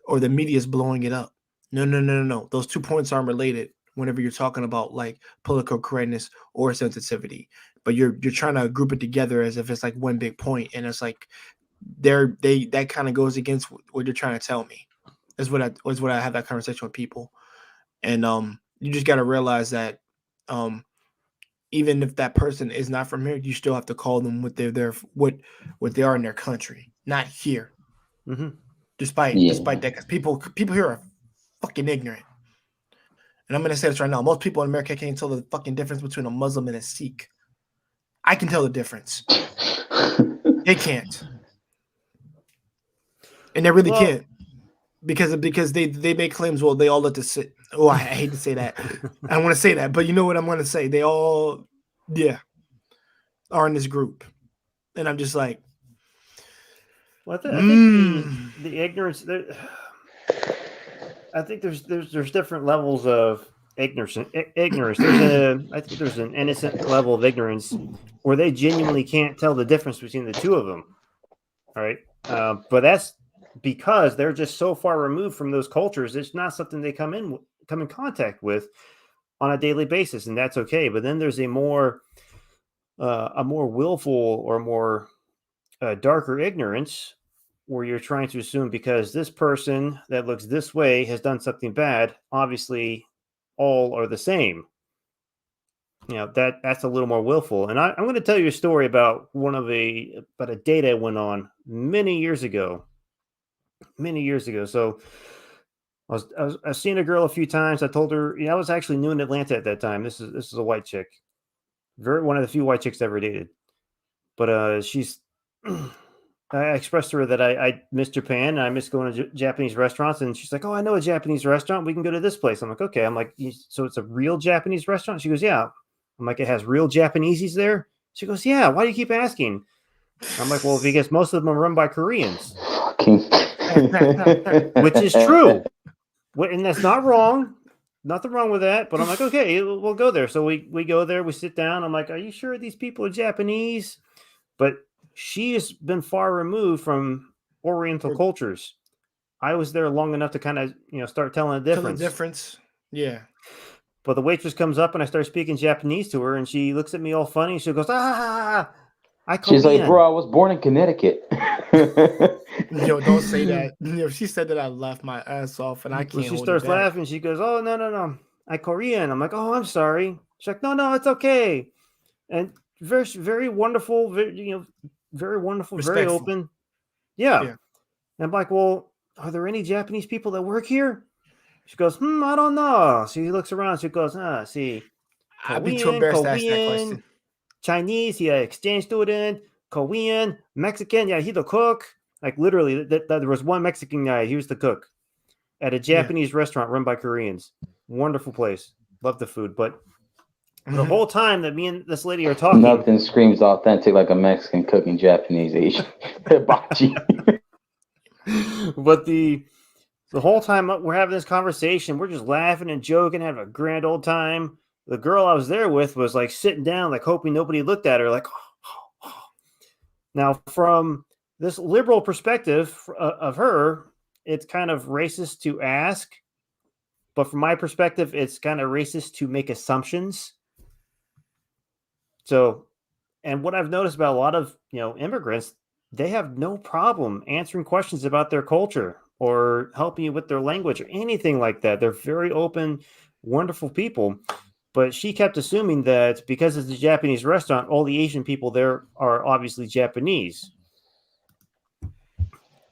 or the media is blowing it up." No. Those 2 points aren't related. Whenever you're talking about like political correctness or sensitivity, but you're trying to group it together as if it's like one big point, and it's like that kind of goes against what you're trying to tell me. Is what I have that conversation with people, and you just got to realize that even if that person is not from here, you still have to call them what what they are in their country, not here. Mm-hmm. Despite that, because people here are fucking ignorant. And I'm gonna say this right now: most people in America can't tell the fucking difference between a Muslim and a Sikh. I can tell the difference. They can't, and they really can't. Because they make claims. Well, they all let this sit. Oh, I hate to say that. I don't want to say that, but you know what I'm going to say. They all, are in this group, and I'm just like, well, I think the ignorance. I think there's different levels of ignorance. I think there's an innocent level of ignorance where they genuinely can't tell the difference between the two of them. All right, but that's because they're just so far removed from those cultures. It's not something they come in contact with on a daily basis, and that's okay. But then there's a more willful or more darker ignorance where you're trying to assume because this person that looks this way has done something bad, obviously all are the same. That's a little more willful. And I'm going to tell you a story about a date I went on many years ago. So I seen a girl a few times. I told her, I was actually new in Atlanta at that time. This is a white chick, one of the few white chicks I ever dated. But she's, I expressed to her that I miss Japan and I miss going to Japanese restaurants. And she's like, "Oh, I know a Japanese restaurant. We can go to this place." I'm like, "Okay." I'm like, "So it's a real Japanese restaurant?" She goes, "Yeah." I'm like, "It has real Japaneseies there?" She goes, "Yeah. Why do you keep asking?" I'm like, "Well, because most of them are run by Koreans." Which is true. And that's not wrong. Nothing wrong with that. But I'm like, "Okay, we'll go there." So we go there. We sit down. I'm like, "Are you sure these people are Japanese?" But she has been far removed from Oriental cultures. I was there long enough to kind of, start telling the difference. Yeah. But the waitress comes up and I start speaking Japanese to her and she looks at me all funny. She goes, She's like, "Bro, I was born in Connecticut." Yo, don't say that. If she said that, I laughed my ass off and I can't. She starts laughing. She goes, "Oh, no. I Korean." I'm like, "Oh, I'm sorry." She's like, "No, it's okay." And very, very wonderful, very wonderful, Respectful. very open. Yeah. And I'm like, "Well, are there any Japanese people that work here?" She goes, "I don't know." She looks around. She goes, see, I'd be too embarrassed to ask that question. Chinese, exchange student, Korean, Mexican, he's the cook. Like literally, there was one Mexican guy. He was the cook at a Japanese restaurant run by Koreans. Wonderful place. Love the food. But the whole time that me and this lady are talking, nothing screams authentic like a Mexican cooking Japanese Asian hibachi. But the whole time we're having this conversation, we're just laughing and joking, having a grand old time. The girl I was there with was like sitting down, like hoping nobody looked at her. Like, Now, from this liberal perspective of her, it's kind of racist to ask. But from my perspective, it's kind of racist to make assumptions. So, and what I've noticed about a lot of, immigrants, they have no problem answering questions about their culture or helping you with their language or anything like that. They're very open, wonderful people. But she kept assuming that because it's a Japanese restaurant, all the Asian people there are obviously Japanese.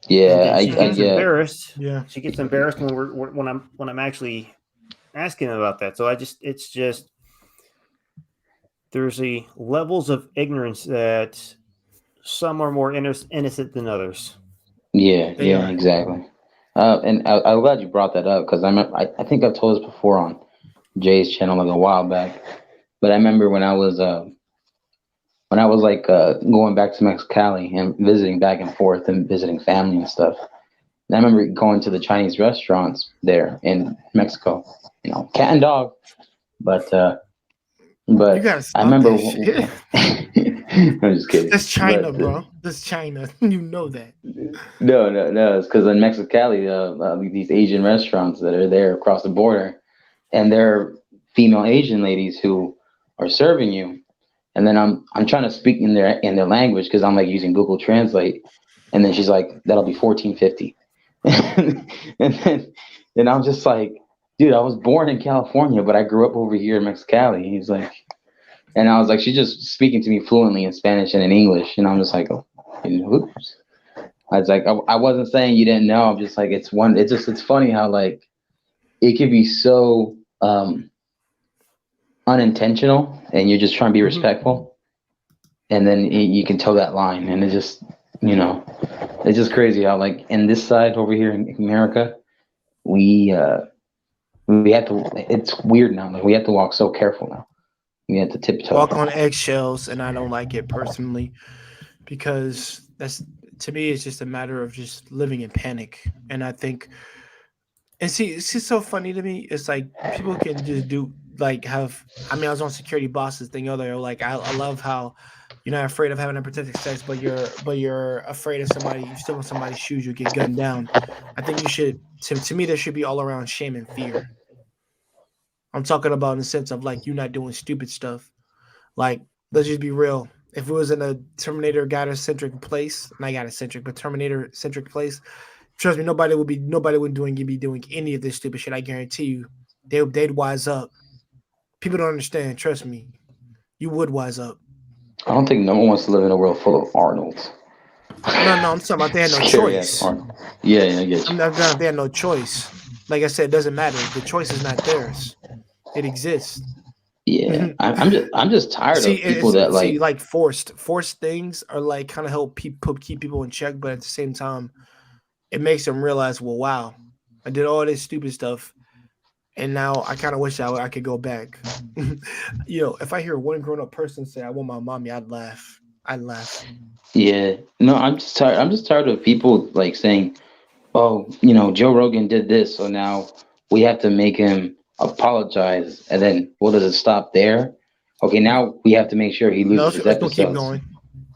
Yeah, she gets embarrassed. Yeah, she gets embarrassed when I'm actually asking about that. So it's just there's a levels of ignorance that some are more innocent than others. Yeah, exactly. And I'm glad you brought that up because I think I've told this before on Jay's channel like a while back. But I remember when I was like going back to Mexicali and visiting back and forth and visiting family and stuff. And I remember going to the Chinese restaurants there in Mexico. You know, cat and dog. But You gotta I stop remember. that shit. I'm just kidding. That's China, But bro. That's China. You know that. no. It's because in Mexicali, these Asian restaurants that are there across the border, and they're female Asian ladies who are serving you. And then I'm trying to speak in their language because I'm like using Google Translate, and then she's like, "That'll be 14.50," and I'm just like, "Dude, I was born in California, but I grew up over here in Mexicali." He's like, and I was like, she's just speaking to me fluently in Spanish and in English, and I'm just like, oh, oops. I was like, I wasn't saying you didn't know. I'm just like, it's funny how like it could be so unintentional, and you're just trying to be respectful, and then you can toe that line, and it just, you know, it's just crazy how like in this side over here in America, we have to. It's weird now. Like we have to walk so careful now. We have to tiptoe. Walk on eggshells, and I don't like it personally because that's to me it's just a matter of just living in panic. And I think and see it's just so funny to me. It's like people can just do like have I mean I was on security bosses thing earlier, like I love how you're not afraid of having unprotected sex, but you're afraid of somebody you step on somebody's shoes, you get gunned down. I think you should to me there should be all around shame and fear. I'm talking about in the sense of like you not doing stupid stuff. Like, let's just be real. If it was in a Terminator got centric place, not got centric, but Terminator centric place, trust me, nobody would be doing any of this stupid shit. I guarantee you, they'd wise up. People don't understand. Trust me, you would wise up. I don't think no one wants to live in a world full of Arnolds. No, I'm talking about they had no Scary ass choice. Arnold. Yeah, I get I'm you. not they had no choice. Like I said, it doesn't matter. The choice is not theirs. It exists. Yeah, I'm just tired See, of people that see, like. like forced things are like kind of help people keep people in check, but at the same time, it makes them realize, well, wow, I did all this stupid stuff, and now I kind of wish I could go back. If I hear one grown up person say, "I want my mommy," I'd laugh. I'd laugh. Yeah, no, I'm just tired. I'm just tired of people like saying, "Oh, Joe Rogan did this, so now we have to make him apologize." And then, well, does it stop there? Okay, now we have to make sure he No, loses his it's gonna keep episodes. going.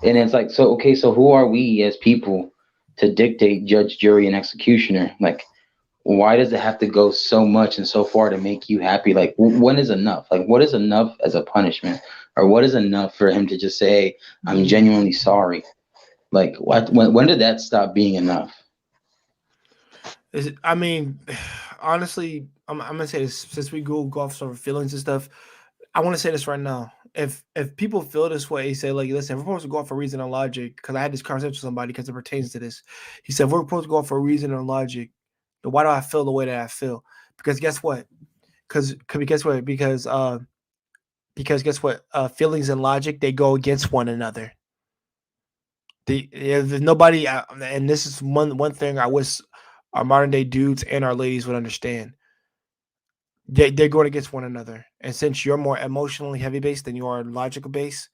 And it's like, so okay, so who are we as people to dictate judge, jury, and executioner? Like, why does it have to go so much and so far to make you happy? Like, when is enough? Like, what is enough as a punishment, or what is enough for him to just say, "Hey, I'm Mm. genuinely sorry"? Like, what? When did that stop being enough? I mean, honestly, I'm gonna say this since we go off some feelings and stuff. I want to say this right now. If people feel this way, say like, listen, we're supposed to go off for reason and logic. Because I had this conversation with somebody because it pertains to this. He said we're supposed to go off for reason and logic. But why do I feel the way that I feel? Because guess what? Because guess what? Because guess what? Feelings and logic they go against one another. There's nobody, and this is one thing I wish our modern day dudes and our ladies would understand. They're going against one another, and since you're more emotionally heavy based than you are logical based,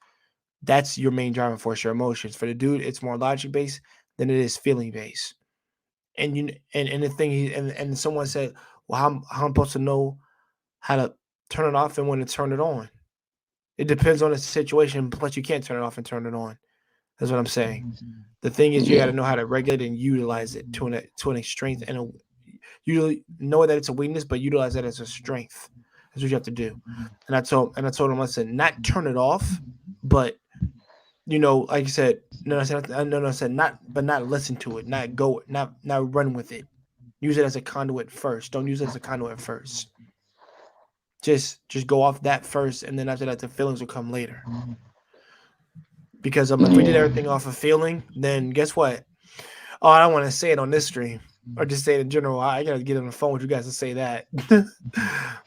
that's your main driving force. Your emotions. For the dude, it's more logic based than it is feeling based. And and the thing and someone said, well, how I'm supposed to know how to turn it off and when to turn it on? It depends on the situation. Plus, you can't turn it off and turn it on. That's what I'm saying. The thing is, you got Yeah, to know how to regulate and utilize it to an strength you know that it's a weakness, but utilize that as a strength. That's what you have to do. And I told him, listen, not turn it off, but like you said, no, I said no, I said not listen to it, not run with it. Use it as a conduit first. Don't use it as a conduit first. Just go off that first, and then after that, the feelings will come later. Because if we did yeah, everything off of feeling, then guess what? Oh, I don't want to say it on this stream or just say it in general. I gotta get on the phone with you guys to say that. yeah.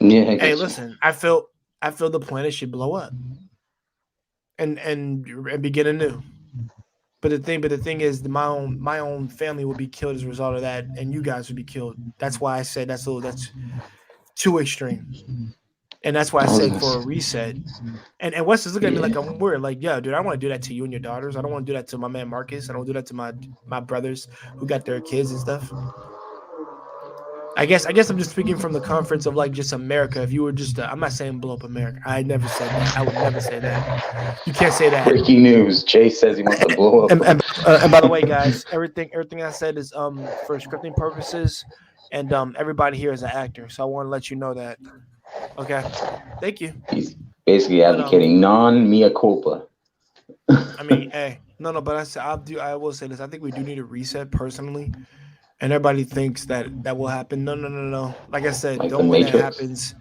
I Hey, get you. listen, I feel the planet should blow up and begin anew. But the thing is, my own family will be killed as a result of that, and you guys will be killed. That's why I said that's too extreme. And that's why I I was said gonna for a say, reset. And Wes is looking at me like yeah. I'm weird. Like, yeah, dude, I want to do that to you and your daughters. I don't want to do that to my man Marcus. I don't do that to my brothers who got their kids and stuff. I guess I'm just speaking from the conference of like just America. If you were just, I'm not saying blow up America. I never said that. I would never say that. You can't say that. Breaking news: Jay says he wants to blow up. And by the way, guys, everything I said is for scripting purposes, and everybody here is an actor, so I want to let you know that. Okay, thank you. He's basically But advocating non mea culpa. I mean, hey, no, but I will say this. I think we do need a reset personally, and everybody thinks that will happen. No. Like I said, Like the the only way that Matrix. happens,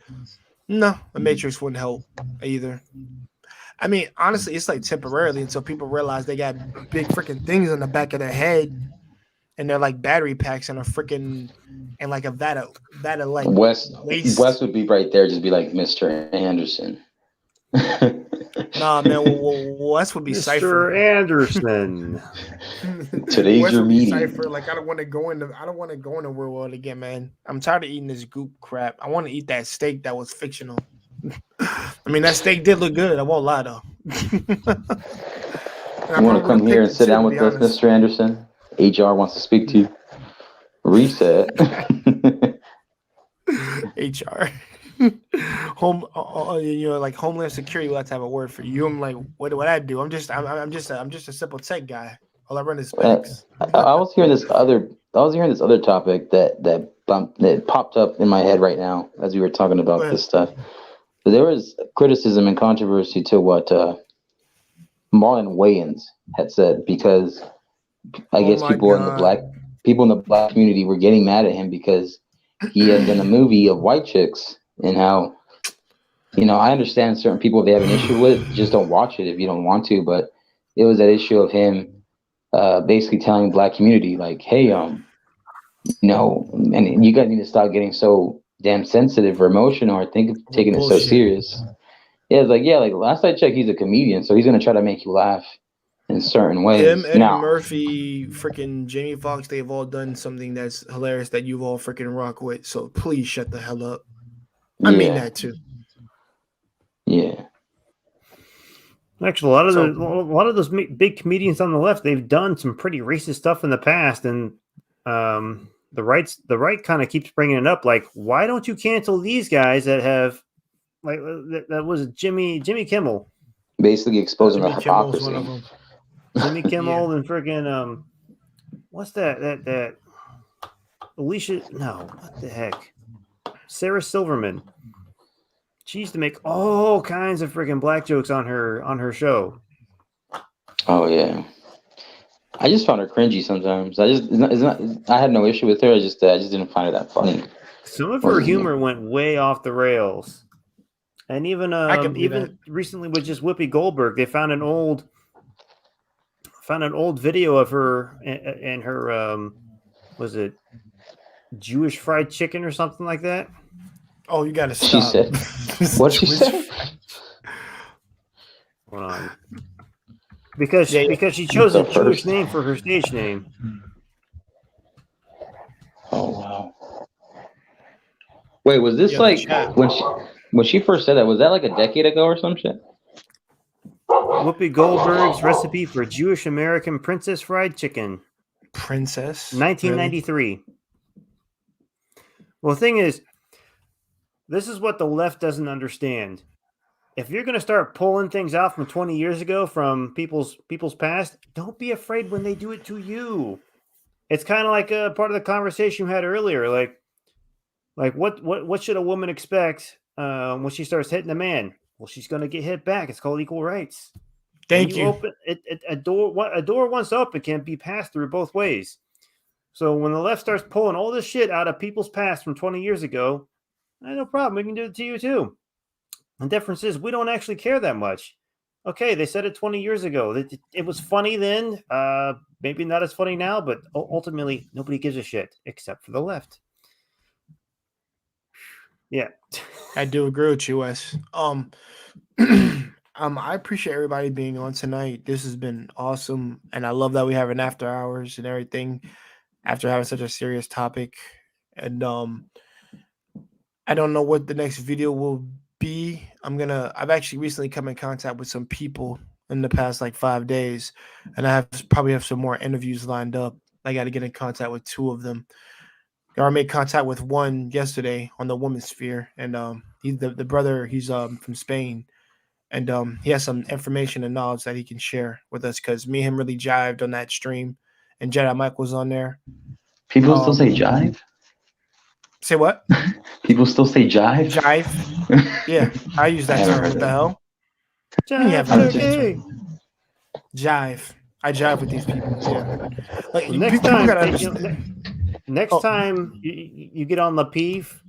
no, the Matrix wouldn't help either. I mean, honestly, it's like temporarily until people realize they got big freaking things on the back of their head, and they're like battery packs and a freaking and like a vat of like West waste. would be right there, just be like Mr. Anderson. Nah, man, Wes would be Cipher. Mr. Anderson. Today's Wes your would be meeting. Cipher. Like I don't want to go in the real world again, man. I'm tired of eating this goop crap. I want to eat that steak that was fictional. I mean, that steak did look good. I won't lie though. And I You want probably to would come have here picked and it sit too, down to with be us, honest. Mr. Anderson? HR wants to speak to you. Reset. HR. Like Homeland Security will have to have a word for you. I'm like, what do I do? I'm just a simple tech guy. All I run is specs. I was hearing this other topic that popped up in my head right now as we were talking Go about ahead. this stuff. But there was criticism and controversy to what Marlon Wayans had said, because I Oh guess my god. people in the black community were getting mad at him because he had done a movie of white chicks, and how, I understand certain people, if they have an issue with it, just don't watch it if you don't want to. But it was that issue of him basically telling the black community, like, hey, and you guys need to stop getting so damn sensitive or emotional, or Well, taking it so bullshit. serious. Yeah, it's like, yeah, like last I checked, he's a comedian, so he's gonna try to make you laugh in certain Him, ways. Eddie Now, Murphy, freaking Jamie Foxx, they've all done something that's hilarious that you've all freaking rock with. So please shut the hell up. I mean yeah, that too. yeah, Actually, So a lot of those big comedians on the left, they've done some pretty racist stuff in the past, and the right kind of keeps bringing it up. Like, why don't you cancel these guys that have like that was Jimmy Kimmel, basically exposing the Jimmy Kimmel's one hypocrisy. of them. Jimmy Kimmel, Yeah. and freaking what's that Alicia? No, what the heck? Sarah Silverman. She used to make all kinds of freaking black jokes on her show. Oh yeah, I just found her cringy sometimes. I had no issue with her. I just didn't find it that funny. Some of her Wasn't me. humor went way off the rails. And even I can believe even recently with just Whoopi Goldberg, they found an old video of her and her was it Jewish fried chicken or something like that? Oh, you gotta She stop. said, "What'd she say?" Hold on. Because Yeah. she chose a The Jewish first. name for her stage name. Oh wow. Wait, was this Yeah, the like chat. when she first said that? Was that like a decade ago or some shit? Whoopi Goldberg's recipe for Jewish American princess fried chicken, Princess. Really? 1993. Well, the thing is, this is what the left doesn't understand. If you're going to start pulling things out from 20 years ago from people's past, don't be afraid when they do it to you. It's kind of like a part of the conversation we had earlier. Like what should a woman expect when she starts hitting a man? Well, she's going to get hit back. It's called equal rights. Thank When you. open a door once open can be passed through both ways. So when the left starts pulling all this shit out of people's past from 20 years ago, no problem. We can do it to you too. The difference is we don't actually care that much. Okay, they said it 20 years ago. It was funny then. Maybe not as funny now, but ultimately nobody gives a shit except for the left. Yeah. I do agree with you, Wes. I appreciate everybody being on tonight. This has been awesome, and I love that we have an after hours and everything after having such a serious topic. And I don't know what the next video will B, I've actually recently come in contact with some people in the past like 5 days, and I probably have some more interviews lined up. I got to get in contact with two of them. I made contact with one yesterday on the women's sphere, and the brother, he's from Spain, and he has some information and knowledge that he can share with us because me and him really jived on that stream, and Jedi Mike was on there. People still say jive. Say what? People still say jive. Jive. Yeah, I use that term. What the hell? Jive turkey. Jive. I jive with these people. Yeah. Like Well, next people time, gotta understand. next Oh. time you get on the peeve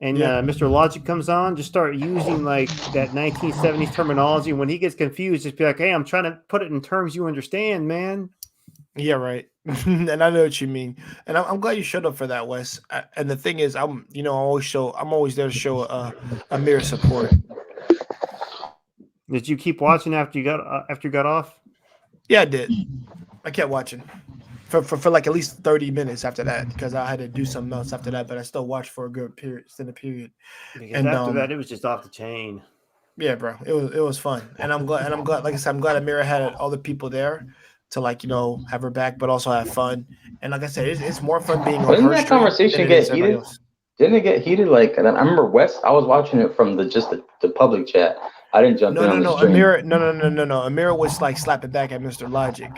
and Yeah. Mr. Logic comes on, just start using like that 1970s terminology. When he gets confused, just be like, "Hey, I'm trying to put it in terms you understand, man." Yeah, right. And I know what you mean. And I'm glad you showed up for that, Wes. And the thing is, I'm always there to show a mirror support. Did you keep watching after you got off? Yeah, I did. I kept watching for like at least 30 minutes after that because I had to do something else after that. But I still watched for a good extended period. Because And after that, it was just off the chain. yeah, bro, it was fun, and I'm glad. Like I said, I'm glad Amira had all the people there to like have her back, but also have fun. And like I said, it's more fun being on Didn't her that stream conversation than it get is everybody heated? else. Didn't it get heated? Like, I remember West. I was watching it from the public chat. I didn't jump in on the stream. Amira, no. Amira was like slapping back at Mr. Logic,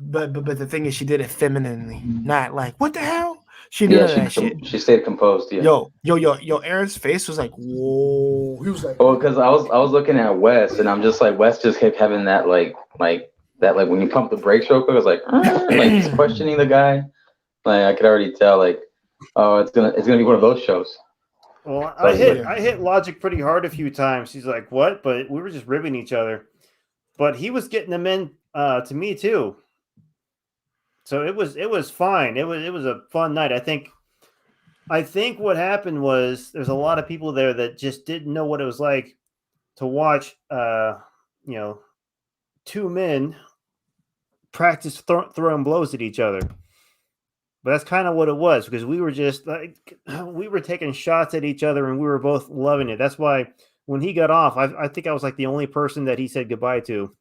but the thing is, she did it femininely, not like what the hell. She knew Yeah, none of that shit. she stayed composed. Yeah. Yo, Aaron's face was like, whoa. He was like, Well, because I was looking at West, and I'm just like, West just kept having that like when you pump the brakes real quick, I was like he's questioning the guy. Like I could already tell, like, oh, it's gonna be one of those shows. Well, So I hit Logic pretty hard a few times. He's like, "What?" But we were just ribbing each other. But he was getting them in to me too. So it was fine. It was a fun night. I think what happened was there's a lot of people there that just didn't know what it was like to watch two men practice throwing blows at each other. But that's kind of what it was because we were just like we were taking shots at each other and we were both loving it. That's why when he got off, I think I was like the only person that he said goodbye to.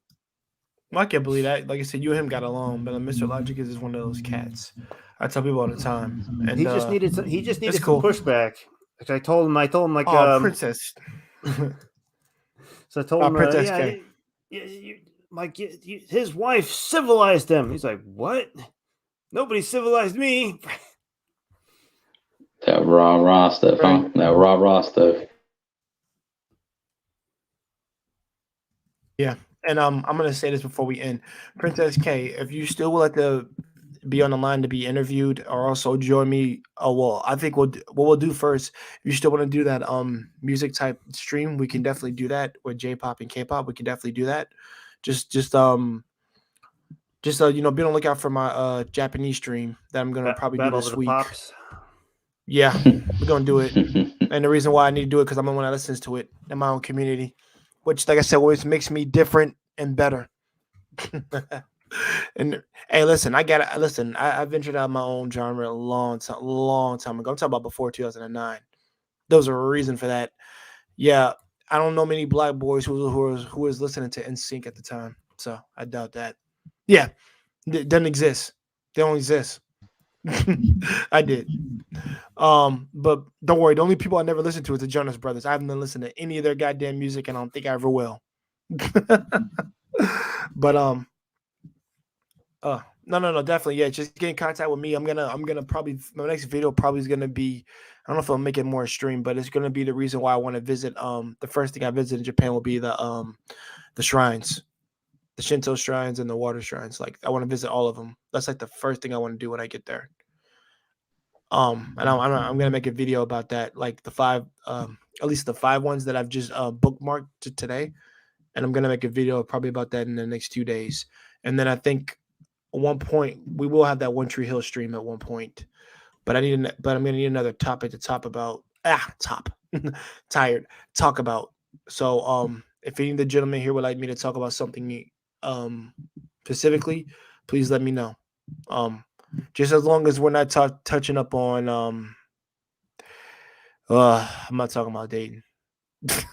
Well, I can't believe that. Like I said, you and him got along, but Mr. Logic is just one of those cats. I tell people all the time. And He just needed some cool. pushback. Which I told him like Princess. So I told him, Princess yeah, K. his wife civilized him. He's like, what? Nobody civilized me. That rah stuff, Right. huh? That rah stuff. Yeah. And I'm gonna say this before we end. Princess K, if you still would like to be on the line to be interviewed or also join me, well, I think what we'll do first, if you still want to do that music type stream, we can definitely do that with J-pop and K-pop. We can definitely do that. Just be on the lookout for my Japanese stream that I'm gonna probably do this week. Pops. Yeah, we're gonna do it. And the reason why I need to do it because I'm the one that listens to it in my own community, which, like I said, always makes me different and better. And hey, listen, I ventured out my own genre a long time ago. I'm talking about before 2009. There was a reason for that. Yeah, I don't know many black boys who was listening to NSYNC at the time, so I doubt that. Yeah, it doesn't exist. They don't exist. I did. But don't worry. The only people I never listened to is the Jonas Brothers. I haven't been listening to any of their goddamn music, and I don't think I ever will. But no, definitely, yeah. Just get in contact with me. I'm gonna probably my next video probably is gonna be. I don't know if I'll make it more stream, but it's gonna be the reason why I want to visit. The first thing I visit in Japan will be the shrines, the Shinto shrines and the water shrines. Like I want to visit all of them. That's like the first thing I want to do when I get there. And I'm gonna make a video about that, like the five, at least the 5 ones that I've just bookmarked to today, and I'm gonna make a video probably about that in the next 2 days. And then I think at one point we will have that One Tree Hill stream at one point, but I'm gonna need another topic to talk about. Talk about. So if any of the gentlemen here would like me to talk about something specifically, please let me know. Just as long as we're not touching up on I'm not talking about dating.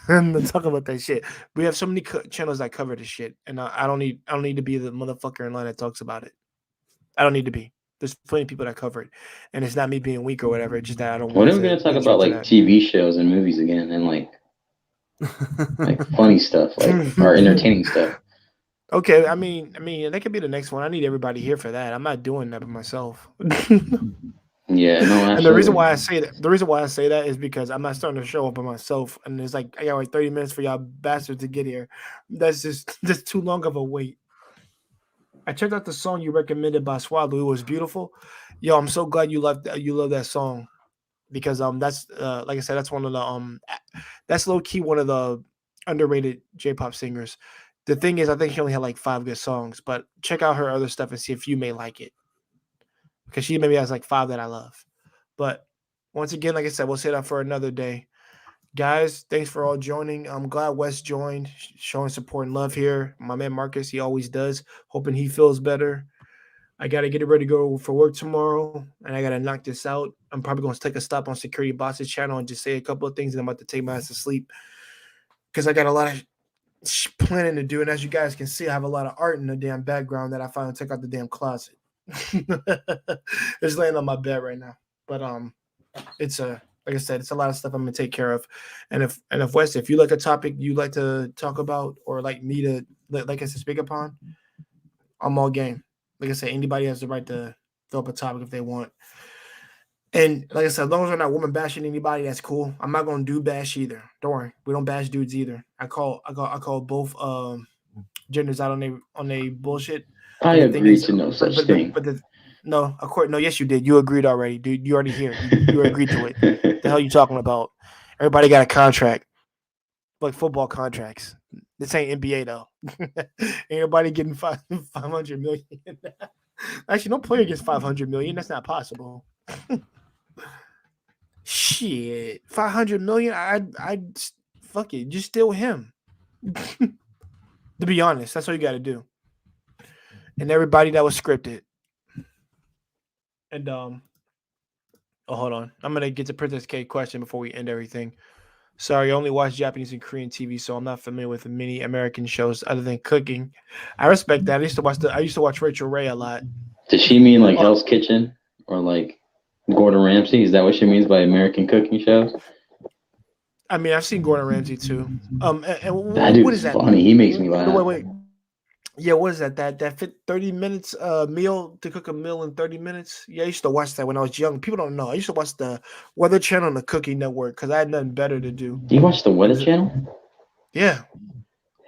and to talk about that shit. We have so many channels that cover this shit, and I don't need to be the motherfucker in line that talks about it. I don't need to be. There's plenty of people that cover it, and it's not me being weak or whatever. It's just that I don't When want are we to gonna talk venture about into like TV shows and movies again, and like funny stuff, like or entertaining stuff? Okay, I mean, that could be the next one. I need everybody here for that. I'm not doing that by myself. Yeah, no, And the reason absolutely. why I say that is because I'm not starting to show up by myself, and it's like I got like 30 minutes for y'all bastards to get here. That's just too long of a wait. I checked out the song you recommended by Swallow. It was beautiful. Yo, I'm so glad you love that song because that's like I said, that's one of the that's low key one of the underrated J-pop singers. The thing is, I think she only had like 5 good songs, but check out her other stuff and see if you may like it because she maybe has like 5 that I love. But once again, like I said, we'll say that for another day. Guys, thanks for all joining. I'm glad Wes joined, showing support and love here. My man Marcus, he always does. Hoping he feels better. I got to get ready to go for work tomorrow, and I got to knock this out. I'm probably going to take a stop on Security Boss's channel and just say a couple of things, and I'm about to take my ass to sleep because I got a lot of planning to do. And as you guys can see, I have a lot of art in the damn background that I finally took out the damn closet. It's laying on my bed right now. But it's like I said, it's a lot of stuff I'm gonna take care of. And if Wes, if you like a topic you like to talk about or like me to like us to speak upon, I'm all game. Like I said, anybody has the right to throw up a topic if they want. And like I said, as long as we're not woman bashing anybody, that's cool. I'm not gonna do bash either. Don't worry, we don't bash dudes either. I call both genders out on a bullshit. I But the thing agree is, to no such thing. no, of course, no. Yes, you did. You agreed already, dude. You already here. You agreed to it. The hell you talking about? Everybody got a contract, like football contracts. This ain't NBA though. Ain't nobody getting 500 million. Actually, no player gets 500 million. That's not possible. Shit, 500 million. I'd fuck it. Just steal him. To be honest, that's all you got to do. And everybody that was scripted. And oh, hold on. I'm gonna get to Princess K question before we end everything. Sorry, I only watch Japanese and Korean TV, so I'm not familiar with many American shows other than cooking. I respect that. I used to watch Rachel Ray a lot. Does she mean like Hell's Kitchen or like Gordon Ramsay? Is that what she means by American cooking shows? I mean, I've seen Gordon Ramsay too. And That dude what is is that? funny. He makes me laugh. Wait. Yeah, what is that? That fit 30 minutes meal to cook a meal in 30 minutes? Yeah, I used to watch that when I was young. People don't know. I used to watch the Weather Channel and the Cooking Network because I had nothing better to do. Do you watch the Weather Channel? Yeah.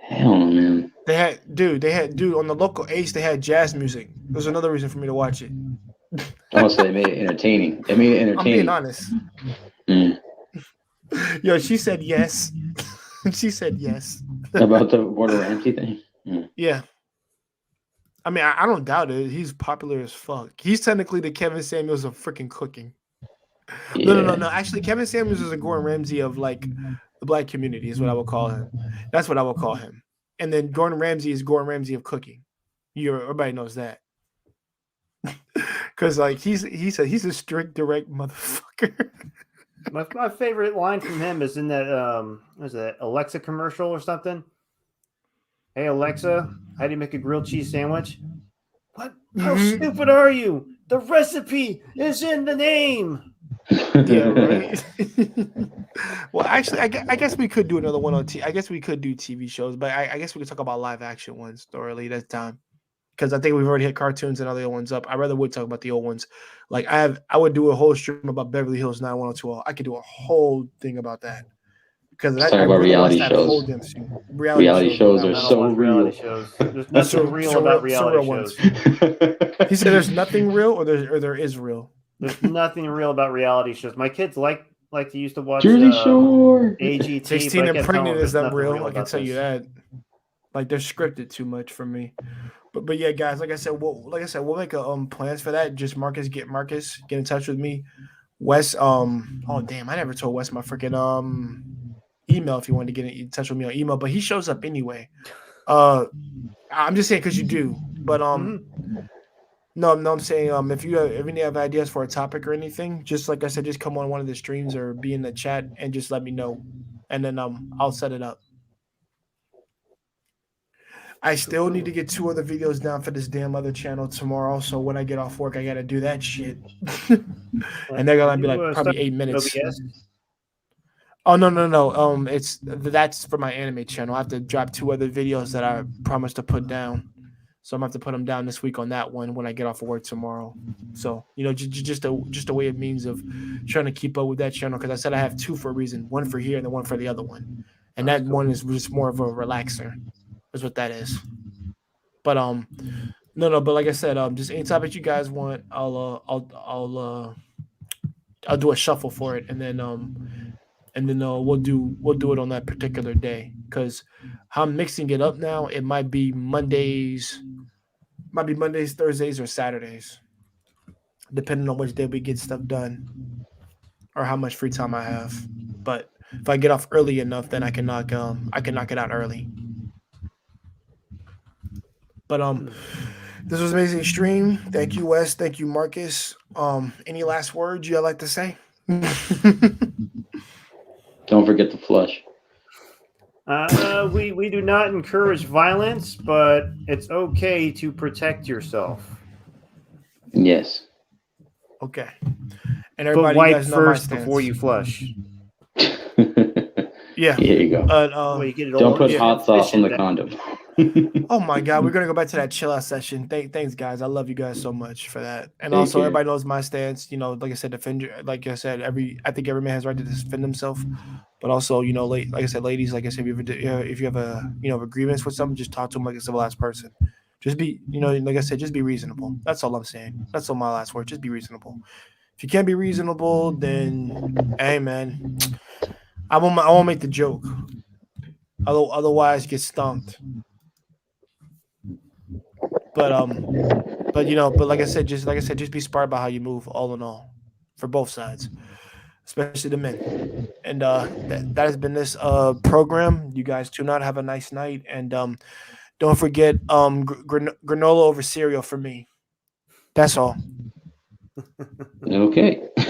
Hell no, man. They had on the local Ace, they had jazz music. There's another reason for me to watch it. Also, they made it entertaining. They made it entertaining. I'm being honest. Mm. Yo, she said yes. She said yes. About the Gordon Ramsay thing? Mm. Yeah. I mean, I don't doubt it. He's popular as fuck. He's technically the Kevin Samuels of freaking cooking. Yeah. No. Actually, Kevin Samuels is a Gordon Ramsay of like the black community is what I would call him. That's what I would call him. And then Gordon Ramsay is Gordon Ramsay of cooking. Everybody knows that. Because like he's a strict, direct motherfucker. My favorite line from him is in that what is that Alexa commercial or something? Hey Alexa, how do you make a grilled cheese sandwich? What? How stupid are you? The recipe is in the name. Yeah, right. Well, actually, I guess we could do another one on TV. I guess we could do TV shows, but I guess we could talk about live action ones thoroughly this time because I think we've already hit cartoons and other ones up. I rather would talk about the old ones. Like I would do a whole stream about Beverly Hills 90210. I could do a whole thing about that because Let's talk about reality shows. Reality shows are so real. Reality shows. There's nothing real about reality shows. He said there's nothing real or there is real. There's nothing real about reality shows. My kids like to used to watch Jersey Shore. AGT. 16 and pregnant is not real. I can about tell you that. Like they're scripted too much for me. But yeah, guys, like I said, we'll make a plans for that. Just get in touch with me. Wes, oh damn, I never told Wes my freaking email if you wanted to get in touch with me on email, but he shows up anyway. I'm just saying because you do. But no, I'm saying if you have ideas for a topic or anything, just like I said, just come on one of the streams or be in the chat and just let me know. and then I'll set it up. I still need to get 2 other videos down for this damn other channel tomorrow. So when I get off work, I gotta do that shit. And they're gonna be like probably 8 minutes. OBS? Oh no. That's for my anime channel. I have to drop 2 other videos that I promised to put down. So I'm gonna have to put them down this week on that one when I get off of work tomorrow. So just a way of means of trying to keep up with that channel, because I said I have 2 for a reason, one for here and the one for the other one, and that one is just more of a relaxer. Is what that is. But no, but like I said, just any topic you guys want, I'll do a shuffle for it, and then we'll do it on that particular day, because how I'm mixing it up now, it might be Mondays, Thursdays, or Saturdays, depending on which day we get stuff done or how much free time I have. But if I get off early enough, then I can knock it out early. But this was an amazing stream. Thank you, Wes. Thank you, Marcus. Any last words you'd like to say? Don't forget to flush. We do not encourage violence, but it's okay to protect yourself. Yes. Okay. And But everybody, you wipe guys know my first stance. before you flush. Yeah. Here you go. Well, you get it all Don't put yeah, hot sauce on the efficient. condom. Oh my God, we're gonna go back to that chill out session. Thanks, guys. I love you guys so much for that. And Thank also, you. everybody knows my stance. Like I said, like I said, I think every man has the right to defend himself. But also, like I said, ladies, like I said, if you have a grievance with something, just talk to them like a civilized person. Just be, like I said, just be reasonable. That's all I'm saying. That's all my last word. Just be reasonable. If you can't be reasonable, then hey, man, I won't make the joke. Otherwise, get stomped. But like I said, just be smart about how you move, all in all, for both sides, especially the men. And that has been this program. You guys tune out. Have a nice night, and don't forget granola over cereal for me. That's all. Okay.